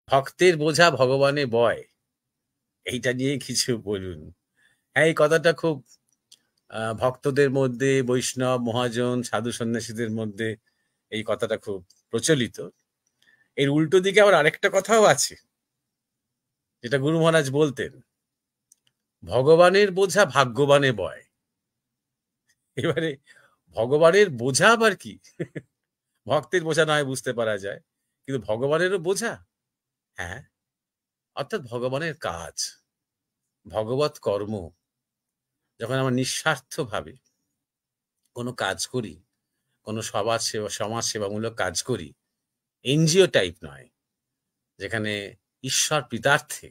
ভক্তের বোঝা ভগবানে বয়, এইটা নিয়ে কিছু বলুন। হ্যাঁ, এই কথাটা খুব ভক্তদের মধ্যে, বৈষ্ণব, মহাজন, সাধু সন্ন্যাসীদের মধ্যে এই কথাটা খুব প্রচলিত। এর উল্টো দিকে আবার আরেকটা কথাও আছে, যেটা গুরু মহারাজ বলতেন, ভগবানের বোঝা ভাগ্যবানে বয়। এবারে ভগবানের বোঝা আবার কি? ভক্তের বোঝা নয় বুঝতে পারা যায়, কিন্তু ভগবানেরও বোঝা, হ্যাঁ, অর্থাৎ ভগবানের কাজ, ভগবৎ কর্ম। যখন আমরা নিঃস্বার্থভাবে কোনো কাজ করি, কোনো সমাজ সেবামূলক কাজ করি, এনজিও টাইপ নয়, যেখানে ঈশ্বর পিতার্থে,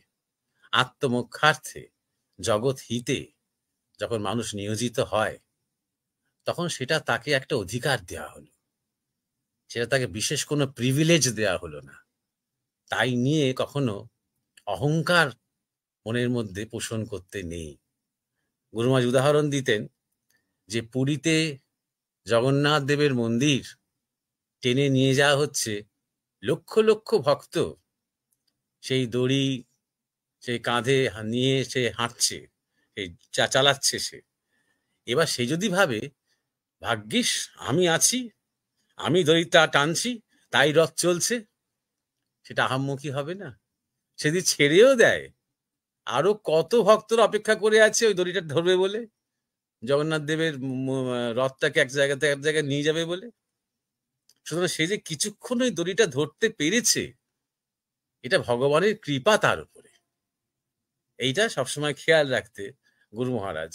আত্মমোক্ষার্থে, জগৎ হিতে যখন মানুষ নিয়োজিত হয়, তখন সেটা তাকে একটা অধিকার দেওয়া হলো, সেটা তাকে বিশেষ কোনো প্রিভিলেজ দেওয়া হলো না। তাই নিয়ে কখনো অহংকার মনের মধ্যে পোষণ করতে নেই। গুরুমহারাজ উদাহরণ দিতেন যে পুরীতে জগন্নাথ দেবের মন্দির টেনে নিয়ে যাওয়া হচ্ছে, লক্ষ লক্ষ ভক্ত সেই দড়ি সেই কাঁধে নিয়ে সে হাঁটছে, এই চালাচ্ছে সে। এবার সে যদি ভাবে ভাগ্যিস আমি আছি, আমি দড়িটা টানছি, তাই রথ চলছে, সেটা আহাম্মকি হবে না? সেদি ছেড়েও দেয়, আরো কত ভক্তরা অপেক্ষা করে আছে ওই দড়িটা ধরবে বলে, জগন্নাথ দেবের রথটাকে এক জায়গা থেকে এক জায়গায় নিয়ে যাবে বলে। সুতরাং সে যে কিছুক্ষণ ওই দড়িটা ধরতে পেরেছে, এটা ভগবানের কৃপা তার উপরে। এইটা সবসময় খেয়াল রাখতে গুরু মহারাজ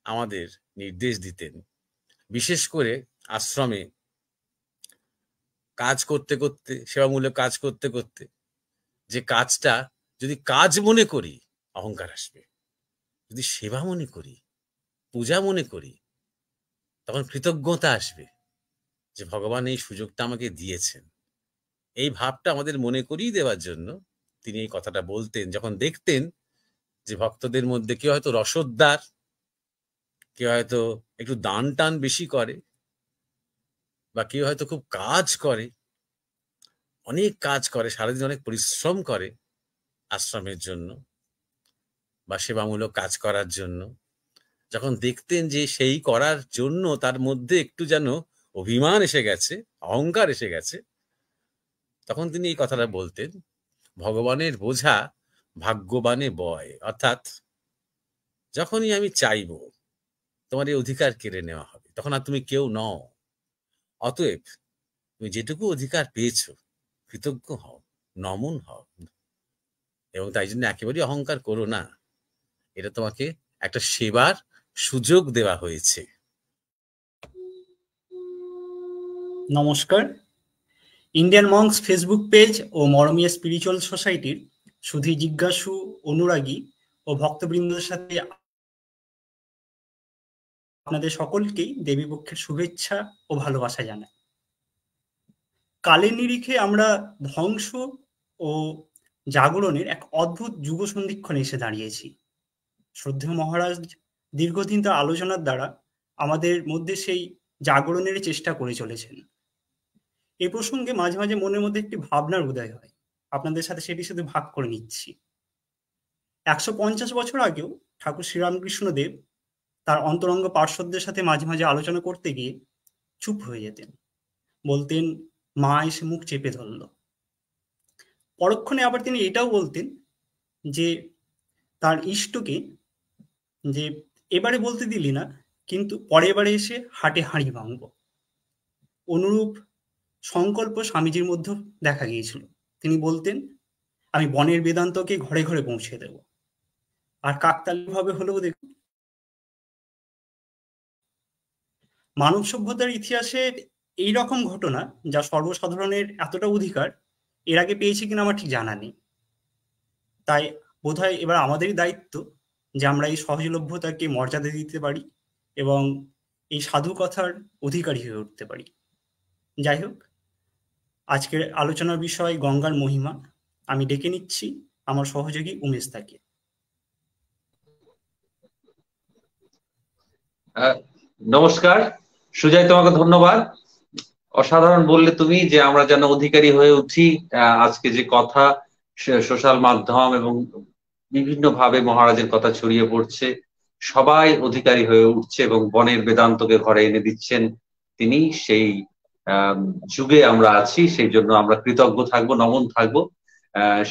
আমাদের নির্দেশ দিতেন। বিশেষ করে আশ্রমে কাজ করতে করতে, সেবামূলক কাজ করতে করতে, যে কাজটা যদি কাজ মনে করি অহংকার আসবে, যদি সেবা মনে করি, পূজা মনে করি, তখন কৃতজ্ঞতা আসবে যে ভগবান এই সুযোগটা আমাকে দিয়েছেন। এই ভাবটা আমাদের মনে করিয়ে দেওয়ার জন্য তিনি এই কথাটা বলতেন। যখন দেখতেন যে ভক্তদের মধ্যে কেউ হয়তো রসোদ্দার, কেউ হয়তো একটু দান টান বেশি করে, বা কেউ হয়তো খুব কাজ করে, অনেক কাজ করে, সারাদিন অনেক পরিশ্রম করে আশ্রমের জন্য বা সেবামূলক কাজ করার জন্য, যখন দেখতেন যে সেই করার জন্য তার মধ্যে একটু যেন অভিমান এসে গেছে, অহংকার এসে গেছে, তখন তিনি এই কথাটা বলতেন, ভগবানের বোঝা ভাগ্যবানে বয়। অর্থাৎ যখনই আমি চাইব তোমার এই অধিকার কেড়ে নেওয়া হবে, তখন আর তুমি কেউ নও। অতএব তুমি যেটুকু অধিকার পেয়েছ কৃতজ্ঞ হও, নমন হও, এবং তাই জন্য একেবারেই অহংকার করো না। এটা তোমাকে একটা সেবার সুযোগ দেওয়া হয়েছে। নমস্কার। ইন্ডিয়ান মঙ্কস ফেসবুক পেজ ও মরমিয়া স্পিরিচুয়াল সোসাইটির সুধী, জিজ্ঞাসু, অনুরাগী ও ভক্তবৃন্দের সাথে আপনাদের সকলকেই দেবীপক্ষের শুভেচ্ছা ও ভালোবাসা জানাই। কালের নিরিখে আমরা ধ্বংস ও জাগরণের এক অদ্ভুত যুগ সন্ধিক্ষণে এসে দাঁড়িয়েছি। শ্রদ্ধেয় মহারাজ দীর্ঘদিন তার আলোচনার দ্বারা আমাদের মধ্যে সেই জাগরণের চেষ্টা করে চলেছেন। এ প্রসঙ্গে মাঝে মাঝে মনের মধ্যে একটি ভাবনার উদয় হয়, আপনাদের সাথে সেটি শুধু ভাগ করে নিচ্ছি। 150 বছর আগেও ঠাকুর শ্রীরামকৃষ্ণ দেব তার অন্তরঙ্গ পার্শ্বদের সাথে মাঝে মাঝে আলোচনা করতে গিয়ে চুপ হয়ে যেতেন, বলতেন মা এসে মুখ চেপে ধরল। পরক্ষণে আবার তিনি এটাও বলতেন যে তার ইষ্টকে যে এবারে বলতে দিলি না, কিন্তু পরের বারে এসে হাটে হাঁড়ি ভাঙব। অনুরূপ সংকল্প স্বামীজির মধ্যে দেখা গিয়েছিল। তিনি বলতেন আমি বনের বেদান্তকে ঘরে ঘরে পৌঁছে দেব। আর কাকতালীয়ভাবে হলেও দেখুন, মানব সভ্যতার ইতিহাসে এই রকম ঘটনা যা সর্বসাধারণের এতটা অধিকার এর আগে পেয়েছে কিনা আমার ঠিক জানা নেই। তাই বোধহয় এবার আমাদেরই দায়িত্ব যে আমরা এই সহজলভ্যতাকে মর্যাদা দিতে পারি এবং এই সাধু কথার অধিকারী হয়ে উঠতে পারি। যাই হোক, আজকের আলোচনার বিষয় গঙ্গার মহিমা। আমি ডেকে নিচ্ছি আমার সহযোগী উমেশ দাকে। নমস্কার সুজয়, তোমাকে ধন্যবাদ। অসাধারণ বললে তুমি যে আমরা যেন অধিকারী হয়ে উঠি আজকে যে কথা সোশ্যাল মাধ্যম এবং বিভিন্নভাবে মহারাজের কথা ছড়িয়ে পড়ছে, সবাই অধিকারী হয়ে উঠছে এবং বনের বেদান্তকে ঘরে এনে দিচ্ছেন তিনি। সেই যুগে আমরা আছি, সেই জন্য আমরা কৃতজ্ঞ থাকবো, নমন থাকবো।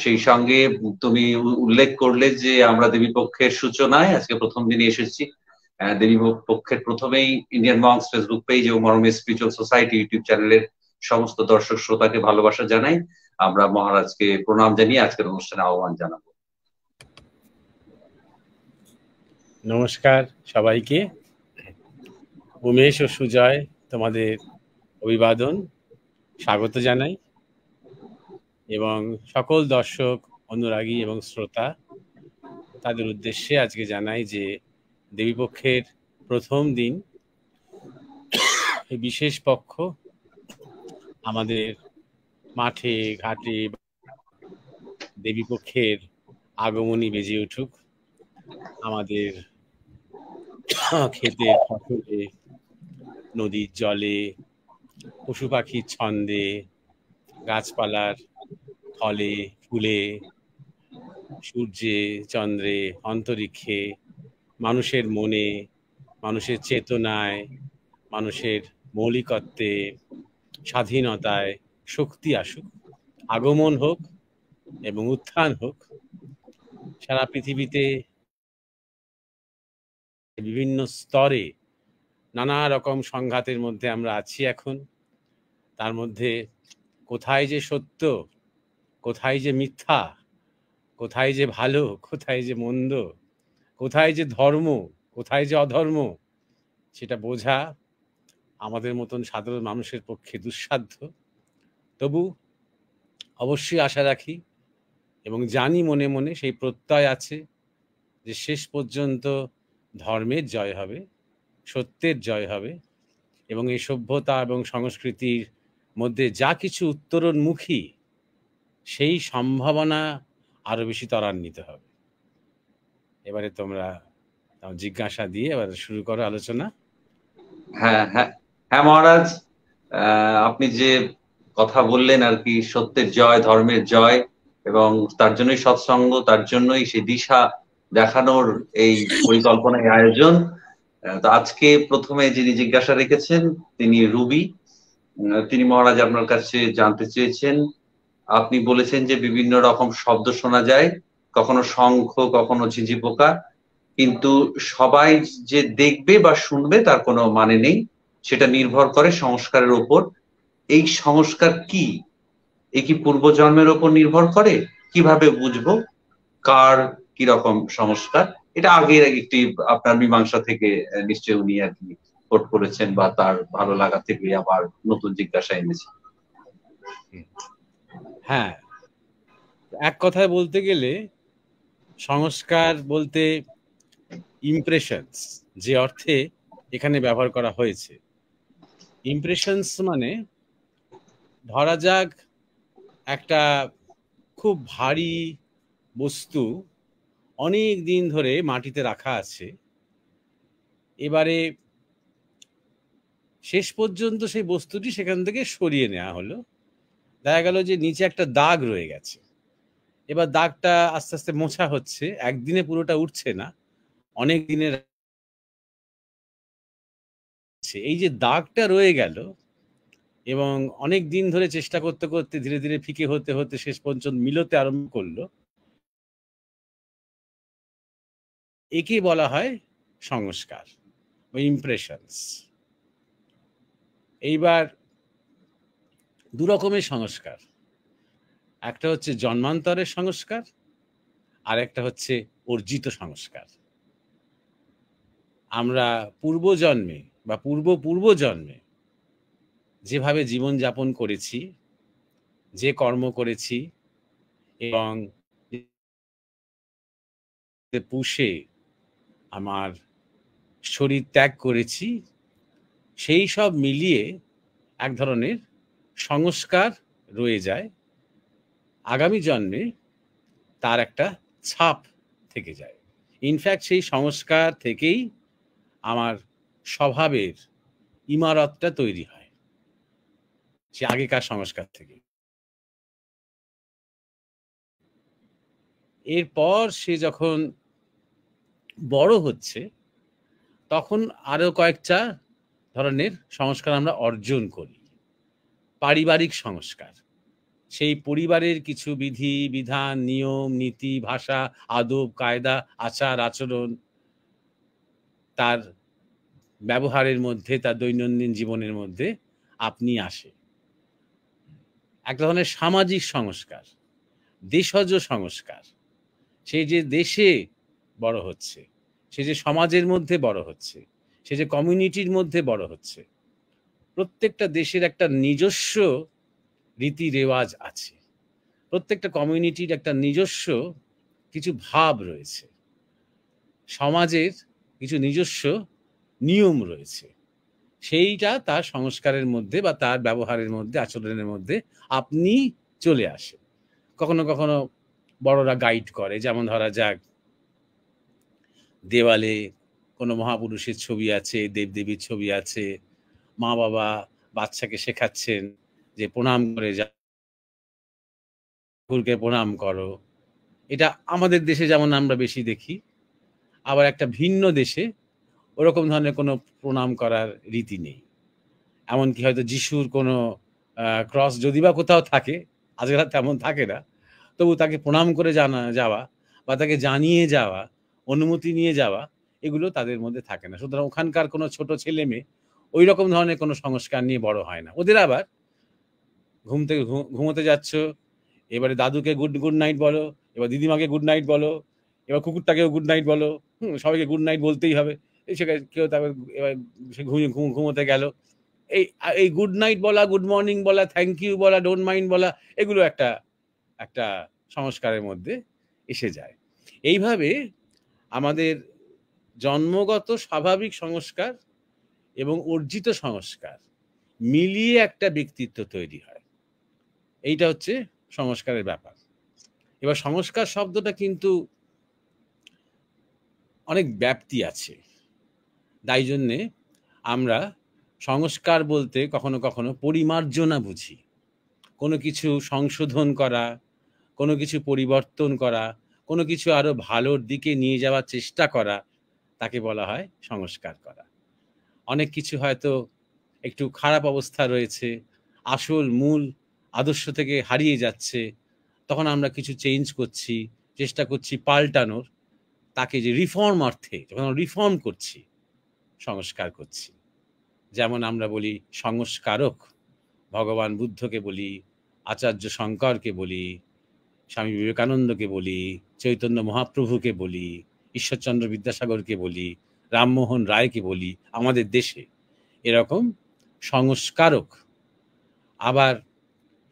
সেই সঙ্গে তুমি উল্লেখ করলে যে আমরা দেবীপক্ষের সূচনায় আজকে প্রথম দিনে এসেছি। দেবীপক্ষের প্রথমেই ইন্ডিয়ান মংস ফেসবুক পেজ এবং মরমে স্পিরিচুয়াল সোসাইটি ইউটিউব চ্যানেলের সমস্ত দর্শক শ্রোতাকে ভালোবাসা জানাই। আমরা মহারাজকে প্রণাম জানিয়ে আজকের অনুষ্ঠানে আহ্বান জানাবো। নমস্কার সবাইকে। উমেশ ও সুজয় তোমাদের অভিবাদন, স্বাগত জানাই, এবং সকল দর্শক, অনুরাগী এবং শ্রোতা তাদের উদ্দেশ্যে আজকে জানাই যে দেবীপক্ষের প্রথম দিন, এই বিশেষ পক্ষ আমাদের মাঠে ঘাটে দেবীপক্ষের আগমনী বেজে উঠুক, আমাদের ক্ষেতের ফসলে, নদীর জলে, পশু পাখির ছন্দে, গাছপালার ফলে ফুলে, সূর্যে চন্দ্রে, অন্তরিক্ষে, মানুষের মনে, মানুষের চেতনায়, মানুষের মৌলিকত্বে, স্বাধীনতায় শক্তি আসুক, আগমন হোক এবং উত্থান হোক। সারা পৃথিবীতে বিভিন্ন স্তরে নানা রকম সংঘাতের মধ্যে আমরা আছি এখন। তার মধ্যে কোথায় যে সত্য, কোথায় যে মিথ্যা, কোথায় যে ভালো, কোথায় যে মন্দ, কোথায় যে ধর্ম, কোথায় যে অধর্ম, সেটা বোঝা আমাদের মতন সাধারণ মানুষের পক্ষে দুঃসাধ্য। তবু অবশ্যই আশা রাখি এবং জানি মনে মনে, সেই প্রত্যয় আছে যে শেষ পর্যন্ত ধর্মের জয় হবে, সত্যের জয় হবে, এবং এই সভ্যতা এবং সংস্কৃতির মধ্যে যা কিছু উত্তরণমুখী, সেই সম্ভাবনা আরো বেশি ত্বরান্বিত হবে। এবারে তোমরা জিজ্ঞাসা দিয়ে এবার শুরু করো আলোচনা। হ্যাঁ হ্যাঁ হ্যাঁ মহারাজ, আপনি যে কথা বললেন আর কি, সত্যের জয়, ধর্মের জয়, এবং তার জন্যই সৎসঙ্গ, তার জন্যই সেই দিশা দেখানোর এই পরিকল্পনা, এই আয়োজন। তো আজকে প্রথমে যিনি জিজ্ঞাসা রেখেছেন তিনি রুবি। তিনি মহারাজ আপনার কাছে জানতে চেয়েছেন, আপনি বলেছেন যে বিভিন্ন রকম শব্দ শোনা যায়, কখনো শঙ্খ, কখনো ঝিঁঝি পোকা, কিন্তু সবাই যে দেখবে বা শুনবে তার কোনো মানে নেই, সেটা নির্ভর করে সংস্কারের উপর। এই সংস্কার কি? এ কি পূর্বজন্মের উপর নির্ভর করে? কিভাবে বুঝবো কার কি রকম সংস্কার? এটা আগের একটি আপনার মীমাংসা থেকে নিশ্চয়ই উনি আর কি কোট করেছেন, বা তার ভালো লাগা থেকে আবার নতুন জিজ্ঞাসা এনেছেন। হ্যাঁ, এক কথায় বলতে গেলে সংস্কার বলতে ইমপ্রেশনস, যে অর্থে এখানে ব্যবহার করা হয়েছে। ইমপ্রেশনস মানে ধরা যাক একটা খুব ভারী বস্তু অনেক দিন ধরে মাটিতে রাখা আছে, এবারে শেষ পর্যন্ত সেই বস্তুটি সেখান থেকে সরিয়ে নেওয়া হলো। দেখা গেল যে নিচে একটা দাগ রয়ে গেছে, এবার দাগটা আস্তে আস্তে মোছা হচ্ছে, একদিনে পুরোটা উঠছে না, অনেক দিনের। এই যে দাগটা রয়ে গেল এবং অনেক দিন ধরে চেষ্টা করতে করতে ধীরে ধীরে ফিকে হতে হতে শেষ পর্যন্ত মিলতে আরম্ভ করলো, একে বলা হয় সংস্কার বা ইমপ্রেশনস। এইবার দু রকমের সংস্কার, একটা হচ্ছে জন্মান্তরের সংস্কার, আর একটা হচ্ছে অর্জিত সংস্কার। আমরা পূর্বজন্মে বা পূর্বজন্মে যেভাবে জীবন যাপন করেছি, যে কর্ম করেছি এবং পুষে আমার শরীর ত্যাগ করেছি, সেই সব মিলিয়ে এক ধরনের সংস্কার রয়ে যায়। আগামী জন্মে তার একটা ছাপ থেকে যায়। ইনফ্যাক্ট সেই সংস্কার থেকেই আমার স্বভাবের ইমারতটা তৈরি হয়, সে আগেকার সংস্কার থেকে। এরপর সে যখন বড় হচ্ছে তখন আরো কয়েকটা ধরনের সংস্কার আমরা অর্জন করি। পারিবারিক সংস্কার, সেই পরিবারের কিছু বিধি বিধান, নিয়ম নীতি, ভাষা, আদব কায়দা, আচার আচরণ, তার ব্যবহারের মধ্যে, তার দৈনন্দিন জীবনের মধ্যে আপনি আসে। এক ধরনের সামাজিক সংস্কার, দেশজ সংস্কার, সে যে দেশে বড় হচ্ছে, সে যে সমাজের মধ্যে বড় হচ্ছে, সে যে কমিউনিটির মধ্যে বড় হচ্ছে, প্রত্যেকটা দেশের একটা নিজস্ব রীতি রেওয়াজ আছে, প্রত্যেকটা কমিউনিটির একটা নিজস্ব কিছু ভাব রয়েছে, সমাজের কিছু নিজস্ব নিয়ম রয়েছে। সেইটা তার সংস্কারের মধ্যে বা তার ব্যবহারের মধ্যে, আচরণের মধ্যে আপনি চলে আসে। কখনো কখনো বড়রা গাইড করে, যেমন ধরা যাক দেওয়ালে কোনো মহাপুরুষের ছবি আছে, দেবদেবীর ছবি আছে, মা বাবা বাচ্চাকে শেখাচ্ছেন যে প্রণাম করে যা, ঠাকুরকে প্রণাম করো। এটা আমাদের দেশে যেমন আমরা বেশি দেখি, আবার একটা ভিন্ন দেশে ওরকম ধরনের কোনো প্রণাম করার রীতি নেই। এমনকি হয়তো যিশুর কোনো ক্রস যদি বা কোথাও থাকে, আজকাল আর তেমন থাকে না, তবু তাকে প্রণাম করে যাওয়া বা তাকে জানিয়ে যাওয়া, অনুমতি নিয়ে যাওয়া, এগুলো তাদের মধ্যে থাকে না। সুতরাং ওখানকার কোনো ছোট ছেলে মেয়ে ওই রকম ধরনের কোনো সংস্কার নিয়ে বড় হয় না। ওদের আবার ঘুমোতে যাচ্ছ, এবারে দাদুকে গুড নাইট বলো, এবার দিদিমাকে গুড নাইট বলো, এবার কুকুরটাকেও গুড নাইট বলো, সবাইকে গুড নাইট বলতেই হবে। সেখানে কেউ তারপর এবার সে ঘুমোতে গেল, এই গুড নাইট বলা, গুড মর্নিং বলা, থ্যাংক ইউ বলা, ডোন্ট মাইন্ড বলা, এগুলো একটা একটা সংস্কারের মধ্যে এসে যায়। এইভাবে আমাদের জন্মগত স্বাভাবিক সংস্কার এবং অর্জিত সংস্কার মিলিয়ে একটা ব্যক্তিত্ব তৈরি হয়। এইটা হচ্ছে সংস্কারের ব্যাপার। এবার সংস্কার শব্দটা কিন্তু অনেক ব্যাপ্তি আছে, তাই জন্যে আমরা সংস্কার বলতে কখনো কখনো পরিমার্জনা বুঝি। কোনো কিছু সংশোধন করা, কোনো কিছু পরিবর্তন করা, কোনো কিছু আরো ভালোর দিকে নিয়ে যাওয়ার চেষ্টা করা, তাকে বলা হয় সংস্কার করা। অনেক কিছু হয়তো একটু খারাপ অবস্থা রয়েছে, আসল মূল আদর্শ থেকে হারিয়ে যাচ্ছে, তখন আমরা কিছু চেঞ্জ করছি, চেষ্টা করছি পাল্টানোর, তাকে যে রিফর্ম অর্থে যখন রিফর্ম করছি, সংস্কার করছি। যেমন আমরা বলি সংস্কারক, ভগবান বুদ্ধকে বলি, আচার্য শঙ্করকে বলি, স্বামী বিবেকানন্দকে বলি, চৈতন্য মহাপ্রভুকে বলি, ঈশ্বরচন্দ্র বিদ্যাসাগরকে বলি, রামমোহন রায়কে বলি। আমাদের দেশে এরকম সংস্কারক, আবার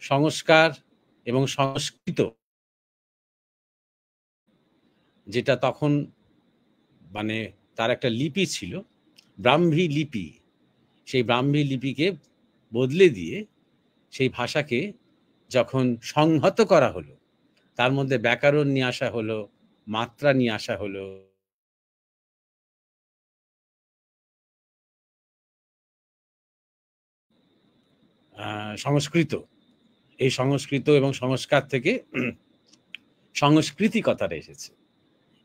সংস্কার এবং সংস্কৃত, যেটা তখন মানে তার একটা লিপি ছিল, ব্রাহ্মী লিপি, সেই ব্রাহ্মী লিপিকে বদলে দিয়ে সেই ভাষাকে যখন সংহত করা হলো, তার মধ্যে ব্যাকরণ নিয়ে আসা হলো, মাত্রা নিয়ে আসা হলো, সংস্কৃত, এই সংস্কৃত এবং সংস্কার থেকে সংস্কৃতি কথাটা এসেছে।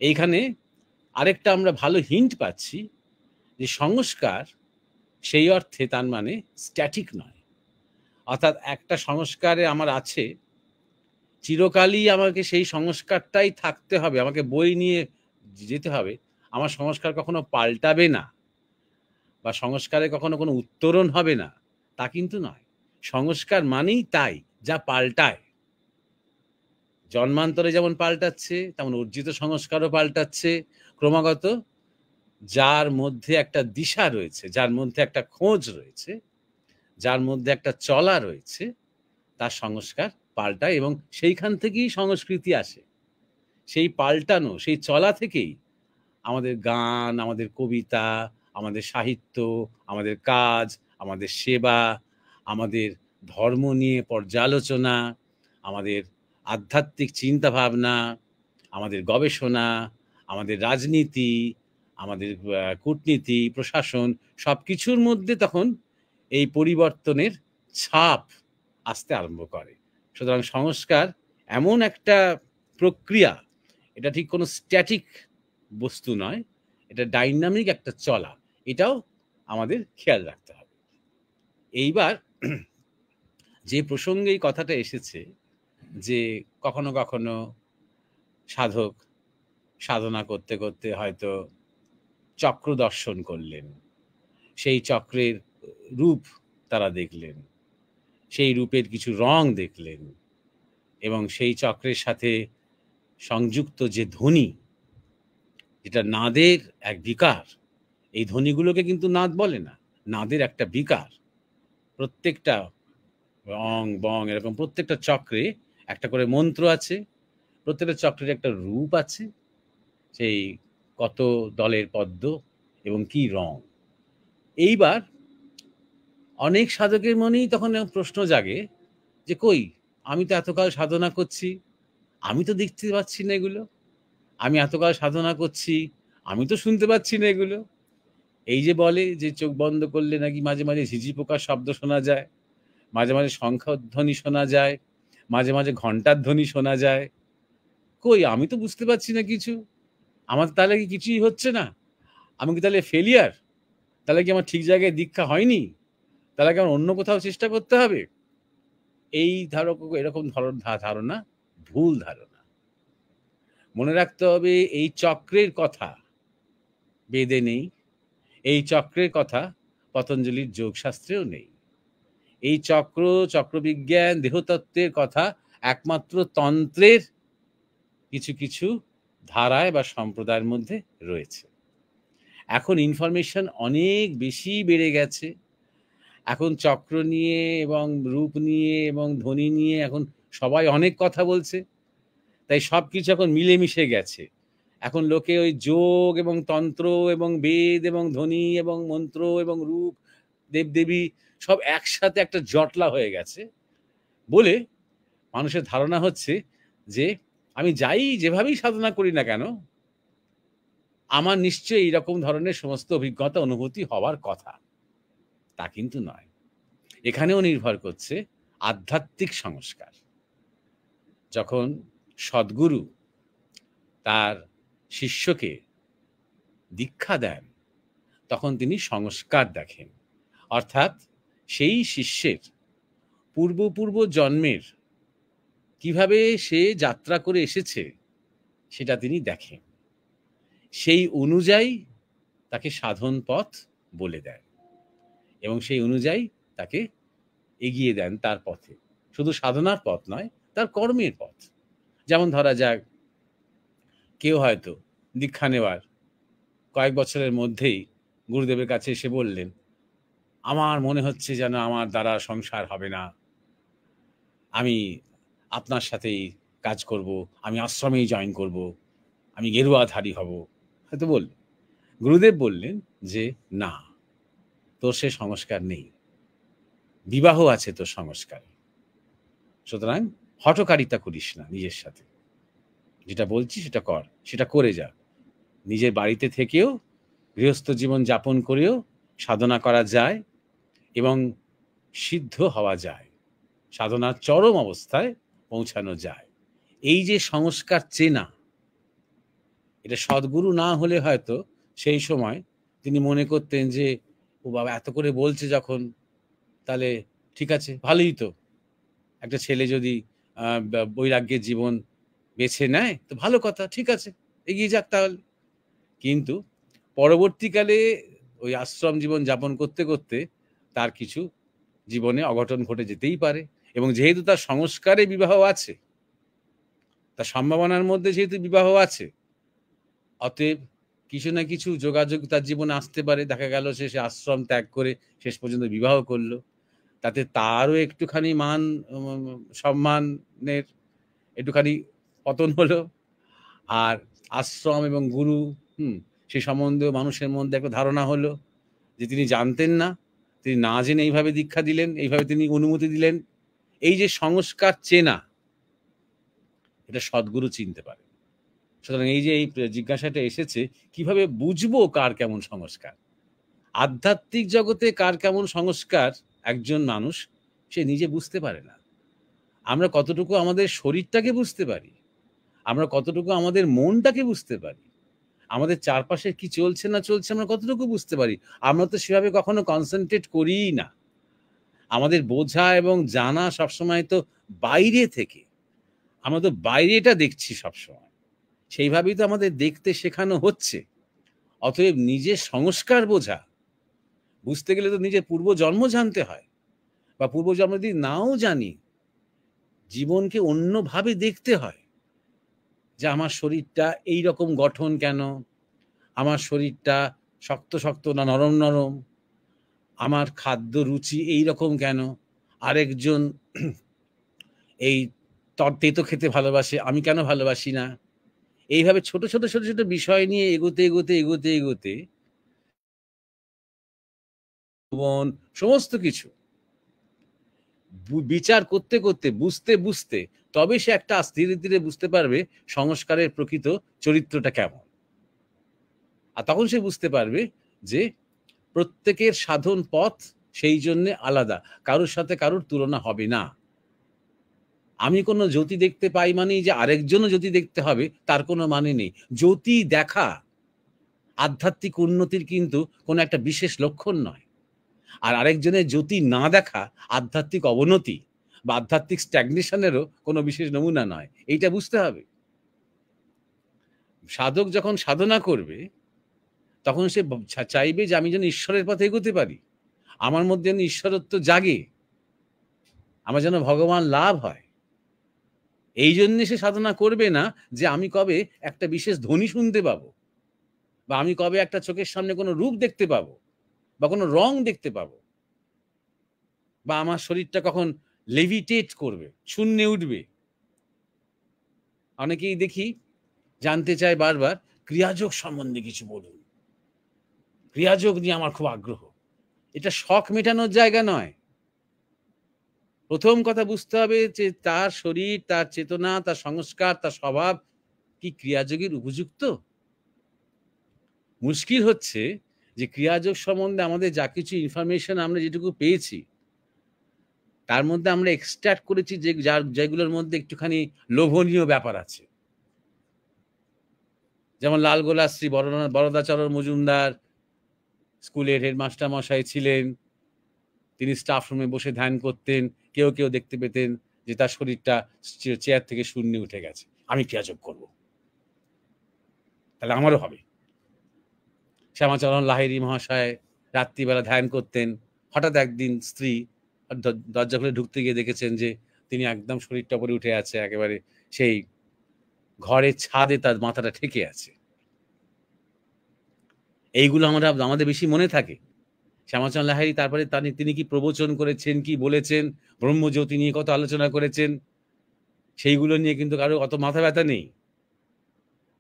এইখানে আরেকটা আমরা ভালো হিন্ট পাচ্ছি যে সংস্কার সেই অর্থে তার মানে স্ট্যাটিক নয়। অর্থাৎ একটা সংস্কারে আমার আছে, চিরকালই আমাকে সেই সংস্কারটাই থাকতে হবে, আমাকে বই নিয়ে যেতে হবে, আমার সংস্কার কখনো পাল্টাবে না বা সংস্কারে কখনো কোনো উত্তরণ হবে না, তা কিন্তু নয়। সংস্কার মানেই তাই, যা পাল্টায়। জন্মান্তরে যেমন পাল্টাচ্ছে, তেমন অর্জিত সংস্কারও পাল্টাচ্ছে ক্রমাগত। যার মধ্যে একটা দিশা রয়েছে, যার মধ্যে একটা খোঁজ রয়েছে, যার মধ্যে একটা চলা রয়েছে, তার সংস্কার পাল্টায় এবং সেইখান থেকেই সংস্কৃতি আসে। সেই পাল্টানো, সেই চলা থেকেই আমাদের গান, আমাদের কবিতা, আমাদের সাহিত্য, আমাদের কাজ, আমাদের সেবা, আমাদের ধর্ম নিয়ে পর্যালোচনা, আমাদের আধ্যাত্মিক চিন্তা ভাবনা, আমাদের গবেষণা, আমাদের রাজনীতি, আমাদের কূটনীতি, প্রশাসন, সবকিছুর মধ্যে তখন এই পরিবর্তনের ছাপ আসতে আরম্ভ করে। সুতরাং সংস্কার এমন একটা প্রক্রিয়া এটা ঠিক কোনো স্ট্যাটিক বস্তু নয়, এটা ডাইনামিক একটা চলা, এটাও আমাদের খেয়াল রাখতে হবে। এইবার যে প্রসঙ্গে এই কথাটা এসেছে যে কখনো কখনো সাধক সাধনা করতে করতে হয়তো চক্র দর্শন করলেন, সেই চক্রের রূপ তারা দেখলেন, সেই রূপের কিছু রং দেখলেন, এবং সেই চক্রের সাথে সংযুক্ত যে ধ্বনি, যেটা নাদের এক বিকার, এই ধ্বনিগুলোকে কিন্তু নাদ বলে না, নাদের একটা বিকার। প্রত্যেকটা রং বং এরকম প্রত্যেকটা চক্রে একটা করে মন্ত্র আছে, প্রত্যেকটা চক্রের একটা রূপ আছে, সেই কত দলের পদ্ম এবং কি রং। এইবার অনেক সাধকের মনেই তখন প্রশ্ন জাগে যে কই, আমি তো এতকাল সাধনা করছি, আমি তো দেখতে পাচ্ছি না এগুলো, আমি এতকাল সাধনা করছি, আমি তো শুনতে পাচ্ছি না এগুলো। এই যে বলে যে চোখ বন্ধ করলে নাকি মাঝে মাঝে ঝিঝি পোকার শব্দ শোনা যায়, মাঝে মাঝে শঙ্খধ্বনি শোনা যায়, মাঝে মাঝে ঘন্টার ধ্বনি শোনা যায়, কই আমি তো বুঝতে পারছি না কিছু, আমার তাহলে কি কিছুই হচ্ছে না, আমি কি তাহলে ফেলিয়ার, তাহলে কি আমার ঠিক জায়গায় দীক্ষা হয়নি, তাহলে কি আমার অন্য কোথাও চেষ্টা করতে হবে? এই এরকম ধারণা ভুল ধারণা। মনে রাখতে হবে এই চক্রের কথা বেদে নেই, এই চক্রের কথা পতঞ্জলির যোগশাস্ত্রেও নেই। এই চক্রবিজ্ঞান দেহতত্ত্বের কথা একমাত্র তন্ত্রের কিছু কিছু ধারায় বা সম্প্রদায়ের মধ্যে রয়েছে। এখন ইনফরমেশন অনেক বেশি বেড়ে গেছে, এখন চক্র নিয়ে এবং রূপ নিয়ে এবং ধ্বনি নিয়ে এখন সবাই অনেক কথা বলছে, তাই সব কিছু এখন মিলেমিশে গেছে। এখন লোকে ওই যোগ এবং তন্ত্র এবং বেদ এবং ধ্বনি এবং মন্ত্র এবং রূপ দেবদেবী সব একসাথে একটা জটলা হয়ে গেছে বলে মানুষের ধারণা হচ্ছে যে আমি যাই যেভাবেই সাধনা করি না কেন, আমার নিশ্চয়ই এইরকম ধরনের সমস্ত অভিজ্ঞতা অনুভূতি হওয়ার কথা। তা কিন্তু নয়। এখানেও নির্ভর করছে আধ্যাত্মিক সংস্কার। যখন সদ্গুরু তার শিষ্যকে দীক্ষা দেন, তখন তিনি সংস্কার দেখেন, অর্থাৎ সেই শিষ্যের পূর্ব জন্মের কিভাবে সে যাত্রা করে এসেছে সেটা তিনি দেখেন, সেই অনুযায়ী তাকে সাধন পথ বলে দেন এবং সেই অনুযায়ী তাকে এগিয়ে দেন তার পথে। শুধু সাধনার পথ নয়, তার কর্মের পথ। যেমন ধরা যাক, কেউ হয়তো দীক্ষা নেওয়ার কয়েক বছরের মধ্যেই গুরুদেবের কাছে এসে বললেন, আমার মনে হচ্ছে যেন আমার দ্বারা সংসার হবে না, আমি আপনার সাথেই কাজ করব, আমি আশ্রমেই জয়েন করব, আমি গেরুয়াধারী হব, হয়তো বললেন। গুরুদেব বললেন যে না, তোর সে সংস্কার নেই, বিবাহ আছে তোর সংস্কার, সুতরাং হঠকারিতা করিস না নিজের সাথে, যেটা বলছি সেটা কর, সেটা করে যা। নিজের বাড়িতে থেকেও গৃহস্থ জীবন যাপন করেও সাধনা করা যায় এবং সিদ্ধ হওয়া যায়, সাধনার চরম অবস্থায় পৌঁছানো যায়। এই যে সংস্কার চেনা, এটা সদ্গুরু না হলে হয়তো সেই সময় তিনি মনে করতেন যে ও বাবা এত করে বলছে যখন, তাহলে ঠিক আছে, ভালোই তো, একটা ছেলে যদি বৈরাগ্যের জীবন বেছে নেয় তো ভালো কথা, ঠিক আছে, এগিয়ে যাক তাহলে। কিন্তু পরবর্তীকালে ওই আশ্রম জীবন যাপন করতে করতে তার কিছু জীবনে অঘটন ঘটে যেতেই পারে, এবং যেহেতু তার সংস্কারে বিবাহ আছে, তার সম্ভাবনার মধ্যে যেহেতু বিবাহ আছে, অতএব কিছু না কিছু যোগাযোগ তার জীবনে আসতে পারে। দেখা গেল সে আশ্রম ত্যাগ করে শেষ পর্যন্ত বিবাহ করলো, তাতে তারও একটুখানি মান সম্মানের একটুখানি পতন হলো, আর আশ্রম এবং গুরু সে সম্বন্ধেও মানুষের মধ্যে একটা ধারণা হলো যে তিনি জানতেন না, তিনি না জেনে এইভাবে দীক্ষা দিলেন, এইভাবে তিনি অনুমতি দিলেন। এই যে সংস্কার চেনা, এটা সদ্গুরু চিনতে পারে। সুতরাং এই যে এই জিজ্ঞাসাটা এসেছে, কিভাবে বুঝবো কার কেমন সংস্কার, আধ্যাত্মিক জগতে কার কেমন সংস্কার একজন মানুষ সে নিজে বুঝতে পারে না। আমরা কতটুকু আমাদের শরীরটাকে বুঝতে পারি, আমরা কতটুকু আমাদের মনটাকে বুঝতে পারি, আমাদের চারপাশে কি চলছে না চলছে আমরা কতটুকু বুঝতে পারি, আমরা তো সেভাবে কখনো কনসেন্ট্রেট করিই না। আমাদের বোঝা এবং জানা সবসময় তো বাইরে থেকে, আমরা তো বাইরেটা দেখছি সবসময়, সেইভাবেই তো আমাদের দেখতে শেখানো হচ্ছে। অতএব নিজের সংস্কার বোঝা, বুঝতে গেলে তো নিজের পূর্বজন্ম জানতে হয়, বা পূর্বজন্ম যদি নাও জানি, জীবনকে অন্যভাবে দেখতে হয়। যে আমার শরীরটা এই রকম গঠন কেন, আমার শরীরটা শক্ত শক্ত না নরম নরম, আমার খাদ্য রুচি এই রকম কেন, আরেকজন এই তেতো খেতে ভালোবাসে, আমি কেন ভালোবাসি না। এইভাবে ছোট ছোট ছোট ছোট বিষয় নিয়ে এগোতে এগোতে এগোতে এগোতে সমস্ত কিছু বিচার করতে করতে বুঝতে বুঝতে তবে সে একটা ধীরে ধীরে বুঝতে পারবে সংস্কারের প্রকৃত চরিত্রটা কেমন। আর তখন সে বুঝতে পারবে যে প্রত্যেকের সাধন পথ সেই জন্য আলাদা, কারোর সাথে কারোর তুলনা হবে না। আমি কোনো জ্যোতি দেখতে পাই মানেই যে আরেকজনও জ্যোতি দেখতে হবে তার কোনো মানে নেই। জ্যোতি দেখা আধ্যাত্মিক উন্নতির কিন্তু কোনো একটা বিশেষ লক্ষণ নয়, আর আরেকজনের জ্যোতি না দেখা আধ্যাত্মিক অবনতি বা আধ্যাত্মিক স্ট্যাগনেশনেরও কোনো বিশেষ নমুনা নয়। এইটা বুঝতে হবে। সাধক যখন সাধনা করবে তখন সে চাইবে যে আমি যেন ঈশ্বরের পথে এগোতে পারি, আমার মধ্যে যেন ঈশ্বরত্ব জাগে, আমার যেন ভগবান লাভ হয়। এই জন্য সে সাধনা করবে না যে আমি কবে একটা বিশেষ ধ্বনি শুনতে পাবো, বা আমি কবে একটা চোখের সামনে কোনো রূপ দেখতে পাবো, বা কোনো রং দেখতে পাবো, বা আমার শরীরটা কখন লেভিটেট করবে, শূন্যে উঠবে। অনেকেই দেখি জানতে চায় বারবার ক্রিয়াযোগ সম্বন্ধে কিছু বলুন, ক্রিয়াযোগ নিয়ে আমার খুব আগ্রহ। এটা শখ মেটানোর জায়গা নয়। প্রথম কথা বুঝতে হবে যে তার শরীর, তার চেতনা, তার সংস্কার, তার স্বভাব কি ক্রিয়াযোগের উপযুক্ত। মুশকিল হচ্ছে যে ক্রিয়াযোগ সম্বন্ধে আমাদের যা কিছু ইনফরমেশন আমরা যেটুকু পেয়েছি তার মধ্যে আমরা এক্সট্রাক্ট করেছি যে যেগুলোর মধ্যে একটুখানি লোভনীয় ব্যাপার আছে। যেমন লালগোলা শ্রী বরদাচরণ মজুমদার স্কুলের হেডমাস্টার মশাই ছিলেন, তিনি স্টাফ রুমে বসে ধ্যান করতেন। কেউ কেউ দেখতে পেতেন যে তার শরীরটা চেয়ার থেকে শূন্যে উঠে গেছে, আমি ক্রিয়াযোগ করব, তাহলে আমারও হবে। শ্যামাচরণ লাহিড়ী মহাশয় রাত্রিবেলা ধ্যান করতেন। হঠাৎ একদিন স্ত্রী দরজা খুলে ঢুকতে গিয়ে দেখেছেন যে তিনি একদম শরীরটা উপরে উঠে আছে, একেবারে সেই ঘরের ছাদে তার মাথাটা ঠেকে আছে। এইগুলো আমাদের বেশি মনে থাকে। শ্যামাচরণ লাহিড়ী তারপরে তিনি কি প্রবচন করেছেন, কি বলেছেন, ব্রহ্মজ্যোতি নিয়ে কত আলোচনা করেছেন, সেইগুলো নিয়ে কিন্তু কারো অত মাথা ব্যথা নেই।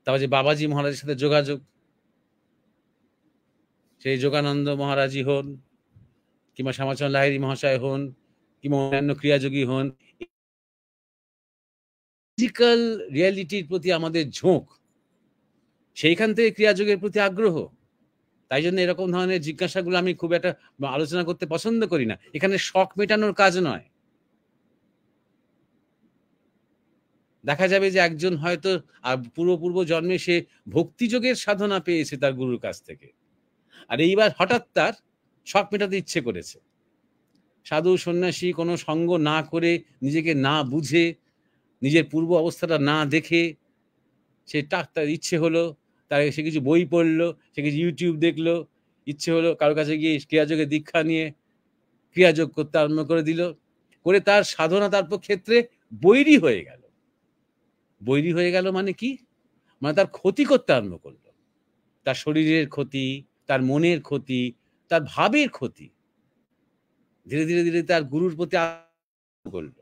তারপর যে বাবাজি মহারাজের সাথে যোগাযোগ, সেই যোগানন্দ মহারাজই হন কিংবা শ্যামাচরণ লাহিড়ী মহাশয় হন কিংবা অন্যান্য ক্রিয়াযোগী হন, ফিজিক্যাল রিয়ালিটির প্রতি আমাদের ঝোঁক, সেইখান থেকে ক্রিয়াযোগের প্রতি আগ্রহ। তাই জন্য এরকম ধরনের জিজ্ঞাসাগুলো আমি খুব একটা আলোচনা করতে পছন্দ করি না। এখানে শখ মেটানোর কাজ নয়। দেখা যাবে যে একজন হয়তো পূর্ব জন্মে সে ভক্তিযোগের সাধনা পেয়েছে তার গুরুর কাছ থেকে, আর এইবার হঠাৎ তার শখ মেটাতে ইচ্ছে করেছে। সাধু সন্ন্যাসী কোনো সঙ্গ না করে, নিজেকে না বুঝে, নিজের পূর্ব অবস্থাটা না দেখে সে তার ইচ্ছে হলো, তার সে কিছু বই পড়লো, সে কিছু ইউটিউব দেখলো, ইচ্ছে হলো কারো কাছে গিয়ে ক্রিয়াযোগের দীক্ষা নিয়ে ক্রিয়াযোগ করতে আরম্ভ করে দিল, করে তার সাধনা তার ক্ষেত্রে বৈরী হয়ে গেল। বৈরী হয়ে গেল মানে কি? মানে তার ক্ষতি করতে আরম্ভ করলো, তার শরীরের ক্ষতি, তার মনের ক্ষতি, তার ভাবের ক্ষতি। ধীরে ধীরে ধীরে তার গুরুর প্রতি করলো,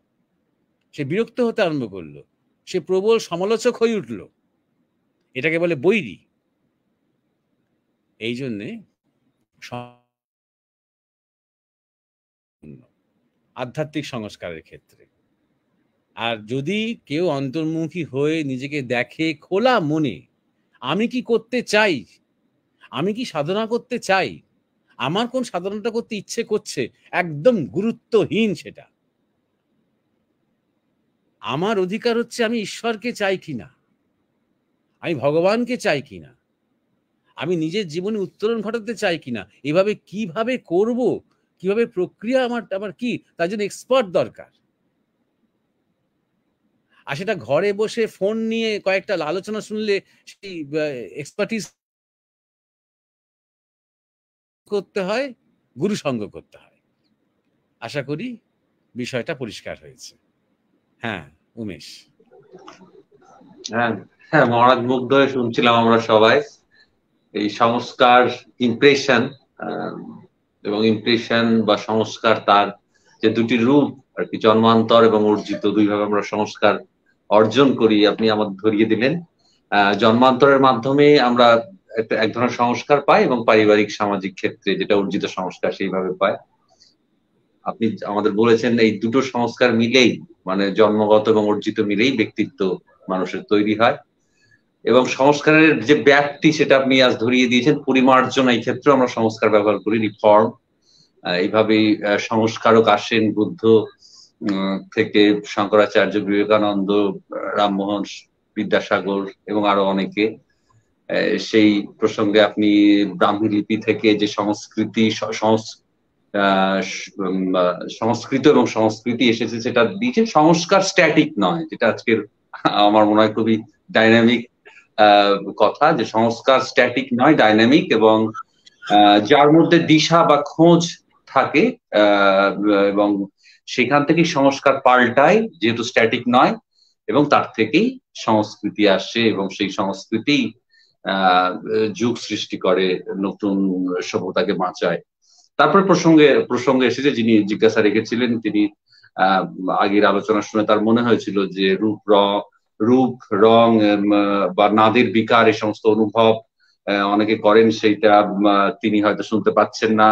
সে বিরক্ত হতে আরম্ভ করলো, সে প্রবল সমালোচক হয়ে উঠল। এটাকে বলে বৈরী। এই জন্যে আধ্যাত্মিক সংস্কারের ক্ষেত্রে, আর যদি কেউ অন্তর্মুখী হয়ে নিজেকে দেখে খোলা মনে, আমি কি করতে চাই, আমি কি সাধনা করতে চাই, আমার কোন সাধনাটা করতে ইচ্ছে করছে, একদম গুরুত্বহীন সেটা। আমার অধিকার হচ্ছে আমি ঈশ্বরকে চাই কিনা, আমি ভগবানকে চাই কিনা, আমি নিজের জীবনে উত্তরণ ঘটাতে চাই কিনা, এভাবে কিভাবে করব, কিভাবে প্রক্রিয়া আমার আমার কি, তার জন্য এক্সপার্ট দরকার। আর সেটা ঘরে বসে ফোন নিয়ে কয়েকটা আলোচনা শুনলে সেই এক্সপার্টিস করতে হয়, গুরু সঙ্গ করতে হয়। আশা করি বিষয়টা পরিষ্কার হয়েছে। হ্যাঁ উমেশ। হ্যাঁ হ্যাঁ, মহারাজ মুগ্ধ হয়ে শুনছিলাম আমরা সবাই। এই সংস্কার, ইমপ্রেশন এবং ইমপ্রেশন বা সংস্কার, তার যে দুটি রূপ আর কি, জন্মান্তর এবং অর্জিত, দুইভাবে আমরা সংস্কার অর্জন করি, আপনি আমাদের ধরিয়ে দিলেন। জন্মান্তরের মাধ্যমে আমরা এক ধরনের সংস্কার পাই এবং পারিবারিক সামাজিক ক্ষেত্রে যেটা অর্জিত সংস্কার সেইভাবে পাই। আপনি আমাদের বলেছেন এই দুটো সংস্কার মিলেই, মানে জন্মগত এবং অর্জিত মিলেই ব্যক্তিত্ব মানুষের তৈরি হয়। এবং সংস্কারের যে ব্যাপ্তি সেটা আপনি আজ ধরিয়ে দিয়েছেন। পরিমার্জন, এই ক্ষেত্রে আমরা সংস্কার ব্যবহার করি, রিফর্ম। এইভাবেই সংস্কারক আসেন বুদ্ধ থেকে শঙ্করাচার্য, বিবেকানন্দ, রামমোহন, বিদ্যাসাগর এবং আরো অনেকে। সেই প্রসঙ্গে আপনি ব্রাহ্মী লিপি থেকে যে সংস্কৃতি, সংস্কৃত এবং সংস্কৃতি এসেছে সেটা দিয়েছে। সংস্কার স্ট্যাটিক নয়, যেটা আজকের আমার মনে হয় খুবই ডাইনামিক কথা, যে সংস্কার স্ট্যাটিক নয়, ডাইনামিক, এবং যার মধ্যে দিশা বা খোঁজ থাকে, এবং সেখান থেকেই সংস্কার পাল্টায়, যেহেতু স্ট্যাটিক নয়, এবং তার থেকেই সংস্কৃতি আসে এবং সেই সংস্কৃতি যুগ সৃষ্টি করে, নতুন সভ্যতাকে বাঁচায়। তারপরে প্রসঙ্গে এসেছে, যিনি জিজ্ঞাসা রেখেছিলেন, তিনি আগের আলোচনা শুনে তার মনে হয়েছিল যে রূপ রং বা নাদের বিকার, এই সমস্ত অনুভব অনেকে করেন, সেইটা তিনি হয়তো শুনতে পাচ্ছেন না,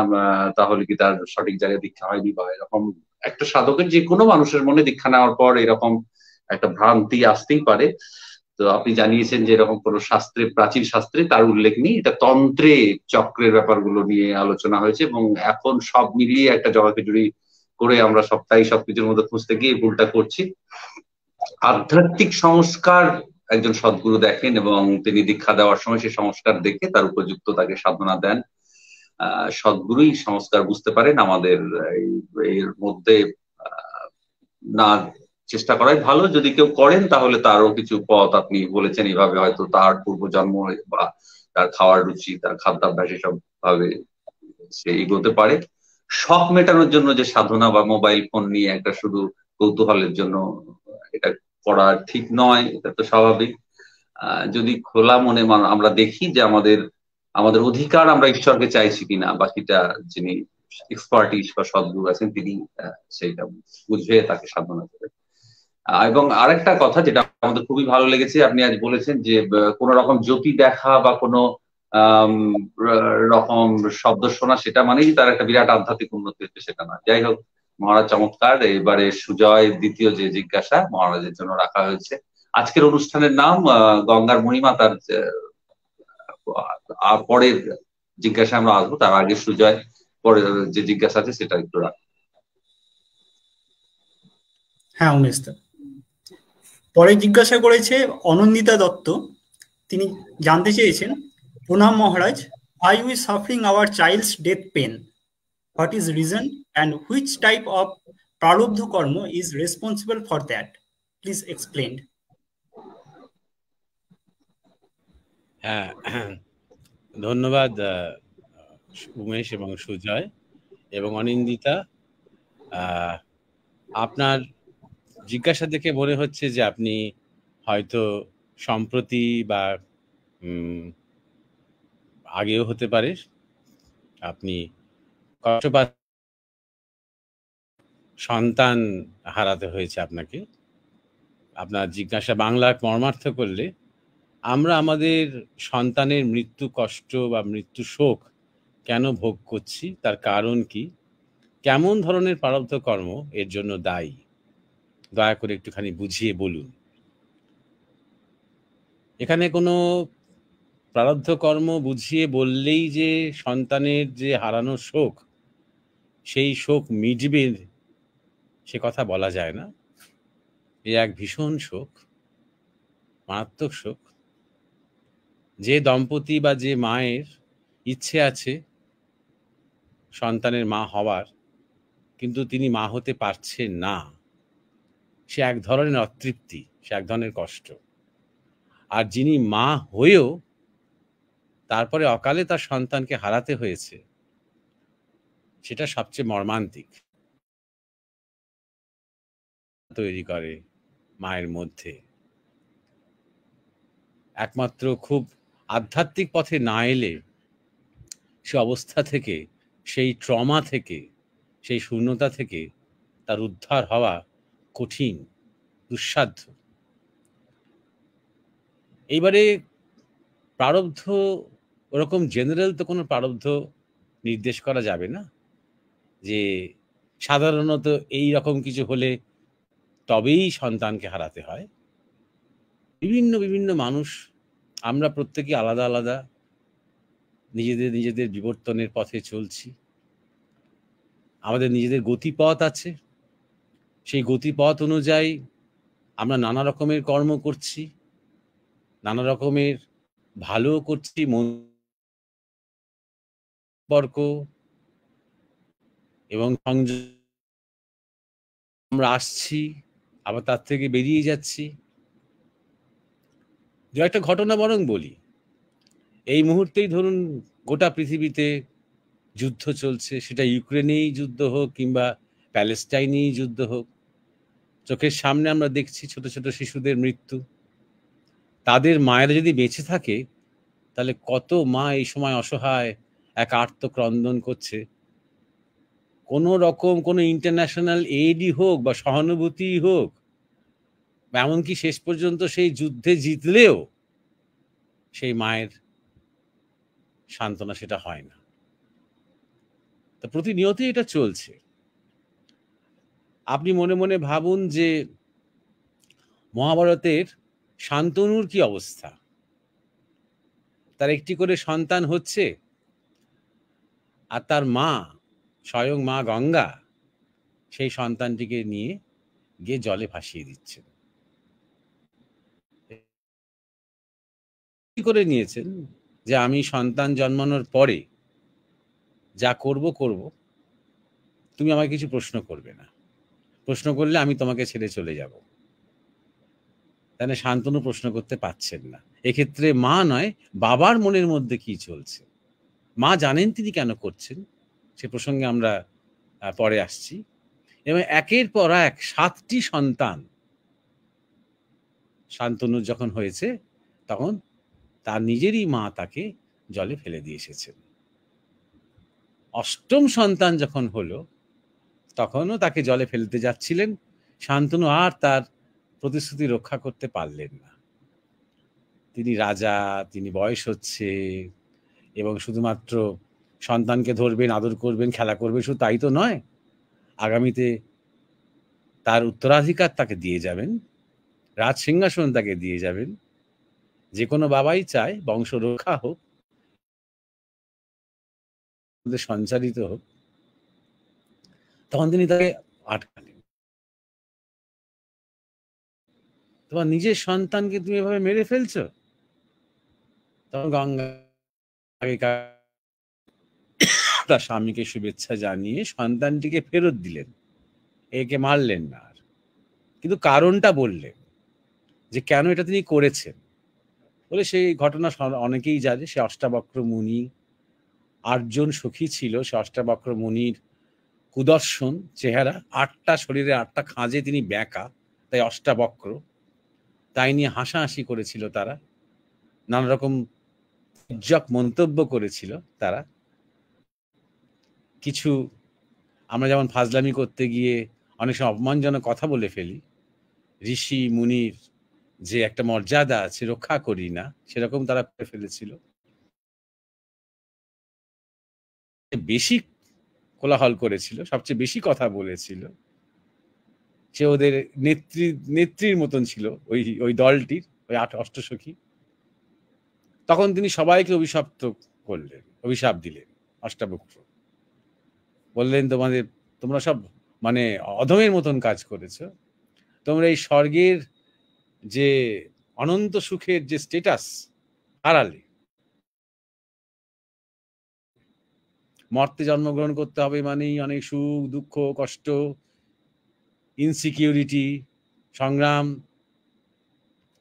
তাহলে কি তার সঠিক জায়গায় দীক্ষা হয়নি, বা এরকম একটা সাধকের, যে কোনো মানুষের মনে দীক্ষা নেওয়ার পর এরকম একটা ভ্রান্তি আসতেই পারে। তো আপনি জানিয়েছেন যে এরকম কোন শাস্ত্রে, প্রাচীন শাস্ত্রে তার উল্লেখ নেই, এটা তন্ত্রে চক্রের ব্যাপারগুলো নিয়ে আলোচনা হয়েছে, এবং এখন সব মিলিয়ে একটা জগাখিচুড়ি করে আমরা সবকিছুর মধ্যে খুঁজতে গিয়ে ভুলটা করছি। আধ্যাত্মিক সংস্কার একজন সদ্গুরু দেখেন এবং তিনি দীক্ষা দেওয়ার সময় সেই সংস্কার দেখে তার উপযুক্ত তাকে সাধনা দেন। সদ্গুরুই সংস্কার বুঝতে পারেন। আমাদের এর মধ্যে না চেষ্টা করাই ভালো। যদি কেউ করেন তাহলে তারও কিছু পথ আপনি বলেছেন, এইভাবে হয়তো তার পূর্বজন্ম বা তার খাওয়ার রুচি, তার খাদ্যাভ্যাস, এসব ভাবে সে এগোতে পারে। শখ মেটানোর জন্য যে সাধনা বা মোবাইল ফোন নিয়ে একটা শুধু কৌতূহলের জন্য এটা করা ঠিক নয়, এটা তো স্বাভাবিক। যদি খোলা মনে আমরা দেখি যে আমাদের অধিকার আমরা ঈশ্বরকে চাইছি কিনা, বাকিটা যিনি এক্সপার্টিস বা সদ্গুরু আছেন তিনি সেইটা বুঝে তাকে সাধনা করে। এবং আরেকটা কথা যেটা আমাদের খুবই ভালো লেগেছে, আপনি আজ বলেছেন যে কোন রকম জ্যোতি দেখা বা কোনো রকম শব্দ শোনা সেটা মানেই তার একটা বিরাট আধ্যাত্মিক উন্নতি হচ্ছে, সেটা না। যাই হোক, মহারাজ চমৎকার। এবারে সুজয় দ্বিতীয় যে জিজ্ঞাসা মহারাজের জন্য রাখা হয়েছে। আজকের অনুষ্ঠানের নাম গঙ্গার মহিমা, তার পরের জিজ্ঞাসা আমরা আসবো, তার আগে সুজয় পরের যে জিজ্ঞাসা আছে সেটা একটু রাখ। হ্যাঁ উমেশ দা, পরে জিজ্ঞাসা করেছে অনন্দিতা দত্ত। তিনি জানতে চেয়েছেন, প্রণাম মহারাজ, why we suffering our child's death pain, what is reason and which type of prarabdha karma is responsible for that, please explain. হ্যাঁ ধন্যবাদ উমেশ এবং সুজয় এবং অনিন্দিতা। আপনার জিজ্ঞাসা দেখে মনে হচ্ছে যে আপনি হয়তো সম্প্রতি বা আগেও হতে পারে আপনি সন্তান হারাতে হয়েছে আপনাকে। আপনার জিজ্ঞাসা বাংলা মর্মার্থ করলে, আমরা আমাদের সন্তানের মৃত্যু কষ্ট বা মৃত্যু শোক কেন ভোগ করছি, তার কারণ কি, কেমন ধরনের প্রারব্ধ কর্ম এর জন্য দায়ী, দয়া করে একটুখানি বুঝিয়ে বলুন। এখানে কোনো প্রারব্ধ কর্ম বুঝিয়ে বললেই যে সন্তানের যে হারানো শোক, সেই শোক মিটবে সে কথা বলা যায় না। এ এক ভীষণ শোক, মারাত্মক শোক। যে দম্পতি বা যে মায়ের ইচ্ছে আছে সন্তানের মা হওয়ার, কিন্তু তিনি মা হতে পারছেন না, সে এক ধরনের অতৃপ্তি, সে এক ধরনের কষ্ট। আর যিনি মা হয়েও তারপরে অকালে তার সন্তানকে হারাতে হয়েছে, সেটা সবচেয়ে মর্মান্তিক তৈরি করে মায়ের মধ্যে। একমাত্র খুব আধ্যাত্মিক পথে না এলে সে অবস্থা থেকে, সেই ট্রমা থেকে, সেই শূন্যতা থেকে তার উদ্ধার হওয়া কঠিন, দুঃসাধ্য। এইবারে প্রারব্ধ, ওরকম জেনারেল তো কোনো প্রারব্ধ নির্দেশ করা যাবে না যে সাধারণত এই রকম কিছু হলে তবেই সন্তানকে হারাতে হয়। বিভিন্ন বিভিন্ন মানুষ, আমরা প্রত্যেকে আলাদা আলাদা নিজেদের নিজেদের বিবর্তনের পথে চলছি। আমাদের নিজেদের গতিপথ আছে, সেই গতিপথ অনুযায়ী আমরা নানা রকমের কর্ম করছি, নানা রকমের ভালো করছি, মন সম্পর্ক এবং আমরা আসছি, আবার তার থেকে বেরিয়ে যাচ্ছি। দু একটা ঘটনা বরং বলি। এই মুহূর্তেই ধরুন গোটা পৃথিবীতে যুদ্ধ চলছে, সেটা ইউক্রেনেই যুদ্ধ হোক কিংবা প্যালেস্টাইনেই যুদ্ধ হোক। চোখের সামনে আমরা দেখছি ছোট ছোট শিশুদের মৃত্যু। তাদের মায়েরা যদি বেঁচে থাকে, তাহলে কত মা এই সময় অসহায় এক আর্তক্রন্দন করছে। কোনো রকম কোনো ইন্টারন্যাশনাল এইডই হোক বা সহানুভূতি হোক, বা এমনকি শেষ পর্যন্ত সেই যুদ্ধে জিতলেও সেই মায়ের সান্ত্বনা সেটা হয় না। তো প্রতিনিয়তই এটা চলছে। আপনি মনে মনে ভাবুন যে মহাভারতের শান্তনুর কি অবস্থা। তার একটি করে সন্তান হচ্ছে, আর তার মা, স্বয়ং মা গঙ্গা, সেই সন্তানটিকে নিয়ে গিয়ে জলে ভাসিয়ে দিচ্ছেন। কি করে নিয়েছেন যে আমি সন্তান জন্মানোর পরে যা করব করব, তুমি আমাকে কিছু প্রশ্ন করবে না, প্রশ্ন করলে আমি তোমাকে ছেড়ে চলে যাব। তাহলে শান্তনু প্রশ্ন করতে পারছেন না। এক্ষেত্রে মা নয়, বাবার মনের মধ্যে কি চলছে। মা জানেন তিনি কেন করছেন, সে প্রসঙ্গে আমরা পরে আসছি। এবং একের পর এক 7টি সন্তান শান্তনুর যখন হয়েছে, তখন তার নিজেরই মা তাকে জলে ফেলে দিয়ে এসেছেন। 8ম সন্তান যখন হলো, তখনও তাকে জলে ফেলতে যাচ্ছিলেন। শান্তনু আর তার প্রতিশ্রুতি রক্ষা করতে পারলেন না। তিনি রাজা, তিনি বয়স হচ্ছে, এবং শুধুমাত্র সন্তানকে ধরবেন, আদর করবেন, খেলা করবেন, শুধু তাই তো নয়, আগামীতে তার উত্তরাধিকার তাকে দিয়ে যাবেন, রাজ সিংহাসন তাকে দিয়ে যাবেন। যে কোনো বাবাই চায় বংশ রক্ষা হোক, সঞ্চারিত হোক। তখন তিনি তাকে আটকালেন। তোমার নিজের সন্তানকে তুমি এভাবে মেরে ফেলছো। তখন গঙ্গা তার স্বামীকে শুভেচ্ছা জানিয়ে সন্তানটিকে ফেরত দিলেন, একে মারলেন না আর, কিন্তু কারণটা বললেন যে কেন এটা তিনি করেছেন। বলে সেই ঘটনা অনেকেই জানে। সে অষ্টাবক্র মুনি, 8জন সখী ছিল। সে অষ্টাবক্র মুনির কুদর্শন চেহারা, 8টা শরীরে 8টা খাঁজে তিনি ব্যাকা, তাই অষ্টাবক্র। তাই নিয়ে হাসাহাসি করেছিল তারা, নানা রকম মন্তব্য করেছিল তারা। কিছু আমরা যেমন ফাজলামি করতে গিয়ে অনেক সময় অপমানজনক কথা বলে ফেলি, ঋষি মুনির যে একটা মর্যাদা আছে রক্ষা করি না, সেরকম তারা করে ফেলেছিল। বেশি কোলাহল করেছিল, সবচেয়ে বেশি কথা বলেছিল। সে ওদের নেত্রীর মতন ছিল ওই দলটির, ওই 8 অষ্টসখী। তখন তিনি সবাইকে অভিশাপ দিলেন। অষ্টাবক্র বললেন, তোমরা সব মানে অধমের মতন কাজ করেছ। তোমরা এই স্বর্গের যে অনন্ত সুখের যে স্টেটাস হারালে, মর্তে জন্মগ্রহণ করতে হবে মানেই অনেক সুখ, দুঃখ, কষ্ট, ইনসিকিউরিটি, সংগ্রাম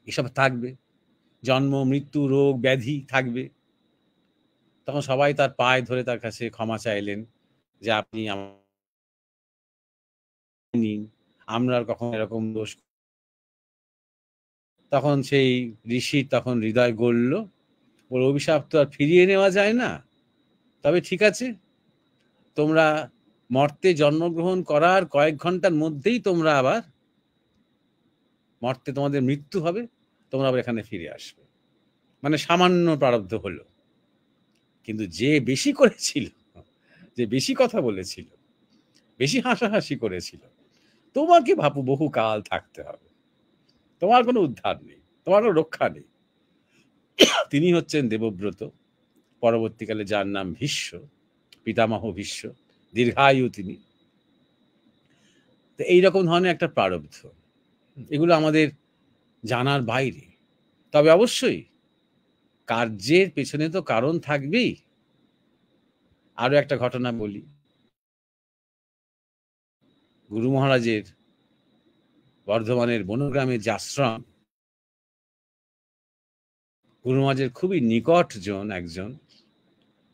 এসব থাকবে। জন্ম, মৃত্যু, রোগ, ব্যাধি থাকবে। তখন সবাই তার পায়ে ধরে তার কাছে ক্ষমা চাইলেন যে আপনি নিন, আমরা আর কখনো এরকম দোষ। তখন সেই ঋষির তখন হৃদয় গড়ল, ওর অভিশাপ তো আর ফিরিয়ে নেওয়া যায় না। তবে ঠিক আছে, তোমরা মর্তে জন্মগ্রহণ করার কয়েক ঘন্টার মধ্যেই তোমরা আবার মর্তে তোমাদের মৃত্যু হবে, তোমরা আবার এখানে ফিরে আসবে। মানে সামান্য প্রারব্ধ হলো। কিন্তু যে বেশি করেছিল, যে বেশি কথা বলেছিল, বেশি হাসাহাসি করেছিল, তোমাকে বাপু বহু কাল থাকতে হবে, তোমার কোনো উদ্ধার নেই, তোমার কোনো রক্ষা নেই। তিনি হচ্ছেন দেবব্রত, পরবর্তীকালে যার নাম ভীষ্ম, পিতামহ ভীষ্ম, দীর্ঘায়ু তিনি। তো এইরকম ধরনের একটা প্রারব্ধ, এগুলো আমাদের জানার বাইরে। তবে অবশ্যই কার্যের পেছনে তো কারণ থাকবেই। আরো একটা ঘটনা বলি। গুরু মহারাজের বর্ধমানের বনগ্রামের যে আশ্রম, গুরু মহারাজের খুবই নিকটজন একজন,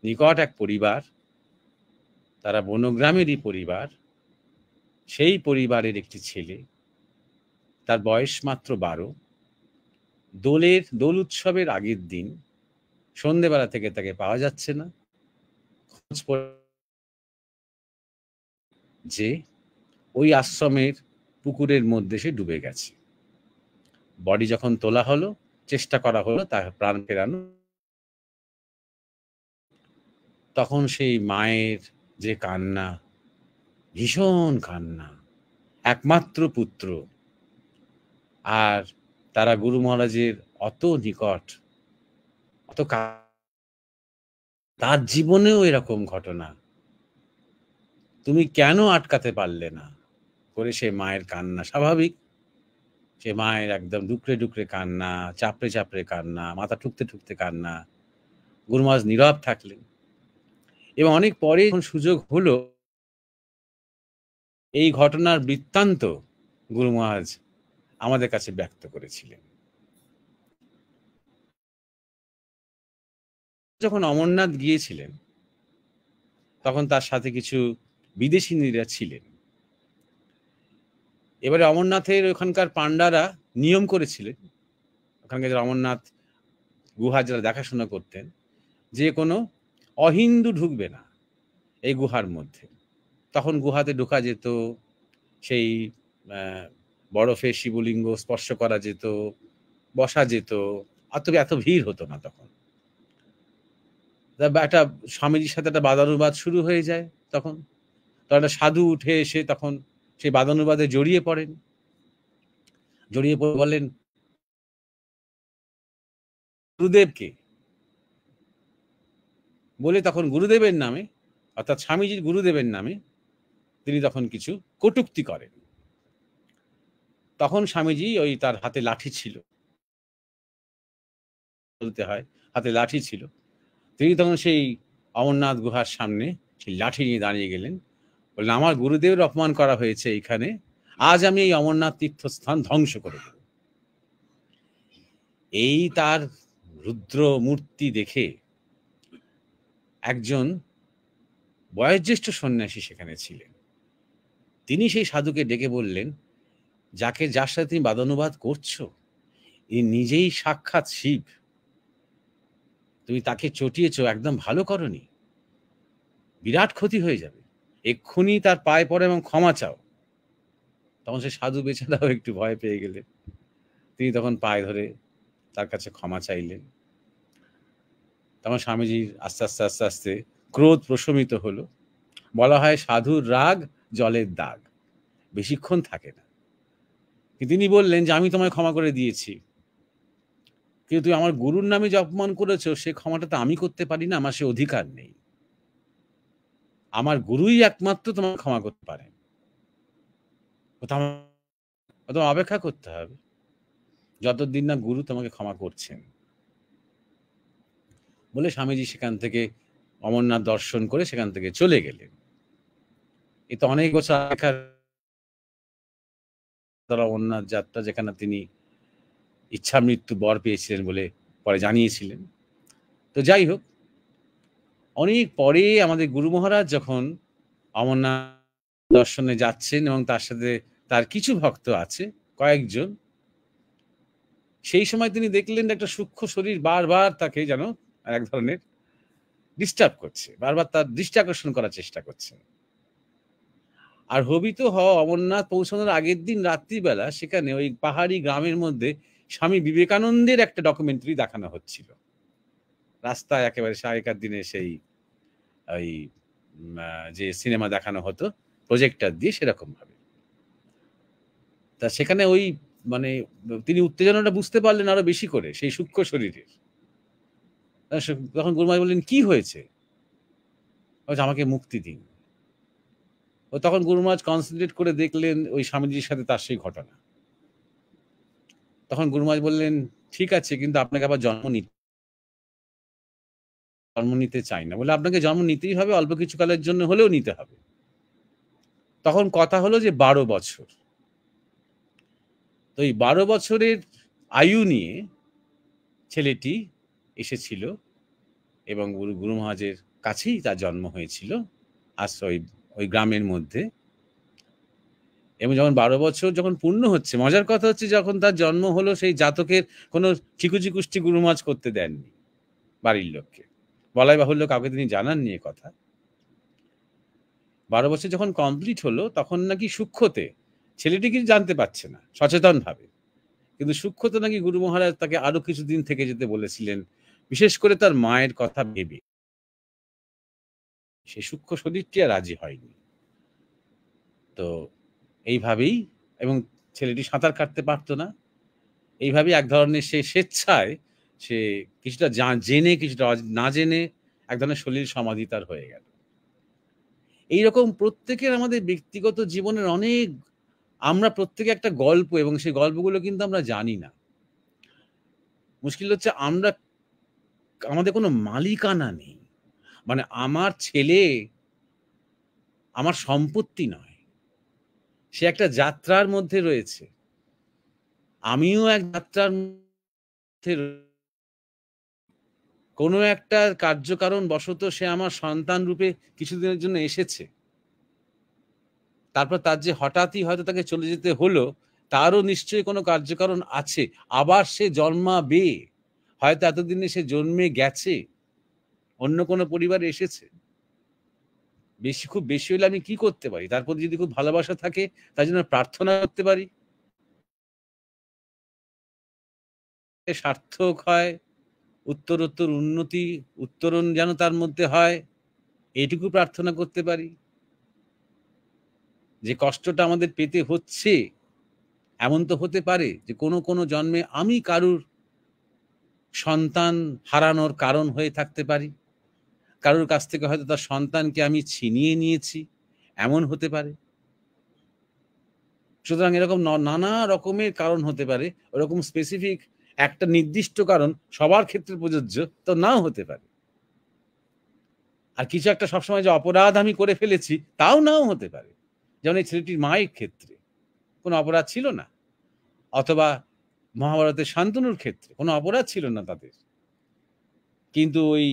নিকট এক পরিবার, তারা বনগ্রামেরই পরিবার। সেই পরিবারের একটি ছেলে, তার বয়স মাত্র 12। দোল উৎসবের আগের দিন সন্ধ্যেবেলা থেকে তাকে পাওয়া যাচ্ছে না। খোঁজ যে ওই আশ্রমের পুকুরের মধ্যে সে ডুবে গেছে। বডি যখন তোলা হলো, চেষ্টা করা হলো তার প্রাণ ফেরানো, তখন সেই মায়ের যে কান্না, ভীষণ কান্না, একমাত্র পুত্র, আর তারা গুরু মহারাজের অত নিকট, অত তার জীবনেও এরকম ঘটনা, তুমি কেন আটকাতে পারলে না করে সে মায়ের কান্না। স্বাভাবিক, সে মায়ের একদম ডুকরে ডুকরে কান্না, চাপড়ে চাপড়ে কান্না, মাথা ঠুকতে ঠুকতে কান্না। গুরু মহারাজ নীরব থাকলেন। এবং অনেক পরে যখন সুযোগ হলো, এই ঘটনার বৃত্তান্ত গুরু মহারাজ আমাদের কাছে ব্যক্ত করেছিলেন। যখন অমরনাথ গিয়েছিলেন, তখন তার সাথে কিছু বিদেশিনীরা ছিলেন। এবারে অমরনাথের ওখানকার পান্ডারা নিয়ম করেছিলেন, ওখানকার যারা অমরনাথ গুহা যারা দেখাশোনা করতেন, যে কোনো অহিন্দু ঢুকবে না এই গুহার মধ্যে। তখন গুহাতে ঢোকা যেত, সেই বরফের শিবলিঙ্গ স্পর্শ করা যেত, বসা যেত, এত ভিড় হতো না। তখন একটা স্বামীজির সাথে একটা বাদানুবাদ শুরু হয়ে যায়। তখন একটা সাধু উঠে এসে তখন সেই বাদানুবাদে জড়িয়ে পড়েন। জড়িয়ে পড়ে বলেন, গুরুদেবকে বলে তখন গুরুদেবের নামে, অর্থাৎ স্বামীজির গুরুদেবের নামে তিনি তখন কিছু কটূক্তি করেন। তখন স্বামীজি ওই তার হাতে লাঠি ছিল, বলতে হয় হাতে লাঠি ছিল, তিনি তখন সেই অমরনাথ গুহার সামনে সেই লাঠি নিয়ে দাঁড়িয়ে গেলেন। বললেন, আমার গুরুদেবের অপমান করা হয়েছে এখানে, আজ আমি এই অমরনাথ তীর্থস্থান ধ্বংস করে দেব। এই তার রুদ্র মূর্তি দেখে একজন বয়োজ্যেষ্ঠ সন্ন্যাসী সেখানে ছিলেন। তিনি সেই সাধুকে ডেকে বললেন, যার সাথে তুমি বাদানুবাদ করছো, এ নিজেই সাক্ষাৎ শিব, তুমি তাকে চটিয়েছ, একদম ভালো করনি, বিরাট ক্ষতি হয়ে যাবে, এক্ষুনি তার পায়ে পড়ে এবং ক্ষমা চাও। তখন সে সাধু বেচারাও একটু ভয় পেয়ে গেলেন। তিনি তখন পায়ে ধরে তার কাছে ক্ষমা চাইলেন। তখন স্বামীজির আস্তে আস্তে আস্তে আস্তে ক্রোধ প্রশমিত হলো। বলা হয় সাধুর রাগ জলের দাগ, বেশিক্ষণ থাকে না। তিনি বললেন যে আমি তোমায় ক্ষমা করে দিয়েছি, কিন্তু তুই আমার গুরুর নামে যে অপমান করেছো, সে ক্ষমাটা তো আমি করতে পারি না, আমার সে অধিকার নেই। আমার গুরুই একমাত্র তোমাকে ক্ষমা করতে পারেন, অপেক্ষা করতে হবে যতদিন না গুরু তোমাকে ক্ষমা করছেন। বলে স্বামীজি সেখান থেকে অমরনাথ দর্শন করে সেখান থেকে চলে গেলেন। এ তো অনেক বছর আগেকার অমরনাথ যাত্রা, যেখানে তিনি ইচ্ছা মৃত্যু বর পেয়েছিলেন বলে পরে জানিয়েছিলেন। তো যাই হোক, অনেক পরে আমাদের গুরু মহারাজ যখন অমরনাথ দর্শনে যাচ্ছেন এবং তার সাথে তার কিছু ভক্ত আছে কয়েকজন, সেই সময় তিনি দেখলেন একটা সূক্ষ্ম শরীর বারবার তাকে যেন এক ধরনের ডিস্টার্ব করছে, বারবার তার দৃষ্টি আকর্ষণ করার চেষ্টা করছে। আর হবিত হওয়া অমরনাথ পৌঁছানোর আগের দিন রাত্রিবেলা সেখানে ওই পাহাড়ি গ্রামের মধ্যে স্বামী বিবেকানন্দের একটা ডকুমেন্টারি দেখানো হচ্ছিল রাস্তায়, একেবারে আগেকার দিনে সেই ওই যে সিনেমা দেখানো হতো প্রজেক্টর দিয়ে, সেরকম ভাবে। তা সেখানে ওই মানে তিনি উত্তেজনাটা বুঝতে পারলেন আরো বেশি করে সেই সূক্ষ্ম শরীরের। তখন গুরুমা বললেন, কি হয়েছে? আমাকে মুক্তি দিন। ও তখন গুরুমহারাজ কনসেন্ট্রেট করে দেখলেন ওই স্বামীজির সাথে তার সেই ঘটনা। তখন গুরুমহারাজ বললেন, ঠিক আছে, কিন্তু আপনাকে আবার জন্ম নিতে চাই না। বলে, আপনাকে জন্ম নিতেই হবে, অল্প কিছু কালের জন্য হলেও নিতে হবে। তখন কথা হলো যে 12 বছর। তো এই 12 বছরের আয়ু নিয়ে ছেলেটি এসেছিল এবং গুরু মহারাজের কাছেই তার জন্ম হয়েছিল আশ্রয় ওই গ্রামের মধ্যে। এবং যখন 12 বছর যখন পূর্ণ হচ্ছে, মজার কথা হচ্ছে যখন তার জন্ম হলো, সেই জাতকের কোনো ঠিকুজি কুষ্টি গুরু মহারাজ করতে দেননি বাড়ির লোককে, বলাই বাহুল্য কাউকে তিনি জানাননি এ কথা। 12 বছর যখন কমপ্লিট হলো, তখন নাকি সূক্ষ্মতে, ছেলেটি কিছু জানতে পারছে না সচেতন ভাবে, কিন্তু সূক্ষ্মতে নাকি গুরু মহারাজ তাকে আরো কিছুদিন থেকে যেতে বলেছিলেন, বিশেষ করে তার মায়ের কথা ভেবে। সেই সূক্ষ্ম শরীরটি আর রাজি হয়নি। তো এইভাবেই, এবং ছেলেটি সাঁতার কাটতে পারতো না, এইভাবেই এক ধরনের সে স্বেচ্ছায়, সে কিছুটা জেনে কিছুটা না জেনে এক ধরনের শরীর সমাধি তার হয়ে গেল। এইরকম প্রত্যেকের আমাদের ব্যক্তিগত জীবনের অনেক, আমরা প্রত্যেকে একটা গল্প, এবং সেই গল্পগুলো কিন্তু আমরা জানি না। মুশকিল হচ্ছে আমাদের কোনো মালিকানা নেই। মানে আমার ছেলে আমার সম্পত্তি নয়, সে একটা যাত্রার মধ্যে রয়েছে, আমিও এক যাত্রার মধ্যে। কোনো একটা কার্যকারণ বশত সে আমার সন্তান রূপে কিছুদিনের জন্য এসেছে, তারপর তার যে হঠাৎই হয়তো তাকে চলে যেতে হলো, তারও নিশ্চয়ই কোনো কার্যকারণ আছে। আবার সে জন্মাবে, হয়তো এতদিনে সে জন্মে গেছে, অন্য কোনো পরিবারে এসেছে। খুব বেশি হলে আমি কি করতে পারি? তার প্রতি যদি খুব ভালোবাসা থাকে, তার জন্য প্রার্থনা করতে পারি, সার্থক হয়, উত্তরোত্তর উন্নতি উত্তরণ যেন তার মধ্যে হয়, এইটুকু প্রার্থনা করতে পারি। যে কষ্টটা আমাদের পেতে হচ্ছে, এমন তো হতে পারে যে কোনো কোনো জন্মে আমি কারুর সন্তান হারানোর কারণ হয়ে থাকতে পারি, কারুর কাছ থেকে হয়তো তার সন্তানকে আমি ছিনিয়ে নিয়েছি, এমন হতে পারে। সুতরাং এরকম নানা রকমের কারণ হতে পারে। ওরকম স্পেসিফিক একটা নির্দিষ্ট কারণ সবার ক্ষেত্রে প্রযোজ্য তো নাও হতে পারে। আর কিছু একটা সবসময় যে অপরাধ আমি করে ফেলেছি, তাও নাও হতে পারে। যেমন এই ছেলেটির মায়ের ক্ষেত্রে কোনো অপরাধ ছিল না, অথবা মহাভারতের শান্তনুর ক্ষেত্রে কোনো অপরাধ ছিল না তাদের, কিন্তু ওই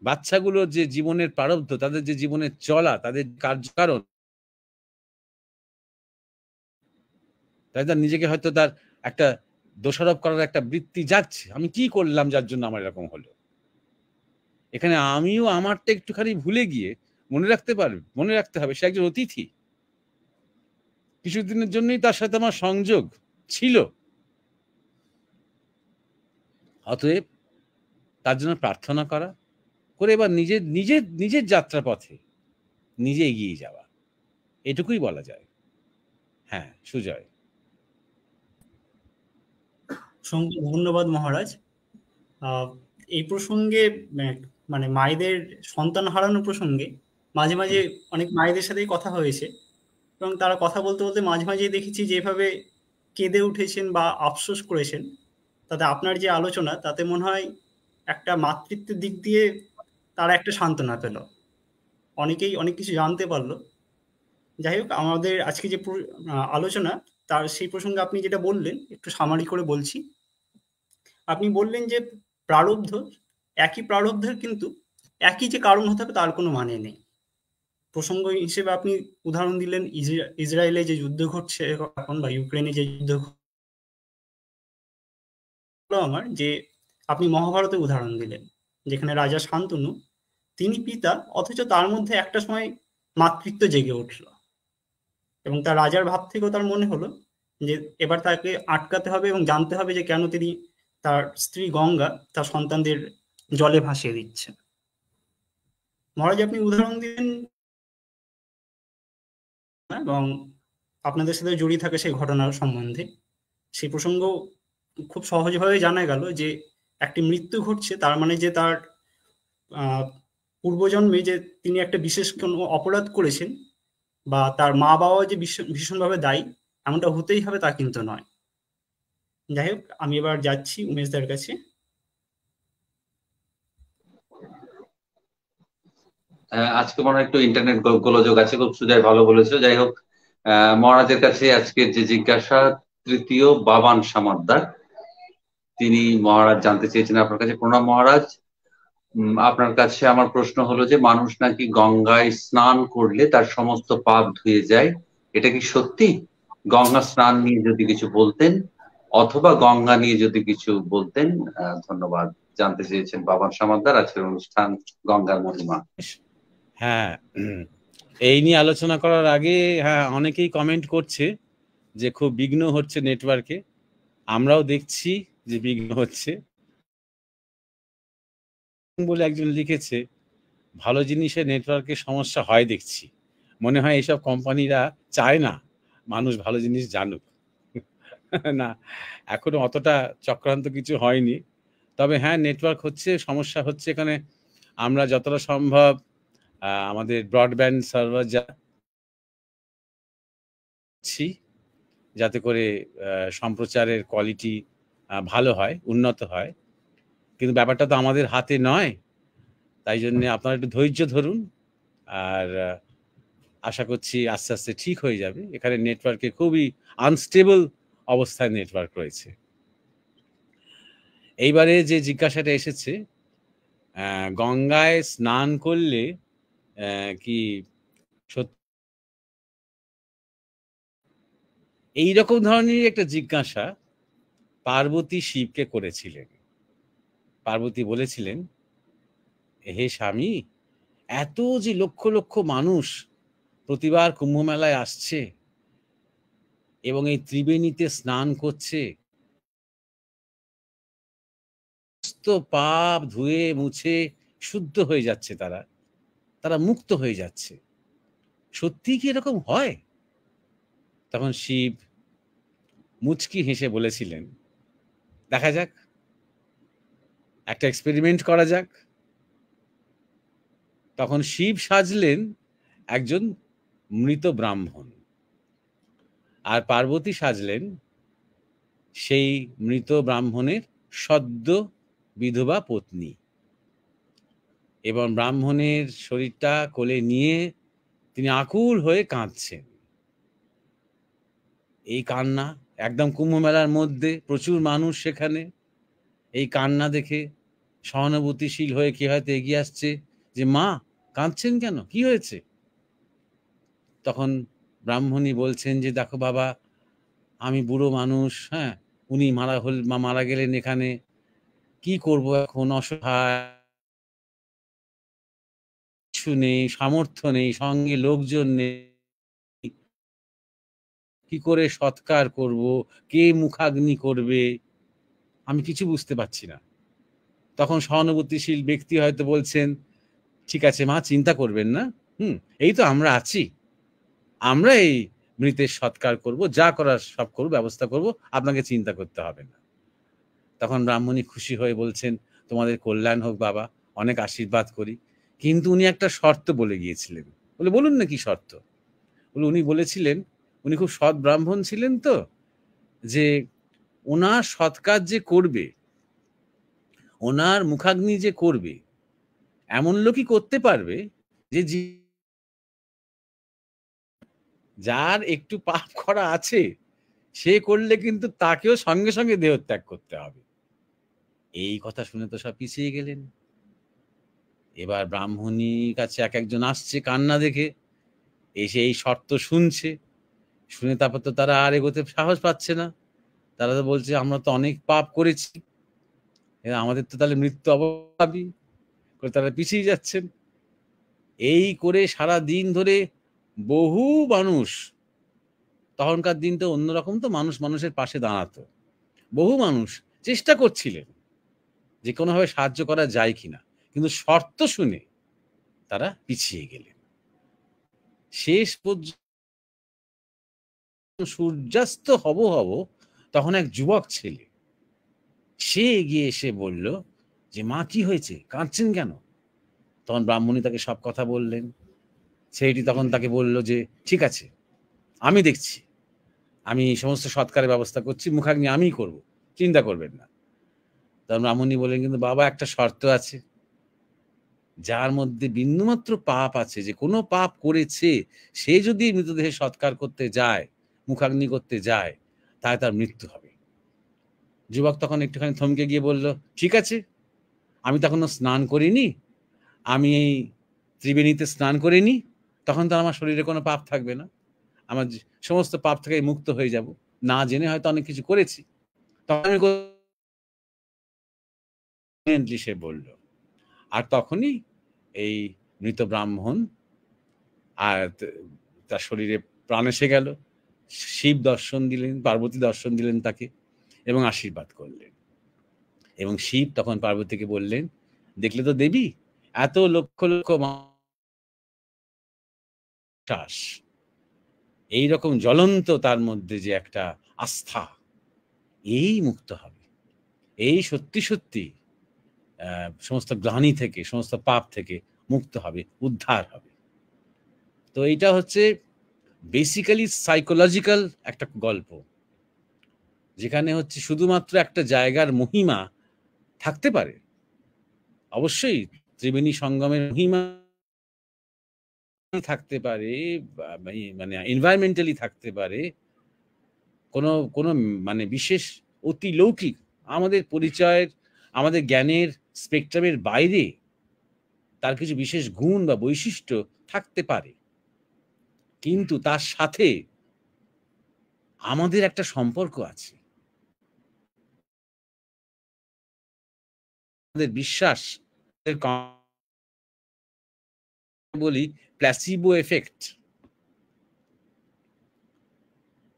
বাচ্চাগুলোর যে জীবনের প্রারব্ধ, তাদের যে জীবনের চলা, তাদের কার্যকারণ, তাই নিজেকে হয়তো তার একটা দোষারোপ করার একটা বৃত্তি যাচ্ছে, আমি কি করলাম যার জন্য আমার এরকম হলো। এখানে আমিও আমারটা একটুখানি ভুলে গিয়ে মনে রাখতে হবে সে একজন অতিথি, কিছুদিনের জন্যই তার সাথে আমার সংযোগ ছিল। অতএব তার জন্য প্রার্থনা করা করে এবার নিজের যাত্রা পথে নিজে এগিয়ে যাওয়া, এটুকুই বলা যায়। হ্যাঁ, সুজয়। ধন্যবাদ মহারাজ। এই প্রসঙ্গে মানে মায়েদের সন্তান হারানো প্রসঙ্গে মাঝে মাঝে অনেক মায়েদের সাথেই কথা হয়েছে, এবং তারা কথা বলতে বলতে মাঝে মাঝে দেখেছি যেভাবে কেঁদে উঠেছেন বা আফসোস করেছেন। তাতে আপনার যে আলোচনা, তাতে মনে হয় একটা মাতৃত্বের দিক দিয়ে তারা একটা সান্ত্বনা পেল, অনেকেই অনেক কিছু জানতে পারলো। যাই হোক, আমাদের আজকে যে আলোচনা, তার সেই প্রসঙ্গে আপনি যেটা বললেন একটু সামারি করে বলছি। আপনি বললেন যে প্রারব্ধ, একই প্রারব্ধের কিন্তু একই যে কারণ হতে হবে তার কোনো মানে নেই। প্রসঙ্গ হিসেবে আপনি উদাহরণ দিলেন ইসরায়েলে যে যুদ্ধ ঘটছে এখন, বা ইউক্রেনে যে যুদ্ধ আমার, যে আপনি মহাভারতের উদাহরণ দিলেন, যেখানে রাজা শান্তনু তিনি পিতা, অথচ তার মধ্যে একটা সময় মাতৃত্ব জেগে উঠল, এবং তার রাজার ভাব থেকেও তার মনে হলো যে এবার তাকে আটকাতে হবে এবং জানতে হবে যে কেন তিনি তার স্ত্রী গঙ্গা তার সন্তানদের জলে ভাসিয়ে দিচ্ছেন। মহারাজ, আপনি উদাহরণ দিলেন এবং আপনাদের সাথে জড়িয়ে থাকে সেই ঘটনার সম্বন্ধে। সেই প্রসঙ্গ খুব সহজভাবে জানা গেল যে একটি মৃত্যু ঘটছে, তার মানে যে তার আহ, পূর্বজন্মে যে তিনি একটা বিশেষ কোনো অপরাধ করেছেন, বা তার মা বাবা যে ভীষণভাবে দায়ী, এমনটা হতেই হবে তা কিন্তু নয়। যাই হোক, আমি এবার যাচ্ছি উমেশদার কাছে। আজকে মনে হয় একটু ইন্টারনেট গোলযোগ আছে, খুব সুজয় ভালো বলেছো। যাই হোক, মহারাজের কাছে আজকের যে জিজ্ঞাসা, তৃতীয় বাবান সামাদ্দার, তিনি মহারাজ জানতে চেয়েছেন আপনার কাছে। প্রণাম মহারাজ। আপনার কাছে আমার প্রশ্ন হলো যে মানুষ নাকি গঙ্গায় স্নান করলে তার সমস্ত পাপ ধুয়ে যায়, এটা কি সত্যি? গঙ্গা স্নান নিয়ে যদি কিছু বলতেন, অথবা গঙ্গা নিয়ে যদি কিছু বলতেন। ধন্যবাদ। জানতে চেয়েছেন বাবান সামাদ্দার, আজকের অনুষ্ঠান গঙ্গার মহিমা। হ্যাঁ, এই নিয়ে আলোচনা করার আগে হ্যাঁ অনেকেই কমেন্ট করছে যে খুব বিঘ্ন হচ্ছে নেটওয়ার্কে। আমরাও দেখছি যে বিঘ্ন হচ্ছে বলে একজন লিখেছে, ভালো জিনিসে নেটওয়ার্কের সমস্যা হয় দেখছি। মনে হয় এইসব কোম্পানিরা চায় না মানুষ ভালো জিনিস জানুক। না, এখনো অতটা চক্রান্ত কিছু হয়নি। তবে হ্যাঁ, নেটওয়ার্ক হচ্ছে, সমস্যা হচ্ছে এখানে। আমরা যতটা সম্ভব আমাদের ব্রডব্যান্ড সার্ভার যাচ্ছি, যাতে করে সম্প্রচারের কোয়ালিটি ভালো হয়, উন্নত হয়। কিন্তু ব্যাপারটা তো আমাদের হাতে নয়, তাই জন্য আপনারা একটু ধৈর্য ধরুন, আর আশা করছি আস্তে আস্তে ঠিক হয়ে যাবে। এখানে নেটওয়ার্কে খুবই আনস্টেবল অবস্থায় নেটওয়ার্ক রয়েছে। এইবারে যে জিজ্ঞাসাটা এসেছে, গঙ্গায় স্নান করলে কি সত্যি, এইরকম ধরনের একটা জিজ্ঞাসা পার্বতী শিবকে করেছিলেন। পার্বতী বলেছিলেন, হে স্বামী, এত যে লক্ষ লক্ষ মানুষ প্রতিবার কুম্ভ মেলায় আসছে এবং এই ত্রিবেণীতে স্নান করছে, সমস্ত পাপ ধুয়ে মুছে শুদ্ধ হয়ে যাচ্ছে, তারা মুক্ত হয়ে যাচ্ছে, সত্যি কি এরকম হয়? তখন শিব মুচকি হেসে বলেছিলেন, দেখা যাক, একটা এক্সপেরিমেন্ট করা যাক। তখন শিব সাজলেন একজন মৃত ব্রাহ্মণ, আর পার্বতী সাজলেন সেই মৃত ব্রাহ্মণের সদ্য বিধবা পত্নী, এবং ব্রাহ্মণের শরীরটা কোলে নিয়ে তিনি আকুল হয়ে কাঁদছেন। এই কান্না একদম কুম্ভ মেলার মধ্যে, প্রচুর মানুষ সেখানে। এই কান্না দেখে সহানুভূতিশীল হয়ে কে হয়তো এগিয়ে আসছে যে, মা কাঁদছেন কেন, কি হয়েছে? তখন ব্রাহ্মণী বলছেন যে, দেখো বাবা, আমি বুড়ো মানুষ, হ্যাঁ, উনি মারা গেলেন এখানে, কি করব এখন, অসহায়, কিছু নেই, সামর্থ্য নেই, সঙ্গে লোকজন নেই, কি করে সৎকার করব, কে মুখাগ্নি করবে, আমি কিছু বুঝতে পারছি না। তখন সহানুভূতিশীল ব্যক্তি হয়তো বলছেন, ঠিক আছে মা, চিন্তা করবেন না, এই তো আমরা আছি, আমরা এই মৃতের সৎকার করব, যা করার সব করব, ব্যবস্থা করব, আপনাকে চিন্তা করতে হবে না। তখন ব্রাহ্মণী খুশি হয়ে বলছেন, তোমাদের কল্যাণ হোক বাবা, অনেক আশীর্বাদ করি, কিন্তু উনি একটা শর্ত বলে গিয়েছিলেন। বলে, বলুন না কি শর্ত? বলে, উনি বলেছিলেন, উনি খুব সৎ ব্রাহ্মণ ছিলেন তো, যে ওনার সৎকার যে করবে, ওনার মুখাগ্নি যে করবে, এমন লোকই করতে পারবে যে যার একটু পাপ করা আছে সে করলে কিন্তু তাকেও সঙ্গে সঙ্গে দেহত্যাগ করতে হবে। এই কথা শুনে তো সব পিছিয়ে গেলেন। এবার ব্রাহ্মণীর কাছে এক একজন আসছে কান্না দেখে, এসে এই শর্ত শুনছে, শুনে তারপর তো তারা আর এগোতে সাহস পাচ্ছে না। তারা তো বলছে আমরা তো অনেক পাপ করেছি, আমাদের তো তাহলে মৃত্যু অবশ্যই, করে তারা পিছিয়ে যাচ্ছেন। এই করে সারা দিন ধরে বহু মানুষ, তখনকার দিন তো অন্যরকম, তো মানুষ মানুষের পাশে দাঁড়াতো, বহু মানুষ চেষ্টা করছিলেন যে কোনোভাবে সাহায্য করা যায় কিনা, কিন্তু শর্ত শুনে তারা পিছিয়ে গেলেন। শেষ পর্যন্ত সূর্যাস্ত হব তখন এক যুবক ছেলে সে এগিয়ে এসে বলল যে মা কি হয়েছে, কাঁদছেন কেন? তখন ব্রাহ্মণী তাকে সব কথা বললেন। ছেলেটি তখন তাকে বলল যে ঠিক আছে, আমি দেখছি, আমি সমস্ত সৎকারের ব্যবস্থা করছি, মুখাগ্নি আমিই করব, চিন্তা করবেন না। তখন ব্রাহ্মণী বললেন কিন্তু বাবা একটা শর্ত আছে, যার মধ্যে বিন্দুমাত্র পাপ আছে, যে কোনো পাপ করেছে, সে যদি মৃতদেহে সৎকার করতে যায়, মুখাগ্নি করতে যায়, তাহলে তার মৃত্যু হবে। যুবক তখন একটুখানি থমকে গিয়ে বলল ঠিক আছে, আমি তো এখনো স্নান করিনি, আমি এই ত্রিবেণীতে স্নান করিনি, তখন তো আমার শরীরে কোনো পাপ থাকবে না, আমার সমস্ত পাপ থেকে মুক্ত হয়ে যাব, না জেনে হয়তো অনেক কিছু করেছি। তখন আমি সে বলল। আর তখনই এই মৃত ব্রাহ্মণ আর তার শরীরে প্রাণ এসে গেল। শিব দর্শন দিলেন, পার্বতী দর্শন দিলেন তাকে এবং আশীর্বাদ করলেন। এবং শিব তখন পার্বতীকে বললেন, দেখলে তো দেবী, এত লক্ষ লক্ষ মানুষ, এইরকম জ্বলন্ত তার মধ্যে যে একটা আস্থা, এই মুক্ত হবে, এই সত্যি সত্যি সমস্ত গ্লানি থেকে, সমস্ত পাপ থেকে মুক্ত হবে, উদ্ধার হবে। তো এইটা হচ্ছে বেসিক্যালি সাইকোলজিক্যাল একটা গল্প, যেখানে হচ্ছে শুধুমাত্র একটা জায়গার মহিমা থাকতে পারে, অবশ্যই ত্রিবেণী সঙ্গমের মহিমা থাকতে পারে, মানে এনভায়রনমেন্টালি থাকতে পারে, কোনো কোনো মানে বিশেষ অতি লৌকিক, আমাদের পরিচয়ের, আমাদের জ্ঞানের স্পেকট্রামের বাইরে তার কিছু বিশেষ গুণ বা বৈশিষ্ট্য থাকতে পারে, কিন্তু তার সাথে আমাদের একটা সম্পর্ক আছে, আমাদের বিশ্বাস, বলি প্ল্যাসিবো এফেক্ট।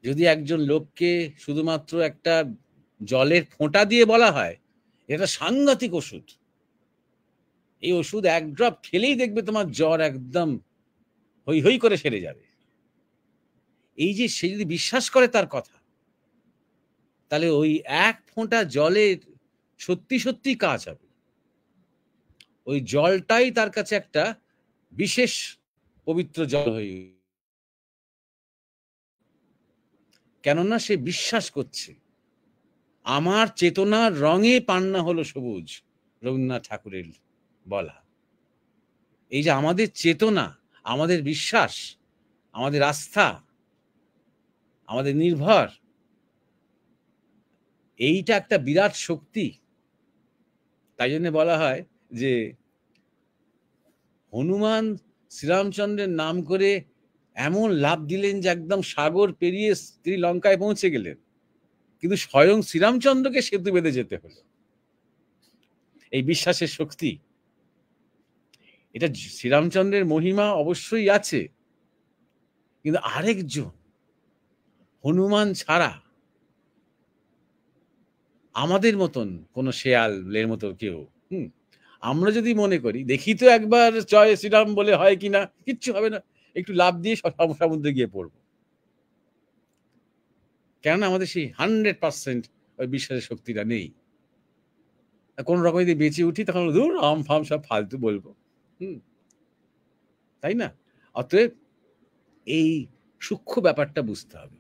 যদি একজন লোককে শুধুমাত্র একটা জলের ফোঁটা দিয়ে বলা হয় এটা সাংঘাতিক ওষুধ, এই ওষুধ এক ড্রপ খেলেই দেখবে তোমার জ্বর একদম হই হই করে সেরে যাবে, এই যে সে যদি বিশ্বাস করে তার কথা, তাহলে ওই এক ফোঁটা জলের সত্যি সত্যি কাজ হবে। ওই জলটাই তার কাছে একটা বিশেষ পবিত্র জল হয়ে, কেননা সে বিশ্বাস করছে আমার চেতনার রঙে পান্না হলো সবুজ, রবীন্দ্রনাথ ঠাকুরের বলা। এই যে আমাদের চেতনা, আমাদের বিশ্বাস, আমাদের আস্থা, আমাদের নির্ভর, এইটা একটা বিরাট শক্তি। তাই জন্য বলা হয় যে হনুমান শ্রীরামচন্দ্রের নাম করে এমন লাভ দিলেন যে একদম সাগর পেরিয়ে শ্রীলঙ্কায় পৌঁছে গেলেন, কিন্তু স্বয়ং শ্রীরামচন্দ্রকে সেতু বেঁধে যেতে হলো। এই বিশ্বাসের শক্তি, এটা শ্রীরামচন্দ্রের মহিমা অবশ্যই আছে, কিন্তু আরেকজন হনুমান ছাড়া আমাদের মতন কোন শেয়ালের মতো কেউ, আমরা যদি মনে করি দেখি তো একবার জয় শ্রীরাম বলে হয় কিনা, কিচ্ছু হবে না, একটু লাভ দিয়ে সমুদ্রে গিয়ে পড়বো, কেননা আমাদের সেই 100% ওই বিশ্বাসের শক্তিটা নেই। কোন রকম যদি বেঁচে উঠি তখন ধুর আম ফাম সব ফালতু বলবো, তাই না? অতএব এই সূক্ষ্ম ব্যাপারটা বুঝতে হবে।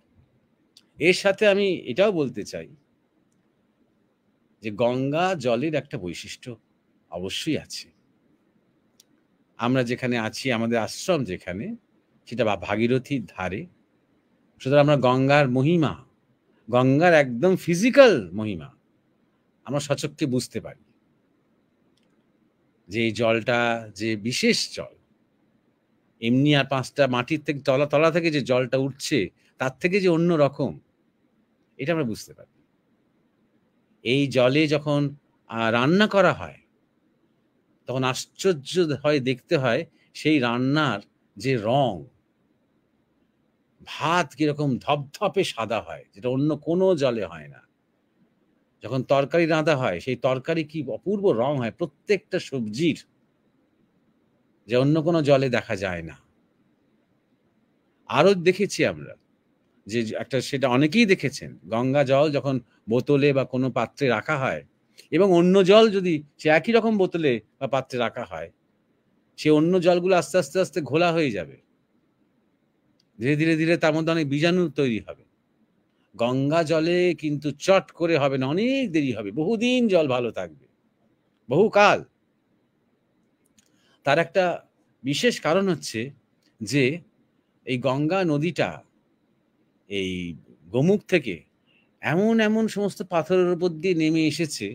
এর সাথে আমি এটাও বলতে চাই যে গঙ্গা জলের একটা বৈশিষ্ট্য অবশ্যই আছে, আমরা যেখানে আছি, আমাদের আশ্রম যেখানে, সেটা ভাগীরথীর ধারে। সুতরাং আমরা গঙ্গার মহিমা, গঙ্গার একদম ফিজিক্যাল মহিমা আমরা সচক্ষে বুঝতে পারি, যে এই জলটা যে বিশেষ জল। এমনি আর 5টা মাটির থেকে তলা থেকে যে জলটা উঠছে তার থেকে যে অন্য রকম, এটা আমরা বুঝতে পারি। এই জলে যখন রান্না করা হয় তখন আশ্চর্য হয়, দেখতে হয় সেই রান্নার যে রং, ভাত কিরকম ধপধপে সাদা হয়, যেটা অন্য কোনো জলে হয় না। যখন তরকারি রাঁধা হয় সেই তরকারি কি অপূর্ব রং হয় প্রত্যেকটা সবজির, যে অন্য কোনো জলে দেখা যায় না। আরো দেখেছি আমরা যে একটা, সেটা অনেকেই দেখেছেন, গঙ্গা জল যখন বোতলে বা কোনো পাত্রে রাখা হয় এবং অন্য জল যদি সে একই রকম বোতলে বা পাত্রে রাখা হয়, সে অন্য জলগুলো আস্তে আস্তে আস্তে ঘোলা হয়ে যাবে, ধীরে ধীরে ধীরে তার মধ্যে অনেক বীজাণু তৈরি হবে। গঙ্গা জলে কিন্তু চট করে হবে না, অনেক দেরি হবে, বহুদিন জল ভালো থাকবে, বহুকাল। তার একটা বিশেষ কারণ হচ্ছে যে এই গঙ্গা নদীটা এই গোমুখ থেকে এমন এমন সমস্ত পাথরের উপর দিয়ে নেমে এসেছে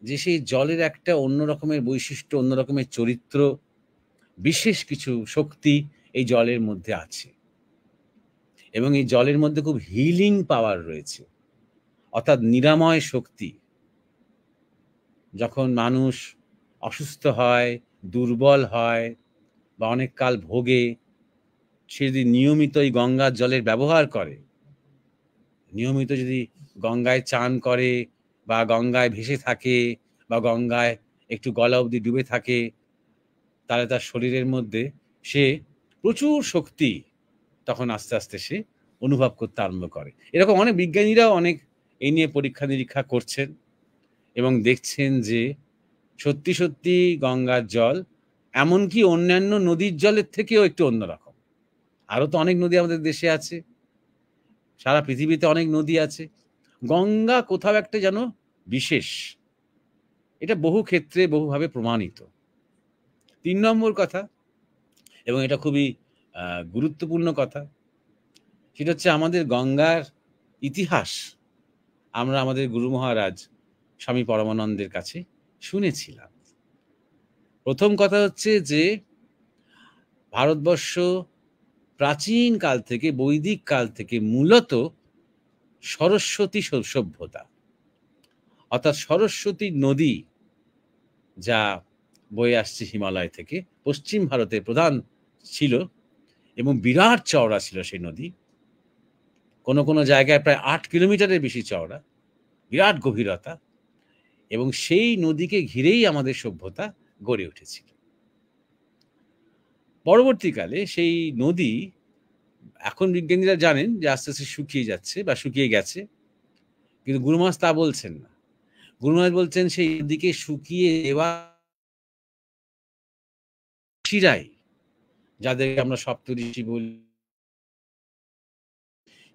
যে সেই জলের একটা অন্য রকমের বৈশিষ্ট্য, অন্য রকমের চরিত্র, বিশেষ কিছু শক্তি এই জলের মধ্যে আছে। এবং এই জলের মধ্যে খুব হিলিং পাওয়ার রয়েছে, অর্থাৎ নিরাময় শক্তি। যখন মানুষ অসুস্থ হয়, দুর্বল হয় বা অনেক কাল ভোগে, সে যদি নিয়মিত এই গঙ্গার জলের ব্যবহার করে, নিয়মিত যদি গঙ্গায় চান করে বা গঙ্গায় ভেসে থাকে বা গঙ্গায় একটু গলা অবধি ডুবে থাকে, তাহলে তার শরীরের মধ্যে সে প্রচুর শক্তি তখন আস্তে আস্তে সে অনুভব করতে আরম্ভ করে। এরকম অনেক বিজ্ঞানীরাও অনেক এই নিয়ে পরীক্ষা নিরীক্ষা করছেন এবং দেখছেন যে সত্যি সত্যি গঙ্গার জল এমনকি অন্যান্য নদীর জলের থেকেও একটু অন্যরকম। আরো তো অনেক নদী আমাদের দেশে আছে, সারা পৃথিবীতে অনেক নদী আছে, গঙ্গা কোথাও একটা যেন বিশেষ। এটা বহু ক্ষেত্রে বহুভাবে প্রমাণিত। 3 নম্বর কথা, এবং এটা খুবই গুরুত্বপূর্ণ কথা, সেটা হচ্ছে আমাদের গঙ্গার ইতিহাস আমরা আমাদের গুরু মহারাজ স্বামী পরমানন্দের কাছে শুনেছিলাম। প্রথম কথা হচ্ছে যে ভারতবর্ষ প্রাচীন কাল থেকে, বৈদিক কাল থেকে মূলত সরস্বতী সভ্যতা, অর্থাৎ সরস্বতী নদী যা বয়ে আসছে হিমালয় থেকে, পশ্চিম ভারতের প্রধান ছিল এবং বিরাট চওড়া ছিল সেই নদী। কোনো কোনো জায়গায় প্রায় 8 কিলোমিটারের বেশি চওড়া, বিরাট গভীরতা, এবং সেই নদীকে ঘিরেই আমাদের সভ্যতা গড়ে উঠেছিল। পরবর্তীকালে সেই নদী, এখন বিজ্ঞানীরা জানেন যে আস্তে আস্তে শুকিয়ে যাচ্ছে বা শুকিয়ে গেছে, কিন্তু গুরু মহারাজ তা বলছেন না। গুরু মহারাজ বলছেন সেই নদীকে শুকিয়ে দেওয়া ঋষিরাই, যাদেরকে আমরা সপ্তঋষি বলি,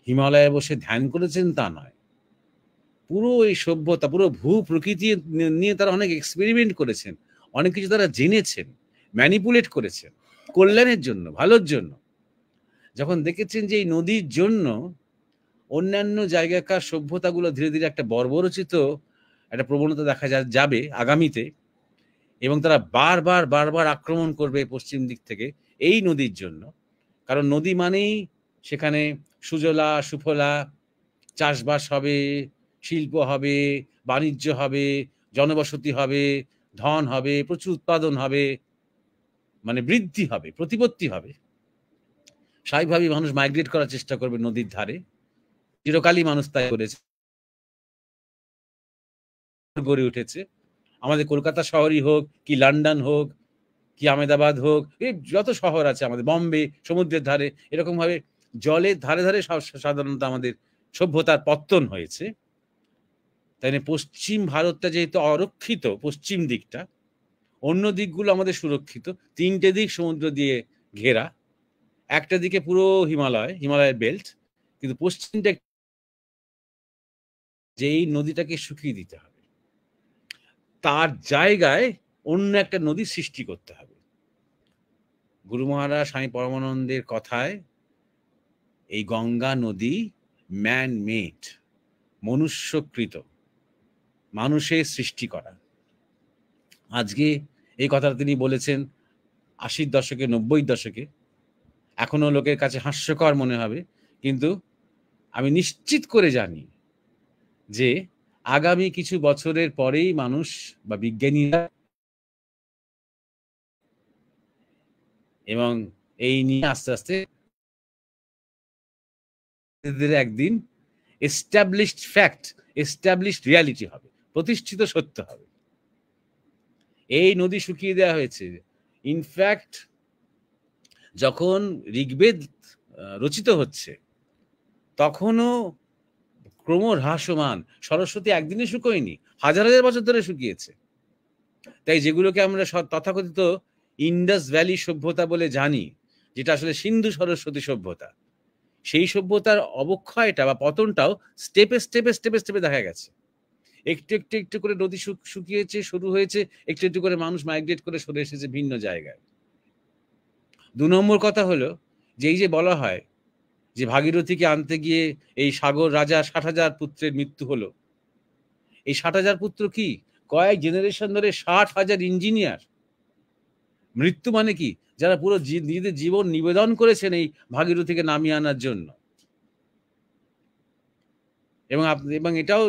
হিমালয়ে বসে ধ্যান করেছেন তা নয়। পুরো এই সভ্যতা, পুরো ভূ প্রকৃতি নিয়ে তারা অনেক এক্সপেরিমেন্ট করেছেন, অনেক কিছু তারা জেনেছেন, ম্যানিপুলেট করেছেন কল্যাণের জন্য, ভালোর জন্য। যখন দেখেছেন যে এই নদীর জন্য অন্যান্য জায়গাকার সভ্যতাগুলো ধীরে ধীরে একটা বর্বরচিত একটা প্রবণতা দেখা যাবে আগামীতে, এবং তারা বারবার বারবার আক্রমণ করবে পশ্চিম দিক থেকে এই নদীর জন্য। কারণ নদী মানেই সেখানে সুজলা সুফলা, চাষবাস হবে, শিল্প হবে, বাণিজ্য হবে, জনবসতি হবে, ধন হবে, প্রচুর উৎপাদন হবে, মানে বৃদ্ধি হবে, প্রতিপত্তি হবে। স্বাভাবিকভাবেই মানুষ মাইগ্রেট করার চেষ্টা করবে নদীর ধারে, চিরকালই মানুষ তাই করেছে, গড়ে উঠেছে। আমাদের কলকাতা শহরই হোক, কি লন্ডন হোক, কি আহমেদাবাদ হোক, এই যত শহর আছে আমাদের, বম্বে, সমুদ্রের ধারে, এরকম ভাবে জলের ধারে ধারে সাধারণত আমাদের সভ্যতার পত্তন হয়েছে। তাই পশ্চিম ভারতটা যেহেতু অরক্ষিত, পশ্চিম দিকটা, অন্য দিকগুলো আমাদের সুরক্ষিত। 3টে দিক সমুদ্র দিয়ে ঘেরা, একটা দিকে পুরো হিমালয়ের বেল্ট, কিন্তু পশ্চিমটা যে এই নদীটাকে শুকিয়ে দিতে হবে, তার জায়গায় অন্য একটা নদী সৃষ্টি করতে হবে। গুরু মহারাজ স্বামী পরমানন্দের কথায় এই গঙ্গা নদী ম্যান মেড, মনুষ্যকৃত, মানুষের সৃষ্টি করা। আজকে এই কথাটা তিনি বলেছেন 80-র দশকে, 90-র দশকে। এখনো লোকের কাছে হাস্যকর মনে হবে, কিন্তু আমি নিশ্চিত করে জানি যে আগামী কিছু বছরের পরেই মানুষ বা বিজ্ঞানীরা এবং এই নিয়ে আস্তে আস্তে একদিন এস্টাবলিশড ফ্যাক্ট, এস্টাবলিশড রিয়ালিটি হবে, প্রতিষ্ঠিত সত্য হবে। এই নদী শুকিয়ে দেওয়া হয়েছে। ইনফ্যাক্ট যখন ঋগ্বেদ রচিত হচ্ছে তখনও ক্রমহ্রাসমান, সরস্বতী একদিনে শুকোয়নি, হাজার হাজার বছর ধরে শুকিয়েছে। তাই যেগুলোকে আমরা তথাকথিত ইন্ডাস ভ্যালি সভ্যতা বলে জানি, যেটা আসলে সিন্ধু সরস্বতী সভ্যতা, সেই সভ্যতার অবক্ষয়টা বা পতনটাও স্টেপে স্টেপে স্টেপে স্টেপে দেখা গেছে। একটু একটু একটু করে নদী শুকিয়েছে, শুরু হয়েছে, একটু একটু করে মানুষ মাইগ্রেট করে সরে এসেছে ভিন্ন জায়গায়। 2 নম্বর কথা হলো যে এই যে বলা হয় যে ভাগীরথীকে আনতে গিয়ে এই সাগর রাজা 60,000 পুত্রের মৃত্যু হলো। এই 60,000 পুত্র কি? কয়েক জেনারেশন ধরে 60,000 ইঞ্জিনিয়ার। মৃত্যু মানে কি? যারা পুরো নিজেদের জীবন নিবেদন করেছেন এই ভাগীরথীকে নামিয়ে আনার জন্য। এবং এটাও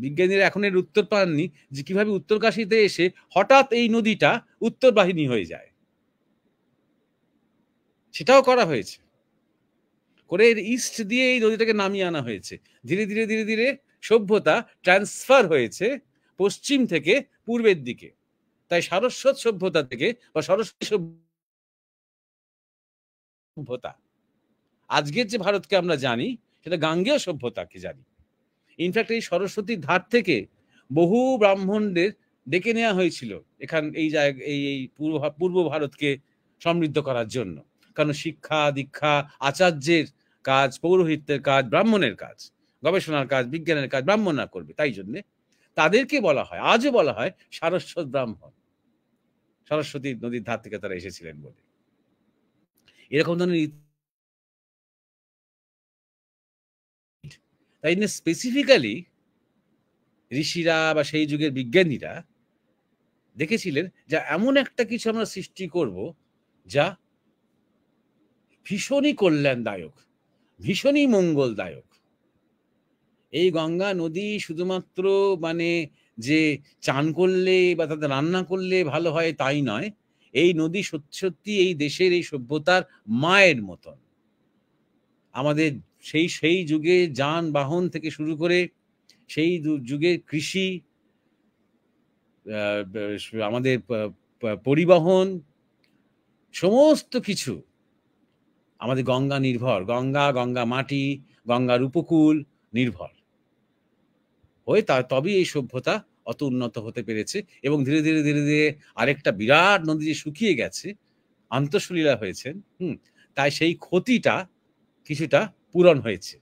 বিজ্ঞানীরা এখন এর উত্তর পাননি যে কিভাবে উত্তরকাশীতে এসে হঠাৎ এই নদীটা উত্তর বাহিনী হয়ে যায়। সেটাও করা হয়েছে, করে এর ইস্ট দিয়ে এই নদীটাকে নামিয়ে আনা হয়েছে। ধীরে ধীরে ধীরে ধীরে সভ্যতা ট্রান্সফার হয়েছে পশ্চিম থেকে পূর্বের দিকে। তাই সারস্বত সভ্যতা থেকে বা সরস্বতী সভ্যতা, আজকের যে ভারতকে আমরা জানি সেটা গাঙ্গেয় সভ্যতাকে জানি। ইনফ্যাক্ট এই সরস্বতীর ধার থেকে বহু ব্রাহ্মণদের ডেকে নেওয়া হয়েছিল এই জায়গা, এই পূর্ব ভারতকে সমৃদ্ধ করার জন্য। কারণ শিক্ষা দীক্ষা, আচার্যের কাজ, পৌরোহিত্যের কাজ ব্রাহ্মণের কাজ, গবেষণার কাজ বিজ্ঞানের কাজ ব্রাহ্মণরা করবে। তাই জন্য তাদেরকে বলা হয়, আজও বলা হয় সারস্বত ব্রাহ্মণ। সরস্বতী নদীর ধার থেকে তারা এসেছিলেন বলে। এরকম ধরনের তাই জন্য স্পেসিফিক্যালি ঋষিরা বা সেই যুগের বিজ্ঞানীরা দেখেছিলেন যে এমন একটা কিছু আমরা সৃষ্টি করব যা ভীষণই কল্যাণদায়ক, ভীষণই মঙ্গলদায়ক। এই গঙ্গা নদী শুধুমাত্র মানে যে চান করলে বা তাতে রান্না করলে ভালো হয় তাই নয়, এই নদী সত্যি সত্যি এই দেশের এই সভ্যতার মায়ের মতন। আমাদের সেই যুগে যানবাহন থেকে শুরু করে সেই যুগের কৃষি, আমাদের পরিবহন, সমস্ত কিছু আমাদের গঙ্গা নির্ভর, গঙ্গা মাটি, গঙ্গার উপকূল নির্ভর হয়ে তবেই এই সভ্যতা অত উন্নত হতে পেরেছে। এবং ধীরে ধীরে ধীরে ধীরে আরেকটা বিরাট নদী যে শুকিয়ে গেছে, আন্তঃসলীলা হয়েছেন, তাই সেই ক্ষতিটা কিছুটা পূরণ হয়েছে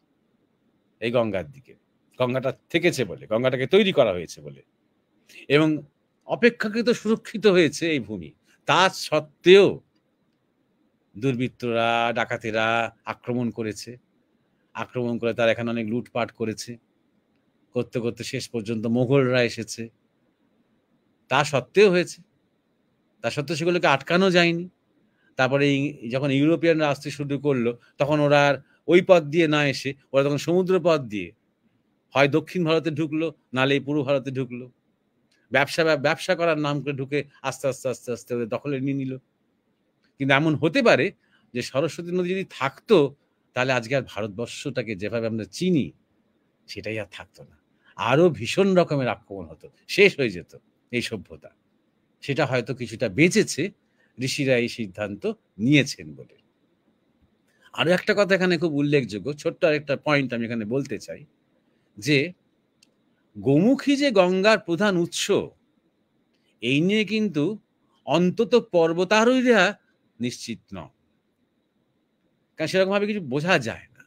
এই গঙ্গার দিকে। গঙ্গাটা থেকেছে বলে, গঙ্গাটাকে তৈরি করা হয়েছে বলে, এবং অপেক্ষাকৃত সুরক্ষিত হয়েছে এই ভূমি। তা সত্ত্বেও দুর্বৃত্তরা, ডাকাতেরা আক্রমণ করেছে, আক্রমণ করে তারা এখানে অনেক লুটপাট করেছে, করতে করতে শেষ পর্যন্ত মোগলরা এসেছে। তা সত্ত্বেও হয়েছে, তা সত্ত্বেও সেগুলোকে আটকানো যায়নি। তারপরে যখন ইউরোপিয়ানরা আসতে শুরু করলো, তখন ওরা আর ওই পথ দিয়ে না এসে ওরা তখন সমুদ্র পথ দিয়ে হয় দক্ষিণ ভারতে ঢুকলো, নালে পূর্ব ভারতে ঢুকলো। ব্যবসা করার নাম করে ঢুকে আস্তে আস্তে আস্তে আস্তে ওদের দখলে নিয়ে নিল। কিন্তু এমন হতে পারে যে সরস্বতী নদী যদি থাকতো, তাহলে আজকে আর ভারতবর্ষটাকে যেভাবে আমরা চিনি সেটাই আর থাকতো না। আরো ভীষণ রকমের আক্রমণ হতো, শেষ হয়ে যেত এই সভ্যতা। সেটা হয়তো কিছুটা বেঁচেছে ঋষিরা এই সিদ্ধান্ত নিয়েছেন বলে। আরো একটা কথা এখানে খুব উল্লেখযোগ্য, ছোট্ট আরেকটা পয়েন্ট আমি এখানে বলতে চাই, যে গোমুখী যে গঙ্গার প্রধান উৎস, এই নিয়ে কিন্তু অন্তত পর্বতারোহীরা নিশ্চিত নয়, কারণ সেরকম ভাবে কিছু বোঝা যায় না।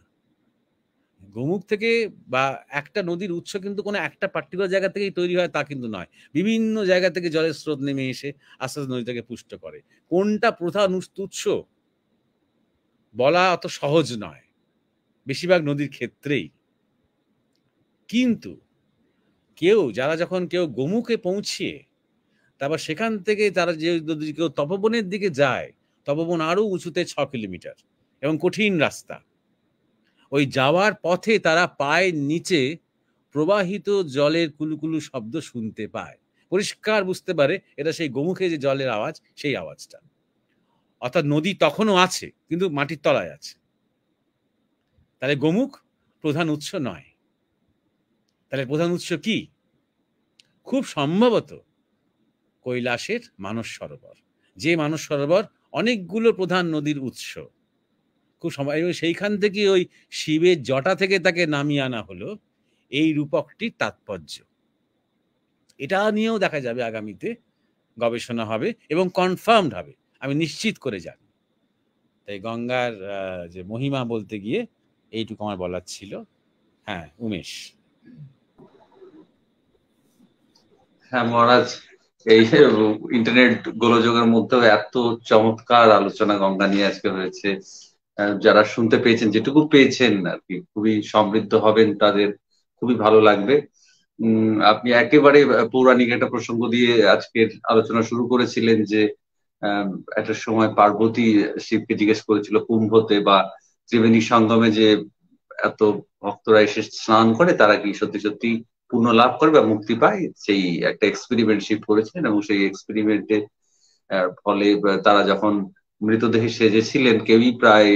গোমুখ থেকে বা একটা নদীর উৎস কিন্তু কোনো একটা পার্টিকুলার জায়গা থেকেই তৈরি হয় তা কিন্তু নয়। বিভিন্ন জায়গা থেকে জলের স্রোত নেমে এসে আস্তে আস্তে নদীটাকে পুষ্ট করে। কোনটা প্রধান উৎস বলা অত সহজ নয় বেশিরভাগ নদীর ক্ষেত্রেই। কিন্তু যারা যখন কেউ গোমুখে পৌঁছিয়ে তারপর সেখান থেকে তারা যদি কেউ তপবনের দিকে যায়, তপবন আরো উঁচুতে 6 কিলোমিটার এবং কঠিন রাস্তা। ওই যাওয়ার পথে তারা পায়ের নিচে প্রবাহিত জলের কুলুকুলু শব্দ শুনতে পায়, পরিষ্কার বুঝতে পারে এটা সেই গোমুখে যে জলের আওয়াজ, সেই আওয়াজটা। অর্থাৎ নদী তখনও আছে কিন্তু মাটির তলায় আছে। তাহলে গোমুখ প্রধান উৎস নয়। তাহলে প্রধান উৎস কি? খুব সম্ভবত কৈলাসের মানস সরোবর, যে মানস সরোবর অনেকগুলো প্রধান নদীর উৎস। খুব সেইখান থেকে ওই শিবের জটা থেকে তাকে নামিয়ে আনা হলো, এই রূপকটির তাৎপর্য। এটা নিয়েও দেখা যাবে আগামীতে, গবেষণা হবে এবং কনফার্মড হবে, আমি নিশ্চিত করে জানি। তাই গঙ্গার যে মহিমা বলতে গিয়ে এইটুকু আমার বলার ছিল। হ্যাঁ উমেশ। হ্যাঁ মহারাজ, এই ইন্টারনেট গোলযোগের মধ্যেও এত চমৎকার আলোচনা গঙ্গা নিয়ে আজকে হয়েছে। যারা শুনতে পেয়েছেন, যেটুকু পেয়েছেন আর কি, খুবই সমৃদ্ধ হবেন, তাদের খুবই ভালো লাগবে। আপনি একেবারে পৌরাণিক একটা প্রসঙ্গ দিয়ে আজকের আলোচনা শুরু করেছিলেন যে একটা সময় পার্বতী শিবকে জিজ্ঞেস করেছিল কুম্ভতে বা ত্রিবেণী সঙ্গমে যে এত ভক্তরা এসে স্নান করে তারা কি সত্যি সত্যি পুণ্য লাভ করে বা মুক্তি পায়। সেই একটা এক্সপেরিমেন্ট শিব করেছিলেন এবং সেই এক্সপেরিমেন্টে ফলে তারা যখন মৃতদেহে সেজেছিলেন, কেউই প্রায়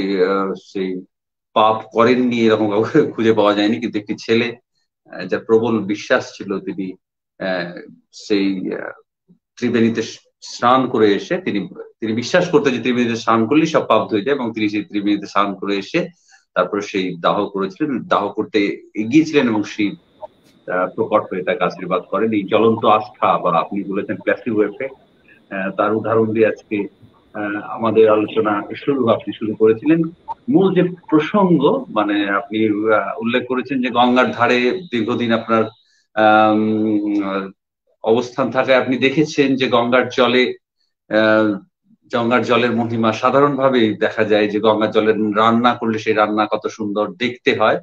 সেই পাপ করেননি এরকম কাউকে খুঁজে পাওয়া যায়নি। কিন্তু একটি ছেলে, যার প্রবল বিশ্বাস ছিল, তিনি সেই ত্রিবেণীতে স্নান করে এসে তিনি বিশ্বাস করতেন যে ত্রিবেণীতে স্নান করলেই সব পাপ ধুয়ে যায়, এবং তিনি সেই ত্রিবেণীতে স্নান করে এসে তারপরে সেই দাহ করেছিলেন, দাহ করতে এগিয়েছিলেন এবং সেই প্রকট হয়ে তাকে আশীর্বাদ করেন। এই জ্বলন্ত আস্থা বা আপনি বলেছেন প্ল্যাসিবো এফেক্ট, তার উদাহরণ দিয়ে আজকে আমাদের আলোচনা আপনি শুরু করেছিলেন। মূল যে প্রসঙ্গ, মানে আপনি উল্লেখ করেছেন যে গঙ্গার ধারে দীর্ঘদিন আপনার অবস্থান থাকায় আপনি দেখেছেন যে গঙ্গার জলের মহিমা। সাধারণভাবেই দেখা যায় যে গঙ্গার জলের রান্না করলে সেই রান্না কত সুন্দর দেখতে হয়,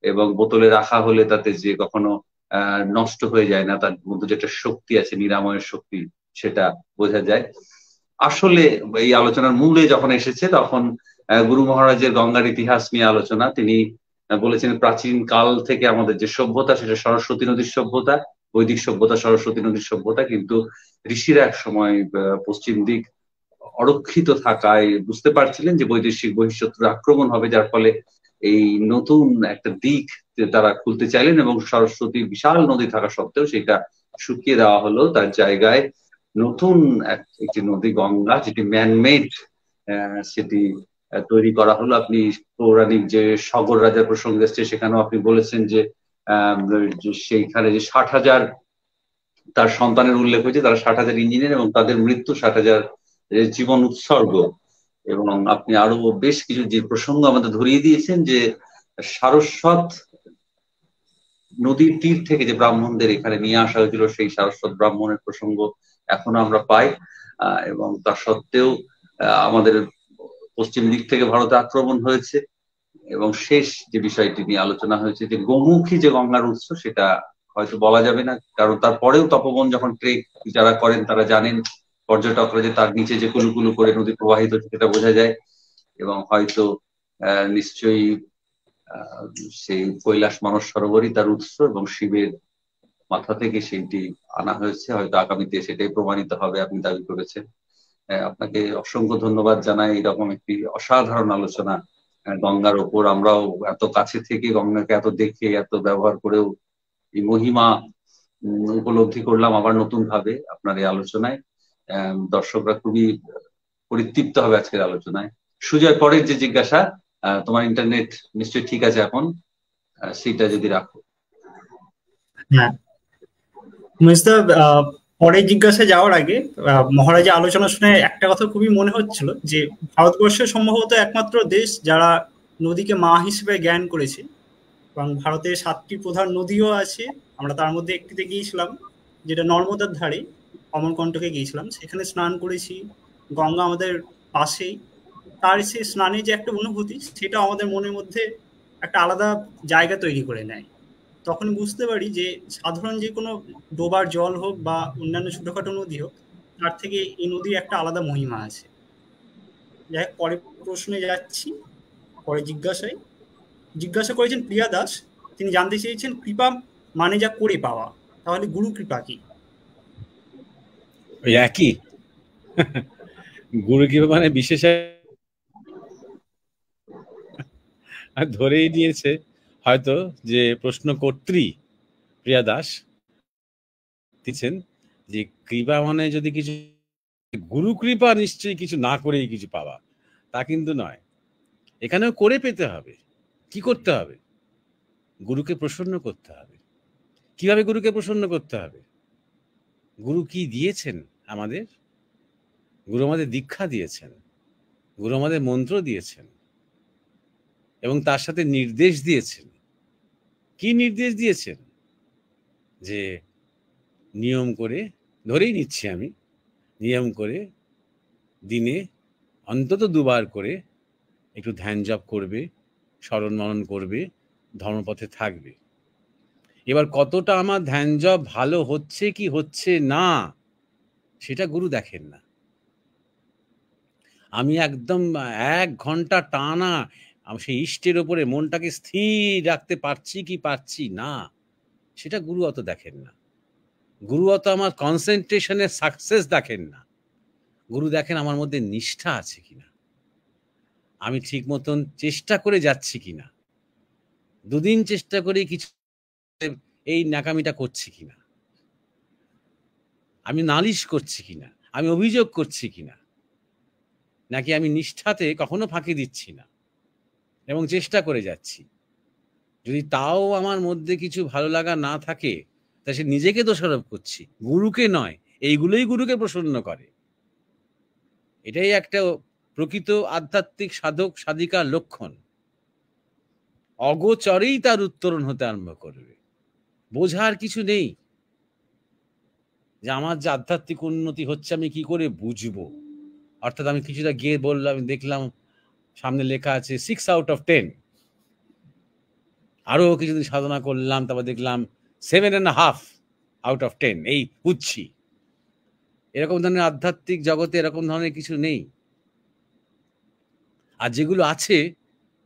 এবং বোতলে রাখা হলে তাতে যে কখনো নষ্ট হয়ে যায় না, তার মধ্যে যেটা শক্তি আছে, নিরাময়ের শক্তি, সেটা বোঝা যায়। আসলে এই আলোচনার মূলে যখন এসেছে তখন গুরু মহারাজের গঙ্গার ইতিহাস নিয়ে আলোচনা। তিনি বলেছেন প্রাচীন কাল থেকে আমাদের যে সভ্যতা, সেটা সরস্বতী নদীর সভ্যতা, বৈদিক সভ্যতা সরস্বতী নদীর সভ্যতা। কিন্তু ঋষিরা এক সময় পশ্চিম দিক অরক্ষিত থাকায় বুঝতে পারছিলেন যে বৈদেশিক বহিঃশত্রুর আক্রমণ হবে, যার ফলে এই নতুন একটা দিক তারা খুলতে চাইলেন, এবং সরস্বতী বিশাল নদী থাকা সত্ত্বেও সেটা শুকিয়ে দেওয়া হলো। তার জায়গায় নতুন একটি নদী গঙ্গা, যেটি ম্যানমেড, সেটি তৈরি করা হলো। আপনি পৌরাণিক যে সগর রাজার প্রসঙ্গ এসছে, সেখানেও আপনি বলেছেন যে সেইখানে যে 60,000 তার সন্তানের উল্লেখ হয়েছে, তারা 60,000 ইঞ্জিনিয়ার এবং তাদের মৃত্যু 60,000 জীবন উৎসর্গ। এবং আপনি আরো বেশ কিছু যে প্রসঙ্গ আমাদের ধরিয়ে দিয়েছেন যে সারস্বত নদীর তীর থেকে যে ব্রাহ্মণদের এখানে নিয়ে আসা হয়েছিল, সেই সারস্বত ব্রাহ্মণের প্রসঙ্গ এখনো আমরা পাই। এবং তা সত্ত্বেও আমাদের পশ্চিম দিক থেকে ভারতে আক্রমণ হয়েছে। এবং শেষ যে বিষয়টি নিয়ে আলোচনা হয়েছে যে গোমুখী যে গঙ্গার উৎস, সেটা হয়তো বলা যাবে না, কারণ তারপরেও তপবন যখন ট্রেক যারা করেন তারা জানেন, পর্যটকরা, যে তার নিচে যে কুলুকুলু করে নদী প্রবাহিত হচ্ছে সেটা বোঝা যায়। এবং হয়তো নিশ্চয়ই সেই কৈলাস মানস সরোবরই তার উৎস, এবং শিবের মাথা থেকে সেইটি আনা হয়েছে। হয়তো আগামীতে সেটাই প্রমাণিত হবে, আপনি দাবি করেছেন। আপনাকে অসংখ্য ধন্যবাদ জানাই এরকম একটি অসাধারণ আলোচনা গঙ্গার ওপর। আমরাও এত কাছে থেকে গঙ্গাকে এত দেখে এত ব্যবহার করেও এই মহিমা উপলব্ধি করলাম আবার নতুন ভাবে আপনার এই আলোচনায়। দর্শকরা খুবই পরিতৃপ্ত হবে আজকের আলোচনায়। সুজয়, পরের যে জিজ্ঞাসা, তোমার ইন্টারনেট নিশ্চয়ই ঠিক আছে এখন, সেটা যদি রাখো। হ্যাঁ পরের জিজ্ঞাসা যাওয়ার আগে মহারাজের আলোচনা শুনে একটা কথা খুবই মনে হচ্ছিল যে ভারতবর্ষ সম্ভবত একমাত্র দেশ যারা নদীকে মা হিসেবে জ্ঞান করেছে, এবং ভারতের 7টি প্রধান নদীও আছে। আমরা তার মধ্যে একটিতে গিয়েছিলাম, যেটা নর্মদার ধারে, অমরকণ্টকে গিয়েছিলাম। সেখানে স্নান করেছি, গঙ্গা আমাদের পাশেই। তার সেই স্নানে যে একটা অনুভূতি, সেটা আমাদের মনের মধ্যে একটা আলাদা জায়গা তৈরি করে নেয়। তখন বুঝতে পারি যে সাধারণ যে কোনো ডোবার জল হোক বা অন্যান্য ছোটখাটো নদী হোক, তার থেকে এই নদীর একটা আলাদা মহিমা আছে। যাই হোক, পরের প্রশ্নে যাচ্ছি। পরে জিজ্ঞাসা করেছেন প্রিয়া দাস। তিনি জানতে চেয়েছেন কৃপা মানে যা করে পাওয়া, তাহলে গুরু কৃপা কি? ওই একই। গুরু কৃপা মানে বিশেষ ধরেই নিয়েছে হয়তো যে প্রশ্নকর্ত্রী প্রিয়া দাস দিচ্ছেন যে কৃপা মানে যদি কিছু, গুরু কৃপা নিশ্চয়ই কিছু না করেই কিছু পাওয়া, তা কিন্তু নয়। এখানেও করে পেতে হবে। কি করতে হবে? গুরুকে প্রসন্ন করতে হবে। কিভাবে গুরুকে প্রসন্ন করতে হবে? গুরু কি দিয়েছেন আমাদের? গুরু আমাদের দীক্ষা দিয়েছেন, গুরু আমাদের মন্ত্র দিয়েছেন এবং তার সাথে নির্দেশ দিয়েছেন। কি নির্দেশ দিয়েছেন? যে নিয়ম করে, ধরেই নিচ্ছি আমি, নিয়ম করে দিনে অন্তত 2 বার করে একটু ধ্যান জপ করবে, স্মরণ মনন করবে, ধর্মপথে থাকবে। এবার কতটা আমার ধ্যান জপ ভালো হচ্ছে কি হচ্ছে না, সেটা গুরু দেখেন না। আমি একদম 1 ঘন্টা টানা সেই ইষ্টের ওপরে মনটাকে স্থির রাখতে পারছি কি পারছি না, সেটা গুরু অত দেখেন না। গুরু অত আমার কনসেন্ট্রেশনের সাকসেস দেখেন না। গুরু দেখেন আমার মধ্যে নিষ্ঠা আছে কিনা, আমি ঠিক মতন চেষ্টা করে যাচ্ছি কিনা, 2 দিন চেষ্টা করে কিছু এই ন্যাকামিটা করছি কিনা, আমি নালিশ করছি কিনা, আমি অভিযোগ করছি কিনা, নাকি আমি নিষ্ঠাতে কখনো ফাঁকি দিচ্ছি না এবং চেষ্টা করে যাচ্ছি। যদি তাও আমার মধ্যে কিছু ভালো লাগা না থাকে, তা সে নিজেকে দোষারোপ করছি, গুরুকে নয়। এইগুলোই গুরুকে প্রসন্ন করে। এটাই একটা প্রকৃত আধ্যাত্মিক সাধক সাধিকার লক্ষণ। অগোচরেই তার উত্তরণ হতে আরম্ভ করবে। বোঝার কিছু নেই যে আমার যে আধ্যাত্মিক উন্নতি হচ্ছে আমি কি করে বুঝবো। অর্থাৎ আমি কিছুটা গিয়ে বললাম, দেখলাম সামনে লেখা আছে 6 out of 10, আরো কিছুদিন সাধনা করলাম, তারপর দেখলাম 7.5 out of 10, এই বুঝছি। এরকম ধরনের আধ্যাত্মিক জগতে এরকম ধরনের কিছু নেই। আর যেগুলো আছে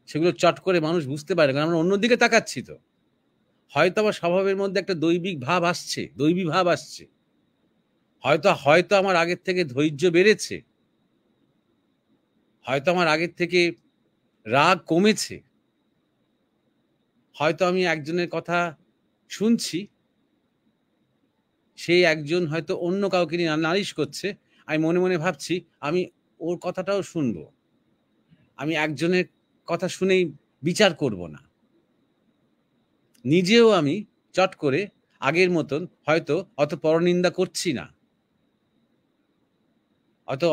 সেগুলো চট করে মানুষ বুঝতে পারে, কারণ আমরা অন্যদিকে তাকাচ্ছি। তো হয়তো আমার স্বভাবের মধ্যে একটা দৈবিক ভাব আসছে, দৈবী ভাব আসছে, হয়তো আমার আগের থেকে ধৈর্য বেড়েছে, হয়তো আমার আগের থেকে রাগ কমেছে, হয়তো আমি একজনের কথা শুনছি, সেই একজন হয়তো অন্য কাউকে নিয়ে নালিশ করছে, আমি মনে মনে ভাবছি আমি ওর কথাটাও শুনবো, আমি একজনের কথা শুনেই বিচার করব না। নিজেও আমি চট করে আগের মতন হয়তো অত পরনিন্দা করছি না, অত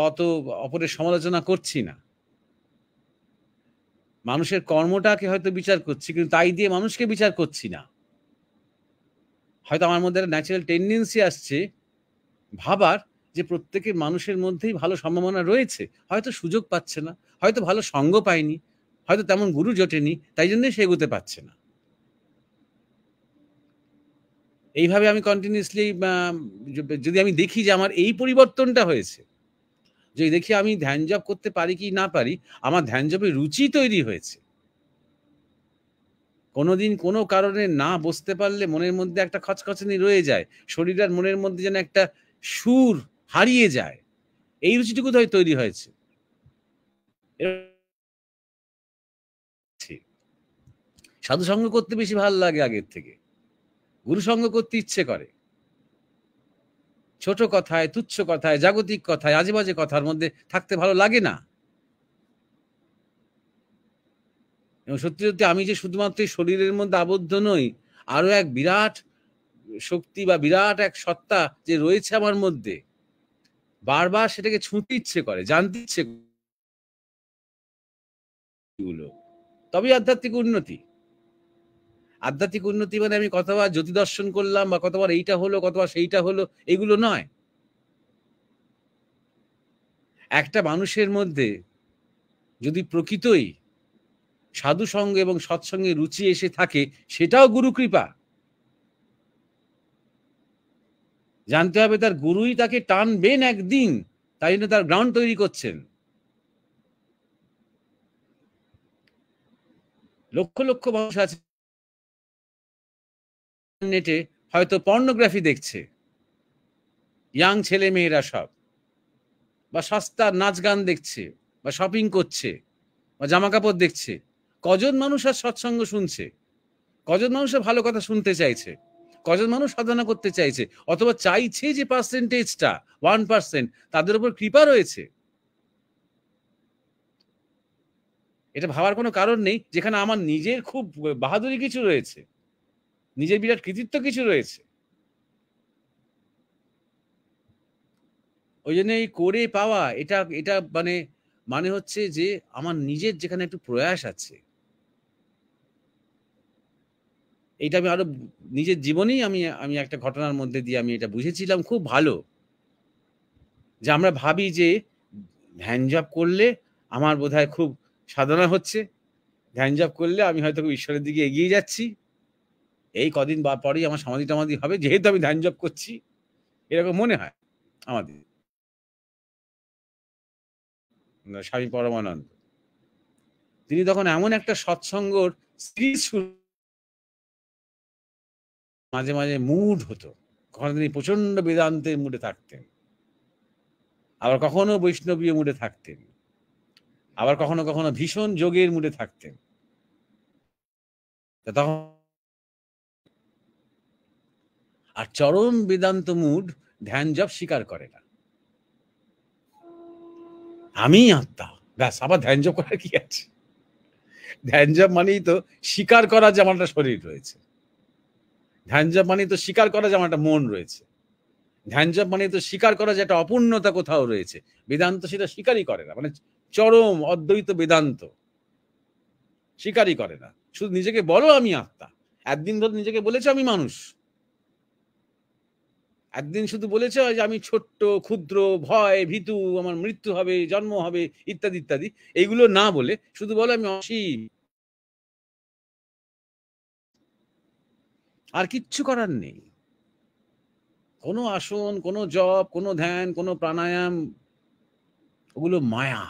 অপরের সমালোচনা করছি না। মানুষের কর্মটাকে হয়তো বিচার করছি, কিন্তু তাই দিয়ে মানুষকে বিচার করছি না। হয়তো আমার মধ্যে একটা ন্যাচারাল টেন্ডেন্সি আসছে ভাবার যে প্রত্যেকের মানুষের মধ্যেই ভালো সম্ভাবনা রয়েছে, হয়তো সুযোগ পাচ্ছে না, হয়তো ভালো সঙ্গ পায়নি, হয়তো তেমন গুরু জোটেনি, তাই জন্যই সে এগোতে পারছে না। এইভাবে আমি কন্টিনিউসলি যদি আমি দেখি যে আমার এই পরিবর্তনটা হয়েছে, যদি দেখি আমি ধ্যান জপ করতে পারি কি না পারি, আমার ধ্যান জপে রুচি তৈরি হয়েছে। কোনোদিন কোনো কারণে না বসতে পারলে মনের মধ্যে একটা খচখচানি রয়ে যায়, শরীর আর মনের মধ্যে যেন একটা সুর হারিয়ে যায়, এই রুচিটুকু তো তৈরি হয়েছে। সাধু সঙ্গ করতে বেশি ভালো লাগে আগের থেকে, গুরু সঙ্গ করতে ইচ্ছে করে। ছোট কথায়, তুচ্ছ কথায়, জাগতিক কথায়, আজে বাজে কথার মধ্যে থাকতে ভালো লাগে না। এবং সত্যি সত্যি আমি যে শুধুমাত্র এই শরীরের মধ্যে আবদ্ধ নই, আরো এক বিরাট শক্তি বা বিরাট এক সত্তা যে রয়েছে আমার মধ্যে, বারবার সেটাকে ছুঁতে ইচ্ছে করে, জানতে ইচ্ছে গুলো, তবেই আধ্যাত্মিক উন্নতি। আধ্যাত্মিক উন্নতি মানে আমি কতবার জ্যোতি দর্শন করলাম বা কতবার এইটা হলো কতবার সেইটা হলো, এগুলো নয়। একটা মানুষের মধ্যে যদি প্রকৃতই সাধু সঙ্গ এবং সৎসঙ্গে রুচি এসে থাকে, সেটাও গুরু কৃপা। জানতে হবে তার গুরুই তাকে টানবেন একদিন, তাই জন্য তার গ্রাউন্ড তৈরি করছেন। লক্ষ লক্ষ মানুষ আছে নেটে হয়তো পর্নোগ্রাফি দেখছে, ইয়াং ছেলে মেয়েরা সব, বা সস্তার নাচ গান দেখছে, বা শপিং করছে, বা জামা কাপড় দেখছে। কজন মানুষ আর সৎসঙ্গ শুনছে? কজন মানুষ ভালো কথা শুনতে চাইছে? কজন মানুষ সাধনা করতে চাইছে, অথবা চাইছে যে পার্সেন্টেজটা 1%, তাদের উপর কৃপা রয়েছে? এটা ভাবার কোনো কারণ নেই, যেখানে আমার নিজের খুব বাহাদুরি কিছু রয়েছে, নিজের বিরাট কৃতিত্ব কিছু রয়েছে। ওই জন্য এই করে পাওয়া, এটা এটা মানে মানে হচ্ছে যে আমার নিজের যেখানে একটু প্রয়াস আছে, এইটা আমি আরো নিজের জীবনেই আমি আমি একটা ঘটনার মধ্যে দিয়ে আমি এটা বুঝেছিলাম খুব ভালো। যে আমরা ভাবি যে ধ্যান জপ করলে আমার বোধহয় খুব সাধনা হচ্ছে, ধ্যান জপ করলে আমি হয়তো খুব ঈশ্বরের দিকে এগিয়ে যাচ্ছি, এই কদিন বা পরেই আমার সমাধি টমাধি হবে যেহেতু আমি ধ্যান জপ করছি, এরকম মনে হয় আমাদের। স্বামী পরমানন্দ তিনি তখন এমন একটা সৎসঙ্গর সিরিজ শুরু, মাঝে মাঝে মুড হতো, কখনো তিনি প্রচন্ড বেদান্তের মুডে থাকতেন, আবার কখনো বৈষ্ণবীয় মুডে থাকতেন, আবার কখনো কখনো ভীষণ যোগের মুডে থাকতেন। তখন আর চরম বেদান্ত মুড ধ্যান জপ স্বীকার করে না। আমি আত্মা, ব্যাস, আবার ধ্যান জপ করার কি আছে? ধ্যান জপ মানেই তো স্বীকার করা যে আমার একটা শরীর রয়েছে, ধ্যান জপ মানেই তো স্বীকার করা যে আমার একটা মন রয়েছে, ধ্যান জপ মানেই তো স্বীকার করা যে একটা অপূর্ণতা কোথাও রয়েছে। বেদান্ত সেটা স্বীকারই করে না, মানে চরম অদ্বৈত বেদান্ত স্বীকারই করে না। শুধু নিজেকে বলো আমি আত্মা, একদিন ধরে নিজেকে বলেছো আমি মানুষ, একদিন শুধু বলেছে যে আমি ছোট্ট ক্ষুদ্র ভয় ভীতু, আমার মৃত্যু হবে, জন্ম হবে, ইত্যাদি ইত্যাদি, এইগুলো না বলে শুধু বলে আমি অসীম। আর কিচ্ছু করার নেই, কোনো আসন, কোনো জপ, কোনো ধ্যান, কোনো প্রাণায়াম, ওগুলো মায়া।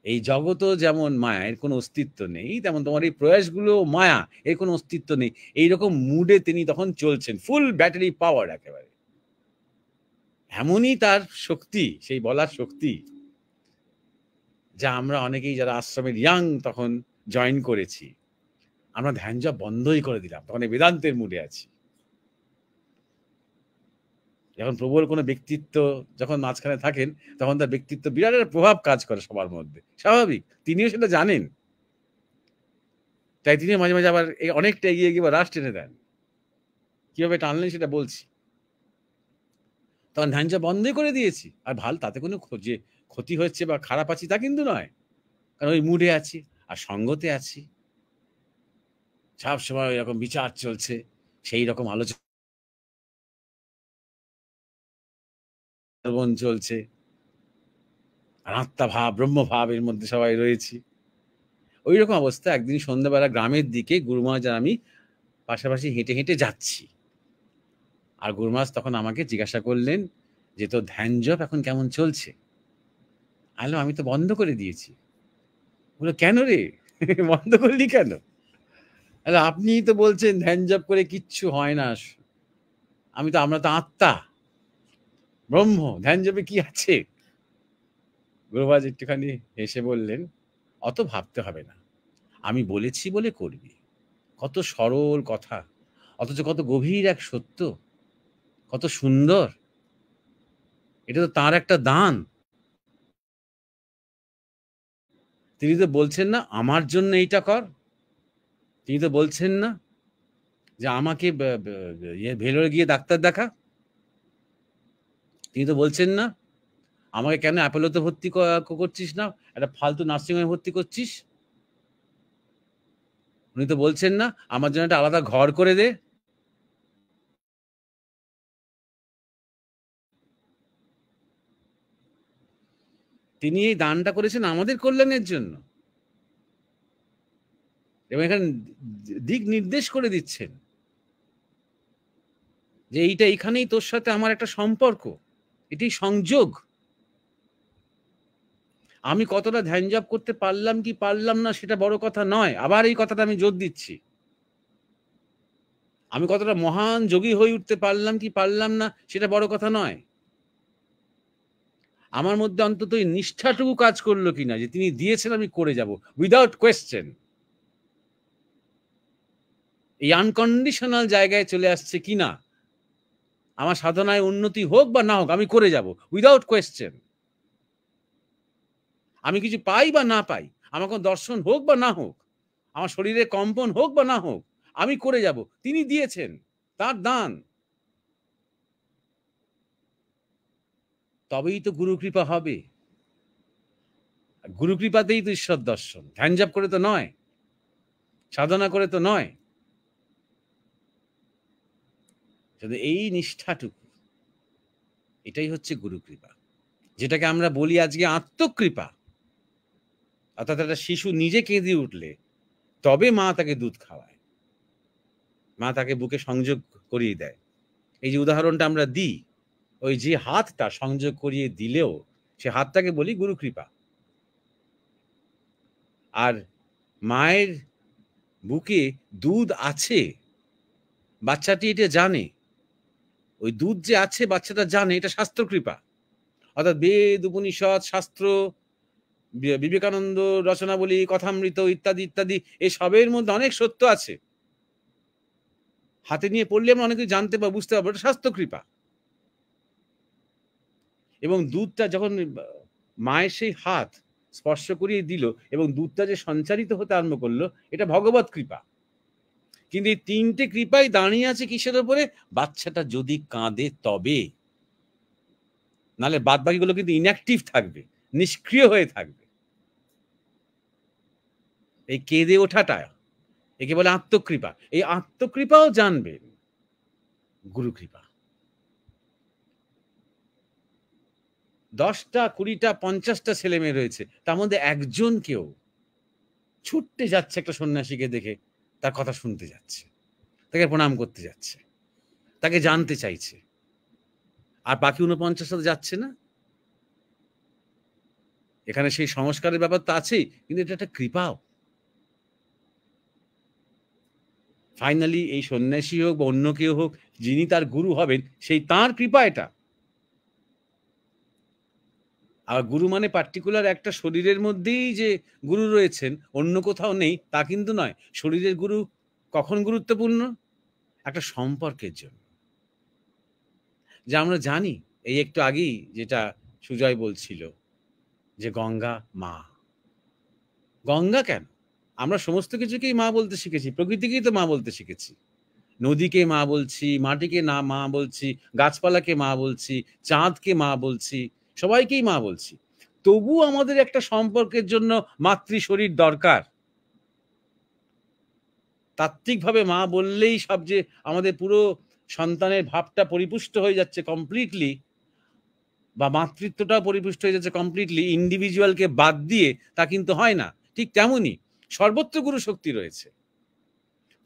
এই জগৎও যেমন মায়া, এর কোনো অস্তিত্ব নেই, তেমন তোমার এই প্রয়াসগুলো মায়া, এর কোনো অস্তিত্ব নেই। এইরকম মুডে তিনি তখন চলছেন, ফুল ব্যাটারি পাওয়ার একেবারে। এমনই তার শক্তি, সেই বলার শক্তি, যা আমরা অনেকেই যারা আশ্রমের ইয়াং তখন জয়েন করেছি, আমরা ধ্যান জপ বন্ধই করে দিলাম, তখন এই বেদান্তের মুডে আছি। যখন প্রবল কোনো ব্যক্তিত্ব যখন মাঝখানে থাকেন, তখন তার ব্যক্তিত্ব বিরাট একটা প্রভাব কাজ করে সবার মধ্যে, স্বাভাবিক, তিনিও সেটা জানেন। তাই তিনি মাঝে মাঝে আবার অনেকটা এগিয়ে গিয়ে রাশ টেনে দেন। কিভাবে টানলেন সেটা বলছি। তখন ধ্যান জপ বন্ধই করে দিয়েছি। আর ভালো, তাতে কোনো যে ক্ষতি হচ্ছে বা খারাপ আছি তা কিন্তু নয়, কারণ ওই মুডে আছি আর সঙ্গতে আছি, সব সময় এরকম বিচার চলছে, সেই রকম আলোচনা চলছে, আর আত্মা ভাব ব্রহ্ম ভাব এর মধ্যে সবাই রয়েছি। ওই রকম অবস্থা একদিন সন্ধ্যাবেলা গ্রামের দিকে গুরুমহারাজ আর আমি পাশাপাশি হেঁটে হেঁটে যাচ্ছি। আর গুরুমহারাজ তখন আমাকে জিজ্ঞাসা করলেন যে তোর ধ্যান জপ এখন কেমন চলছে? আমি তো বন্ধ করে দিয়েছি। বললো কেন রে, বন্ধ করলি কেন? আপনি তো বলছেন ধ্যান জপ করে কিচ্ছু হয় না, আমরা তো আত্মা ব্রহ্ম, ধ্যান জপে কি আছে? গুরুমহারাজ একটুখানি হেসে বললেন, অত ভাবতে হবে না, আমি বলেছি বলে করবি। কত সরল কথা, অথচ কত গভীর এক সত্য, কত সুন্দর। এটা তো তার একটা দান। তিনি তো বলছেন না আমার জন্য এইটা কর, তিনি তো বলছেন না যে আমাকে ভেলোরে গিয়ে ডাক্তার দেখা, তিনি তো বলছেন না আমাকে কেন অ্যাপোলোতে ভর্তি করছিস না, একটা ফালতু নার্সিংহোমে ভর্তি করছিস। উনি তো বলছেন না আমার জন্য একটা আলাদা ঘর করে দে। তিনি এই দানটা করেছেন আমাদের কল্যাণের জন্য, এবং এখানে দিক নির্দেশ করে দিচ্ছেন যে এইটা এখানেই তোর সাথে আমার একটা সম্পর্ক, এটি সংযোগ। আমি কতটা ধ্যান জপ করতে পারলাম কি পারলাম না সেটা বড় কথা নয়, আবার এই কথাটা আমি জোর দিচ্ছি। আমি কতটা মহান যোগী হয়ে উঠতে পারলাম কি পারলাম না সেটা বড় কথা নয়। আমার মধ্যে অন্তত এই নিষ্ঠাটুকু কাজ করলো কিনা যে তিনি দিয়েছেন আমি করে যাব উইদাউট কোয়েশ্চেন। এই আনকন্ডিশনাল জায়গায় চলে আসছে কিনা, আমার সাধনায় উন্নতি হোক বা না হোক আমি করে যাব উইদাউট কোয়েশ্চেন। আমি কিছু পাই বা না পাই, আমার কোনো দর্শন হোক বা না হোক, আমার শরীরে কম্পন হোক বা না হোক, আমি করে যাব। তিনি দিয়েছেন, তার দান। তবেই তো গুরু কৃপা হবে। গুরু কৃপাতেই তো ঈশ্বর দর্শন, ধ্যান জাপ করে তো নয়, সাধনা করে তো নয়। এই নিষ্ঠাটুকু, এটাই হচ্ছে গুরু কৃপা, যেটাকে আমরা বলি আজকে আত্মকৃপা। অর্থাৎ একটা শিশু নিজে কেঁদে উঠলে তবে মা তাকে দুধ খাওয়ায়, মা তাকে বুকে সংযোগ করিয়ে দেয়। এই যে উদাহরণটা আমরা দিই, ওই যে হাতটা সংযোগ করিয়ে দিলেও সে হাতটাকে বলি গুরু কৃপা। আর মায়ের বুকে দুধ আছে, বাচ্চাটি এটা জানে, ওই দুধ যে আছে বাচ্চাটা জানে, এটা শাস্ত্র কৃপা। অর্থাৎ বেদ উপনিষদ শাস্ত্র, বিবেকানন্দ রচনাবলী, কথামৃত ইত্যাদি ইত্যাদি, এই সবের মধ্যে অনেক সত্য আছে। হাতে নিয়ে পড়লে আমরা অনেক কিছু জানতে বা বুঝতে পারবো, এটা শাস্ত্র কৃপা। এবং দুধটা যখন মায়ের সেই হাত স্পর্শ করিয়ে দিল এবং দুধটা যে সঞ্চারিত হতে আরম্ভ করলো, এটা ভগবত কৃপা। কিন্তু এই তিনটে কৃপাই দাঁড়িয়ে আছে কিসের উপরে? বাচ্চাটা যদি কাঁদে তবে, নাহলে বাদ বাকিগুলো কিন্তু ইনঅ্যাক্টিভ থাকবে, নিষ্ক্রিয় হয়ে থাকবে। এই কেঁদে ওঠাটা একে বলে আত্মকৃপা। এই আত্মকৃপাও জানবেন গুরু কৃপা। 10টা 20টা 50টা ছেলে মেয়ে রয়েছে, তার মধ্যে একজন কেউ ছুটতে যাচ্ছে একটা সন্ন্যাসীকে দেখে, তার কথা শুনতে যাচ্ছে, তাকে প্রণাম করতে যাচ্ছে, তাকে জানতে চাইছে, আর বাকি 49টা যাচ্ছে না। এখানে সেই সংস্কারের ব্যাপার তো আছেই, কিন্তু এটা একটা কৃপাও। ফাইনালি এই সন্ন্যাসী হোক বা অন্য কেউ হোক, যিনি তার গুরু হবেন, সেই তার কৃপা এটা। আর গুরু মানে পার্টিকুলার একটা শরীরের মধ্যেই যে গুরু রয়েছেন, অন্য কোথাও নেই তা কিন্তু নয়। শরীরের গুরু কখন গুরুত্বপূর্ণ? একটা সম্পর্কের জন্য। যে আমরা জানি, এই একটু আগেই যেটা সুজয় বলছিল যে গঙ্গা মা। গঙ্গা কেন? আমরা সমস্ত কিছুকেই মা বলতে শিখেছি, প্রকৃতিকেই তো মা বলতে শিখেছি। নদীকে মা বলছি, মাটিকে না মা বলছি, গাছপালাকে মা বলছি, চাঁদকে মা বলছি, সবাইকেই মা বলছি। তবু আমাদের একটা সম্পর্কের জন্য মাতৃ শরীর দরকার। তাত্ত্বিকভাবে মা বললেই সব যে আমাদের পুরো সন্তানের ভাবটা পরিপুষ্ট হয়ে যাচ্ছে কমপ্লিটলি, বা মাতৃত্বটাও পরিপুষ্ট হয়ে যাচ্ছে কমপ্লিটলি ইন্ডিভিজুয়ালকে বাদ দিয়ে, তা কিন্তু হয় না। ঠিক তেমনই সর্বত্র গুরু শক্তি রয়েছে।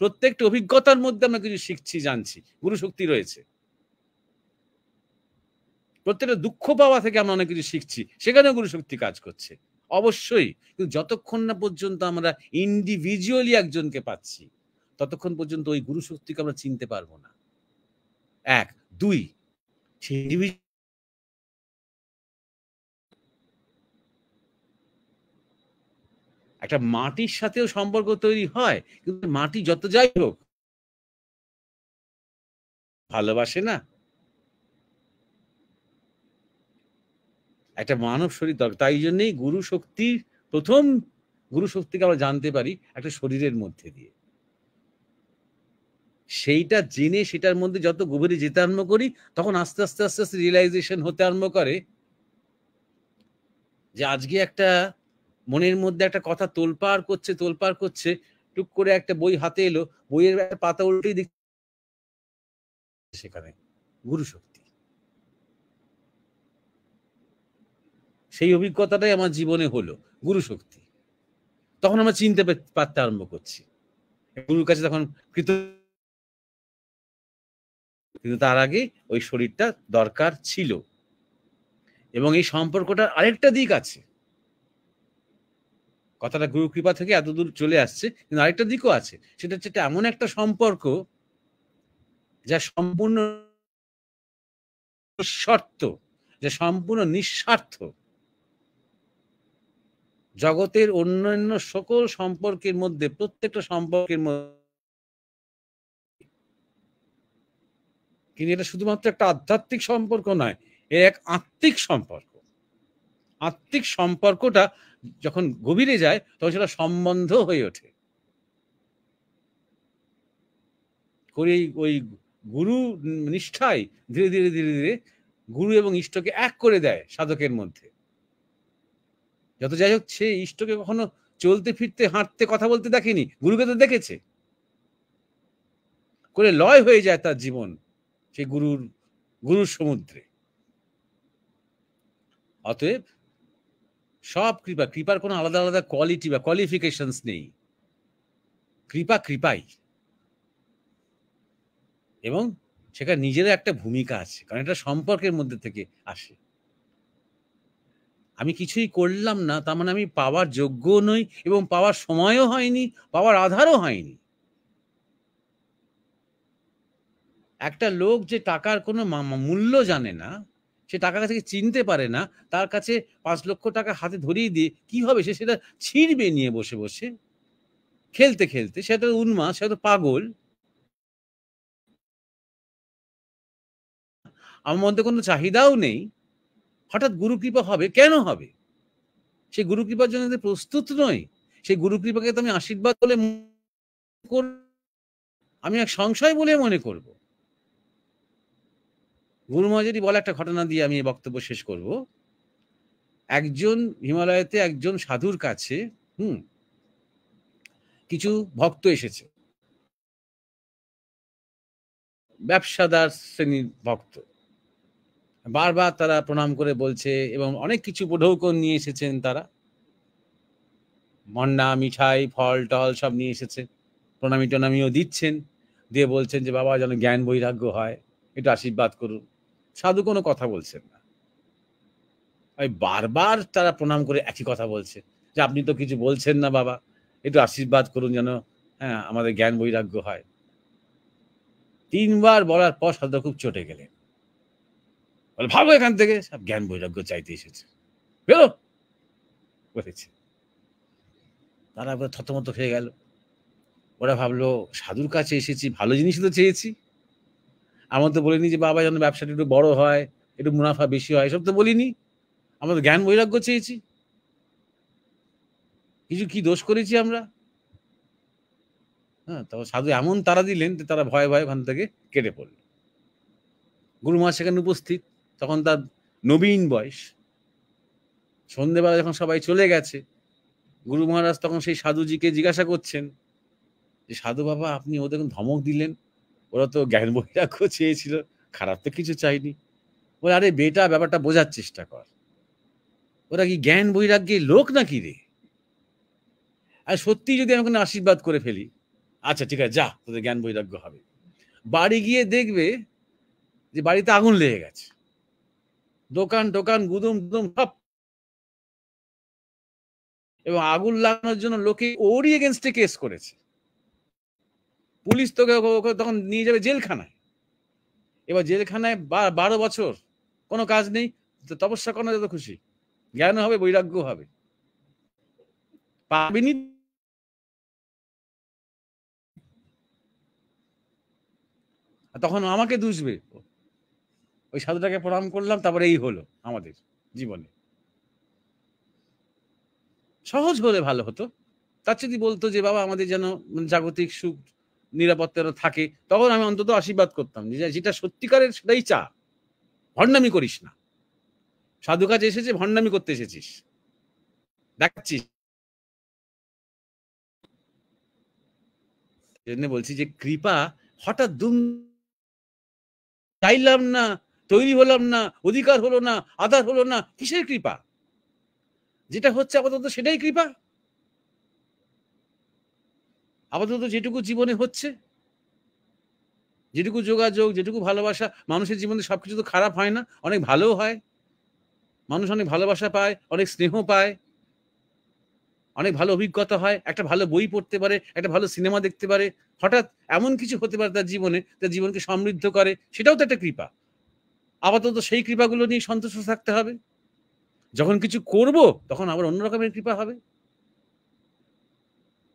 প্রত্যেকটা অভিজ্ঞতার মধ্যে আমরা কিছু শিখছি, জানছি, গুরু শক্তি রয়েছে। প্রত্যেকটা দুঃখ পাওয়া থেকে আমরা অনেক কিছু শিখছি, সেখানেও গুরু শক্তি কাজ করছে অবশ্যই। কিন্তু যতক্ষণ না পর্যন্ত আমরা ইন্ডিভিজুয়ালি একজনকে পাচ্ছি, ততক্ষণ পর্যন্ত ওই গুরু শক্তিকে আমরা চিনতে পারবো না। 1 2 একটা মাটির সাথেও সম্পর্ক তৈরি হয়, কিন্তু মাটি যত যাই হোক ভালোবাসে না। একটা মানব শরীর দরকার। তাই জন্যই গুরু শক্তির প্রথম গুরু শক্তিকে আমরা জানতে পারি একটা শরীরের মধ্যে দিয়ে। সেইটা জেনে সেটার মধ্যে যত গভীরে যেতে আরম্ভ করি, তখন আস্তে আস্তে আস্তে আস্তে রিয়েলাইজেশন হতে আরম্ভ করে যে আজকে একটা মনের মধ্যে একটা কথা তোলপাড় করছে, টুক করে একটা বই হাতে এলো, বইয়ের একটা পাতা উল্টেই দেখি সেখানে গুরু শক্তি। সেই অভিজ্ঞতাটাই আমার জীবনে হলো, গুরু শক্তি। তখন আমরা চিনতে পারতে আরম্ভ করছি, গুরুর কাছে তখন কিন্তু তার আগে ওই শরীরটা দরকার ছিল। এবং এই সম্পর্কটার আরেকটা দিক আছে, কথাটা গুরু কৃপা থেকে এতদূর চলে আসছে, কিন্তু আরেকটা দিকও আছে। সেটা হচ্ছে এমন একটা সম্পর্ক যা সম্পূর্ণ নিঃস্বার্থ, যা সম্পূর্ণ নিঃস্বার্থ। জগতের অন্যান্য সকল সম্পর্কের মধ্যে, প্রত্যেকটা সম্পর্কের মধ্যে, কিন্তু এটা শুধুমাত্র একটা আধ্যাত্মিক সম্পর্ক নয়, এর এক আত্মিক সম্পর্ক। আত্মিক সম্পর্কটা যখন গভীরে যায় তখন সেটা সম্বন্ধ হয়ে ওঠে। করে ওই গুরু নিষ্ঠায় ধীরে ধীরে ধীরে ধীরে গুরু এবং ইষ্টকে এক করে দেয় সাধকের মধ্যে। যত যাই হোক, সে ইষ্টকে কখনো চলতে ফিরতে হাঁটতে কথা বলতে দেখেনি, গুরুকে তো দেখেছে। করে লয় হয়ে যায় তার জীবন সেই গুরুর সমুদ্রে। অতএব সব কৃপার কোনো আলাদা আলাদা কোয়ালিটি বা কোয়ালিফিকেশনস নেই। কৃপাই, এবং সেখানে নিজের একটা ভূমিকা আছে, কারণ এটা সম্পর্কের মধ্যে থেকে আসে। আমি কিছুই করলাম না তার মানে আমি পাওয়ার যোগ্য নই, এবং পাওয়ার সময়ও হয়নি, পাওয়ার আধারও হয়নি। একটা লোক যে টাকার কোনো মূল্য জানে না, সে টাকা থেকে চিনতে পারে না, তার কাছে 5 লক্ষ টাকা হাতে ধরিয়ে দিয়ে কি হবে? সে সেটা ছিঁড়বে নিয়ে বসে বসে খেলতে খেলতে। সে তো উন্মাদ, সে তো পাগল। আমার মধ্যে কোনো চাহিদাও নেই, হঠাৎ গুরু কৃপা হবে, কেন হবে? সেই গুরু কৃপার জন্য প্রস্তুত নই। সেই গুরু কৃপাকে তো আমি আশীর্বাদ বলে, আমি এক সংশয় বলে মনে করব। গুরু মহারাজ বলে একটা ঘটনা দিয়ে আমি এই বক্তব্য শেষ করব। একজন হিমালয়েতে একজন সাধুর কাছে কিছু ভক্ত এসেছে, ব্যবসাদার শ্রেণীর ভক্ত। বারবার তারা প্রণাম করে বলছে, এবং অনেক কিছু উপঢৌকন নিয়ে এসেছেন তারা, মন্ডা, মিঠাই, ফল টল সব নিয়ে এসেছে। প্রণামী টনামিও দিচ্ছেন, দিয়ে বলছেন যে বাবা যেন জ্ঞান বৈরাগ্য হয়, একটু আশীর্বাদ করুন। সাধু কোনো কথা বলছেন না। ওই বারবার তারা প্রণাম করে একই কথা বলছে যে আপনি তো কিছু বলছেন না বাবা, একটু আশীর্বাদ করুন যেন আমাদের জ্ঞান বৈরাগ্য হয়। 3 বার বলার পর সাধু খুব চটে গেলেন, বলে ভাবো এখান থেকে, সব জ্ঞান বৈরাগ্য চাইতে এসেছে, বেরো বলেছে। তারা একবার থতমত হয়ে গেল। ওরা ভাবলো সাধুর কাছে এসেছি, ভালো জিনিসই তো চেয়েছি, আমার তো বলিনি যে বাবা যেন ব্যবসাটা একটু বড় হয়, একটু মুনাফা বেশি হয়, এসব তো বলিনি। আমরা তো জ্ঞান বৈরাগ্য চেয়েছি। কিছু কি দোষ করেছি আমরা? তখন সাধু এমন তারা দিলেন যে তারা ভয়ে ভয়ে ওখান থেকে কেটে পড়ল। গুরু মহারাজ সেখানে উপস্থিত, তখন তার নবীন বয়স। সন্ধ্যেবেলা যখন সবাই চলে গেছে, গুরু মহারাজ তখন সেই সাধুজিকে জিজ্ঞাসা করছেন যে সাধু বাবা আপনি ওদের ধমক দিলেন, ওরা তো জ্ঞান বৈরাগ্য চেয়েছিল, খারাপ তো কিছু চাইনি। বলে আরে বেটা, ব্যাপারটা বোঝার চেষ্টা কর, ওরা কি জ্ঞান বৈরাগ্যের লোক নাকি রে? আর সত্যি যদি আমি কোনো আশীর্বাদ করে ফেলি, আচ্ছা ঠিক আছে যা, তোদের জ্ঞান বৈরাগ্য হবে। বাড়ি গিয়ে দেখবে যে বাড়িতে আগুন লেগে গেছে, দোকান টোকান গুদুম গুদুম সব, এবং আগুন লাগানোর জন্য লোকে ওরই এগেনস্টে কেস করেছে। পুলিশ তোকে তখন নিয়ে যাবে জেলখানায়। এবার জেলখানায় 12 বছর কোনো কাজ নেই, তপস্যা করানো যত খুশি, জ্ঞান হবে, বৈরাগ্য হবে, পাবেনি। তখন আমাকে দুষবে। ওই সাধুটাকে প্রণাম করলাম, তারপরে এই হলো আমাদের জীবনে। সহজ হলে ভালো হতো। তার যদি বলতো যে বাবা আমাদের যেন জাগতিক সুখ নিরাপত্তা থাকে, তখন আমি অন্তত আশীর্বাদ করতাম যেটা সত্যিকারের সেটাই চা, ভণ্ডামি করিস না। সাধু কাজে এসেছে, ভণ্ডামি করতে এসেছিস, দেখাচ্ছিস। জন্য বলছি যে কৃপা হঠাৎ দুম চাইলাম না, তৈরি হলাম না, অধিকার হলো না, আধার হলো না, কিসের কৃপা? যেটা হচ্ছে আপাতত সেটাই কৃপা। আপাতত যেটুকু জীবনে হচ্ছে, যেটুকু যোগাযোগ, যেটুকু ভালোবাসা, মানুষের জীবনে সবকিছু তো খারাপ হয় না, অনেক ভালোও হয়। মানুষ অনেক ভালোবাসা পায়, অনেক স্নেহ পায়, অনেক ভালো অভিজ্ঞতা হয়, একটা ভালো বই পড়তে পারে, একটা ভালো সিনেমা দেখতে পারে, হঠাৎ এমন কিছু হতে পারে তার জীবনে, তার জীবনকে সমৃদ্ধ করে, সেটাও তো একটা কৃপা। আপাতত সেই কৃপাগুলো নিয়ে সন্তুষ্ট থাকতে হবে। যখন কিছু করব তখন আবার অন্য রকমের কৃপা হবে।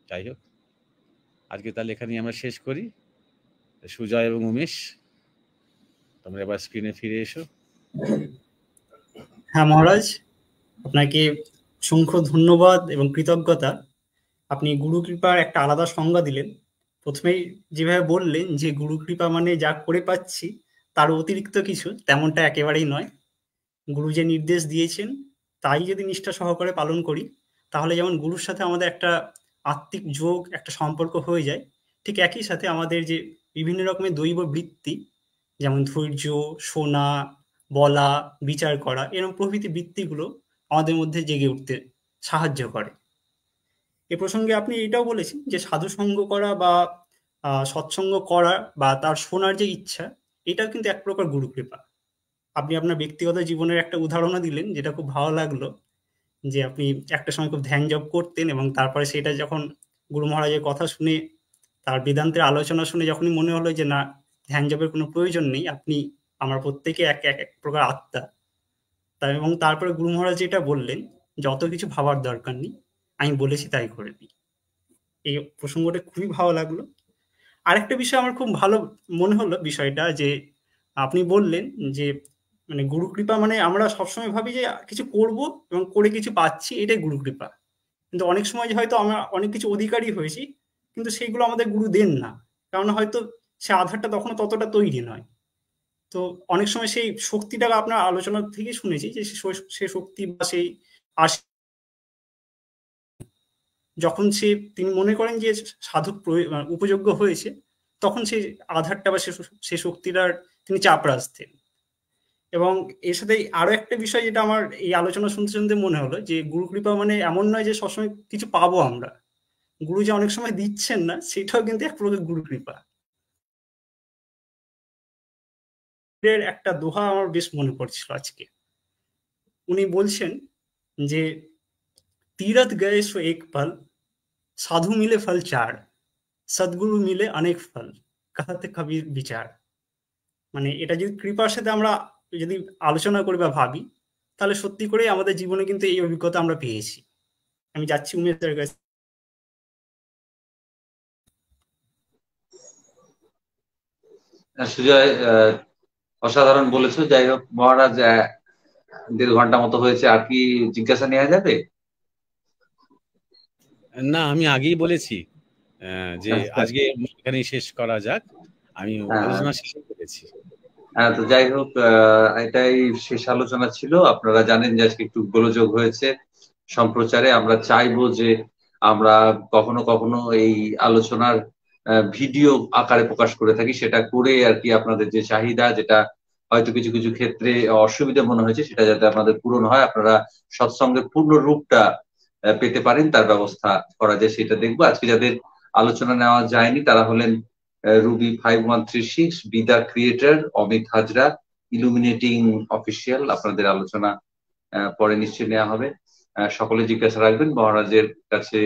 যাই হোক, আজকে তাহলে এখানেই আমরা শেষ করি। সুজয় এবং উমেশ, তোমরা এবার স্ক্রিনে ফিরে এসো। হ্যাঁ মহারাজ, আপনাকে অসংখ্য ধন্যবাদ এবং কৃতজ্ঞতা। আপনি গুরু কৃপার একটা আলাদা সংজ্ঞা দিলেন। প্রথমেই যেভাবে বললেন যে গুরু কৃপা মানে যা করে পাচ্ছি তার অতিরিক্ত কিছু, তেমনটা একেবারেই নয়। গুরু যে নির্দেশ দিয়েছেন তাই যদি নিষ্ঠা সহকারে পালন করি, তাহলে যেমন গুরুর সাথে আমাদের একটা আত্মিক যোগ, একটা সম্পর্ক হয়ে যায়, ঠিক একই সাথে আমাদের যে বিভিন্ন রকমের দৈব বৃত্তি, যেমন ধৈর্য, শোনা, বলা, বিচার করা, এরকম প্রভৃতি বৃত্তিগুলো আমাদের মধ্যে জেগে উঠতে সাহায্য করে। এ প্রসঙ্গে আপনি এটাও বলেছেন যে সাধু সঙ্গ করা বা সৎসঙ্গ করা বা তার শোনার যে ইচ্ছা, এটাও কিন্তু এক প্রকার গুরু কৃপা। আপনি আপনার ব্যক্তিগত জীবনের একটা উদাহরণও দিলেন, যেটা খুব ভালো লাগলো, যে আপনি একটা সময় খুব ধ্যান জপ করতেন এবং তারপরে সেটা যখন গুরু মহারাজের কথা শুনে, তার বেদান্তের আলোচনা শুনে যখনই মনে হলো যে না, ধ্যান জপের কোনো প্রয়োজন নেই, আপনি আমরা প্রত্যেকে এক এক এক প্রকার আত্মা। তাই এবং তারপরে গুরু মহারাজ যেটা বললেন, যত কিছু ভাবার দরকার নেই, আমি বলেছি তাই করে দিই। এই প্রসঙ্গটা খুবই ভালো লাগলো। আরেকটা বিষয় আমার খুব ভালো মনে হলো বিষয়টা, যে আপনি বললেন যে মানে গুরু কৃপা মানে আমরা সবসময় ভাবি যে কিছু করব এবং করে কিছু পাচ্ছি, এটাই গুরু কৃপা। কিন্তু অনেক সময় যে হয়তো আমরা অনেক কিছু অধিকারী হয়েছি, কিন্তু সেইগুলো আমাদের গুরু দেন না, কারণ হয়তো সে আধারটা তখনও ততটা তৈরি নয়। তো অনেক সময় সেই শক্তিটা আপনার আলোচনা থেকে শুনেছি যে সে শক্তি বা সেই আশ যখন তিনি মনে করেন যে সাধক উপযোগ্য হয়েছে, তখন সেই আধারটা বা সে শক্তিটার তিনি চাপ রাখতেন। এবং এর সাথে আরো একটা বিষয় যেটা আমার এই আলোচনা শুনতে শুনতে মনে হলো, যে গুরু কৃপা মানে এমন নয় যে সবসময় কিছু পাবো আমরা, গুরু যে অনেক সময় দিচ্ছেন না, সেটাও কিন্তু এক প্রকার গুরু কৃপা। এর একটা দোহা আমার বেশ মনে পড়ছিল আজকে। উনি বলছেন যে तीरथ गए सो एक पल, साधु मिले फल चार, सदगुरु मिले अनेक फल, कहते कबीर বিচার। মানে এটা যদি কৃপার সাথে আমরা যদি আলোচনা করি বা ভাবি, তাহলে সত্যি করে আমাদের জীবনে কিন্তু এই অভিজ্ঞতা আমরা পেয়েছি। আমি যাচ্ছি উমেশের কাছে। সুজয়, অসাধারণ বলেছো। যাই হোক মহারাজ, 1.5 ঘন্টা মতো হয়েছে, আর কি জিজ্ঞাসা নেওয়া যাবে? না, আমি আগেই বলেছি যে আচ্ছা। আজকে এখানেই শেষ করা যাক, আমি হ্যাঁ, আলোচনা শেষ করেছি। হ্যাঁ, তো যাই হোক, এটাই শেষ আলোচনা ছিল। আপনারা জানেন যে আজকে একটু গোলযোগ হয়েছে সম্প্রচারে। আমরা চাইবো যে আমরা কখনো কখনো এই আলোচনার ভিডিও আকারে প্রকাশ করে থাকি, সেটা করে আর কি আপনাদের যে চাহিদা, যেটা হয়তো কিছু কিছু ক্ষেত্রে অসুবিধা মনে হয়েছে, সেটা যাতে আপনাদের পূরণ হয়, আপনারা সৎসঙ্গের পূর্ণ রূপটা পেতে পারেন, তার ব্যবস্থা করা যায় সেটা দেখবো। আজকে যাদের আলোচনা নেওয়া যায়নি তারা হলেন রুবি 5136, বিদা creator, Amit Hazra, illuminating official. আপনাদের আলোচনা পরে নিশ্চয়ই নেওয়া হবে। সকলে জিজ্ঞাসা রাখবেন। মহারাজের কাছে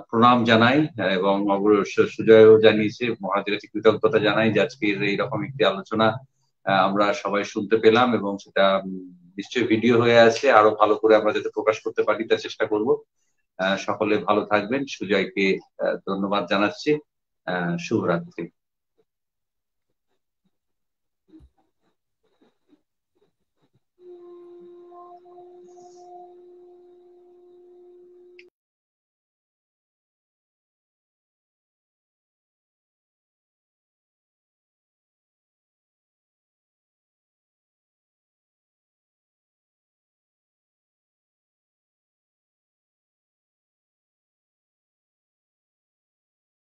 প্রণাম জানাই এবং অবশ্য সুজয়ও জানিয়েছে, মহারাজের কাছে কৃতজ্ঞতা জানাই যে আজকের এইরকম একটি আলোচনা আমরা সবাই শুনতে পেলাম, এবং সেটা নিশ্চয়ই ভিডিও হয়ে আছে। আরো ভালো করে আমরা যাতে প্রকাশ করতে পারি তার চেষ্টা করব। সকলে ভালো থাকবেন। সুজয়কে ধন্যবাদ জানাচ্ছি। শুভরাত্রি।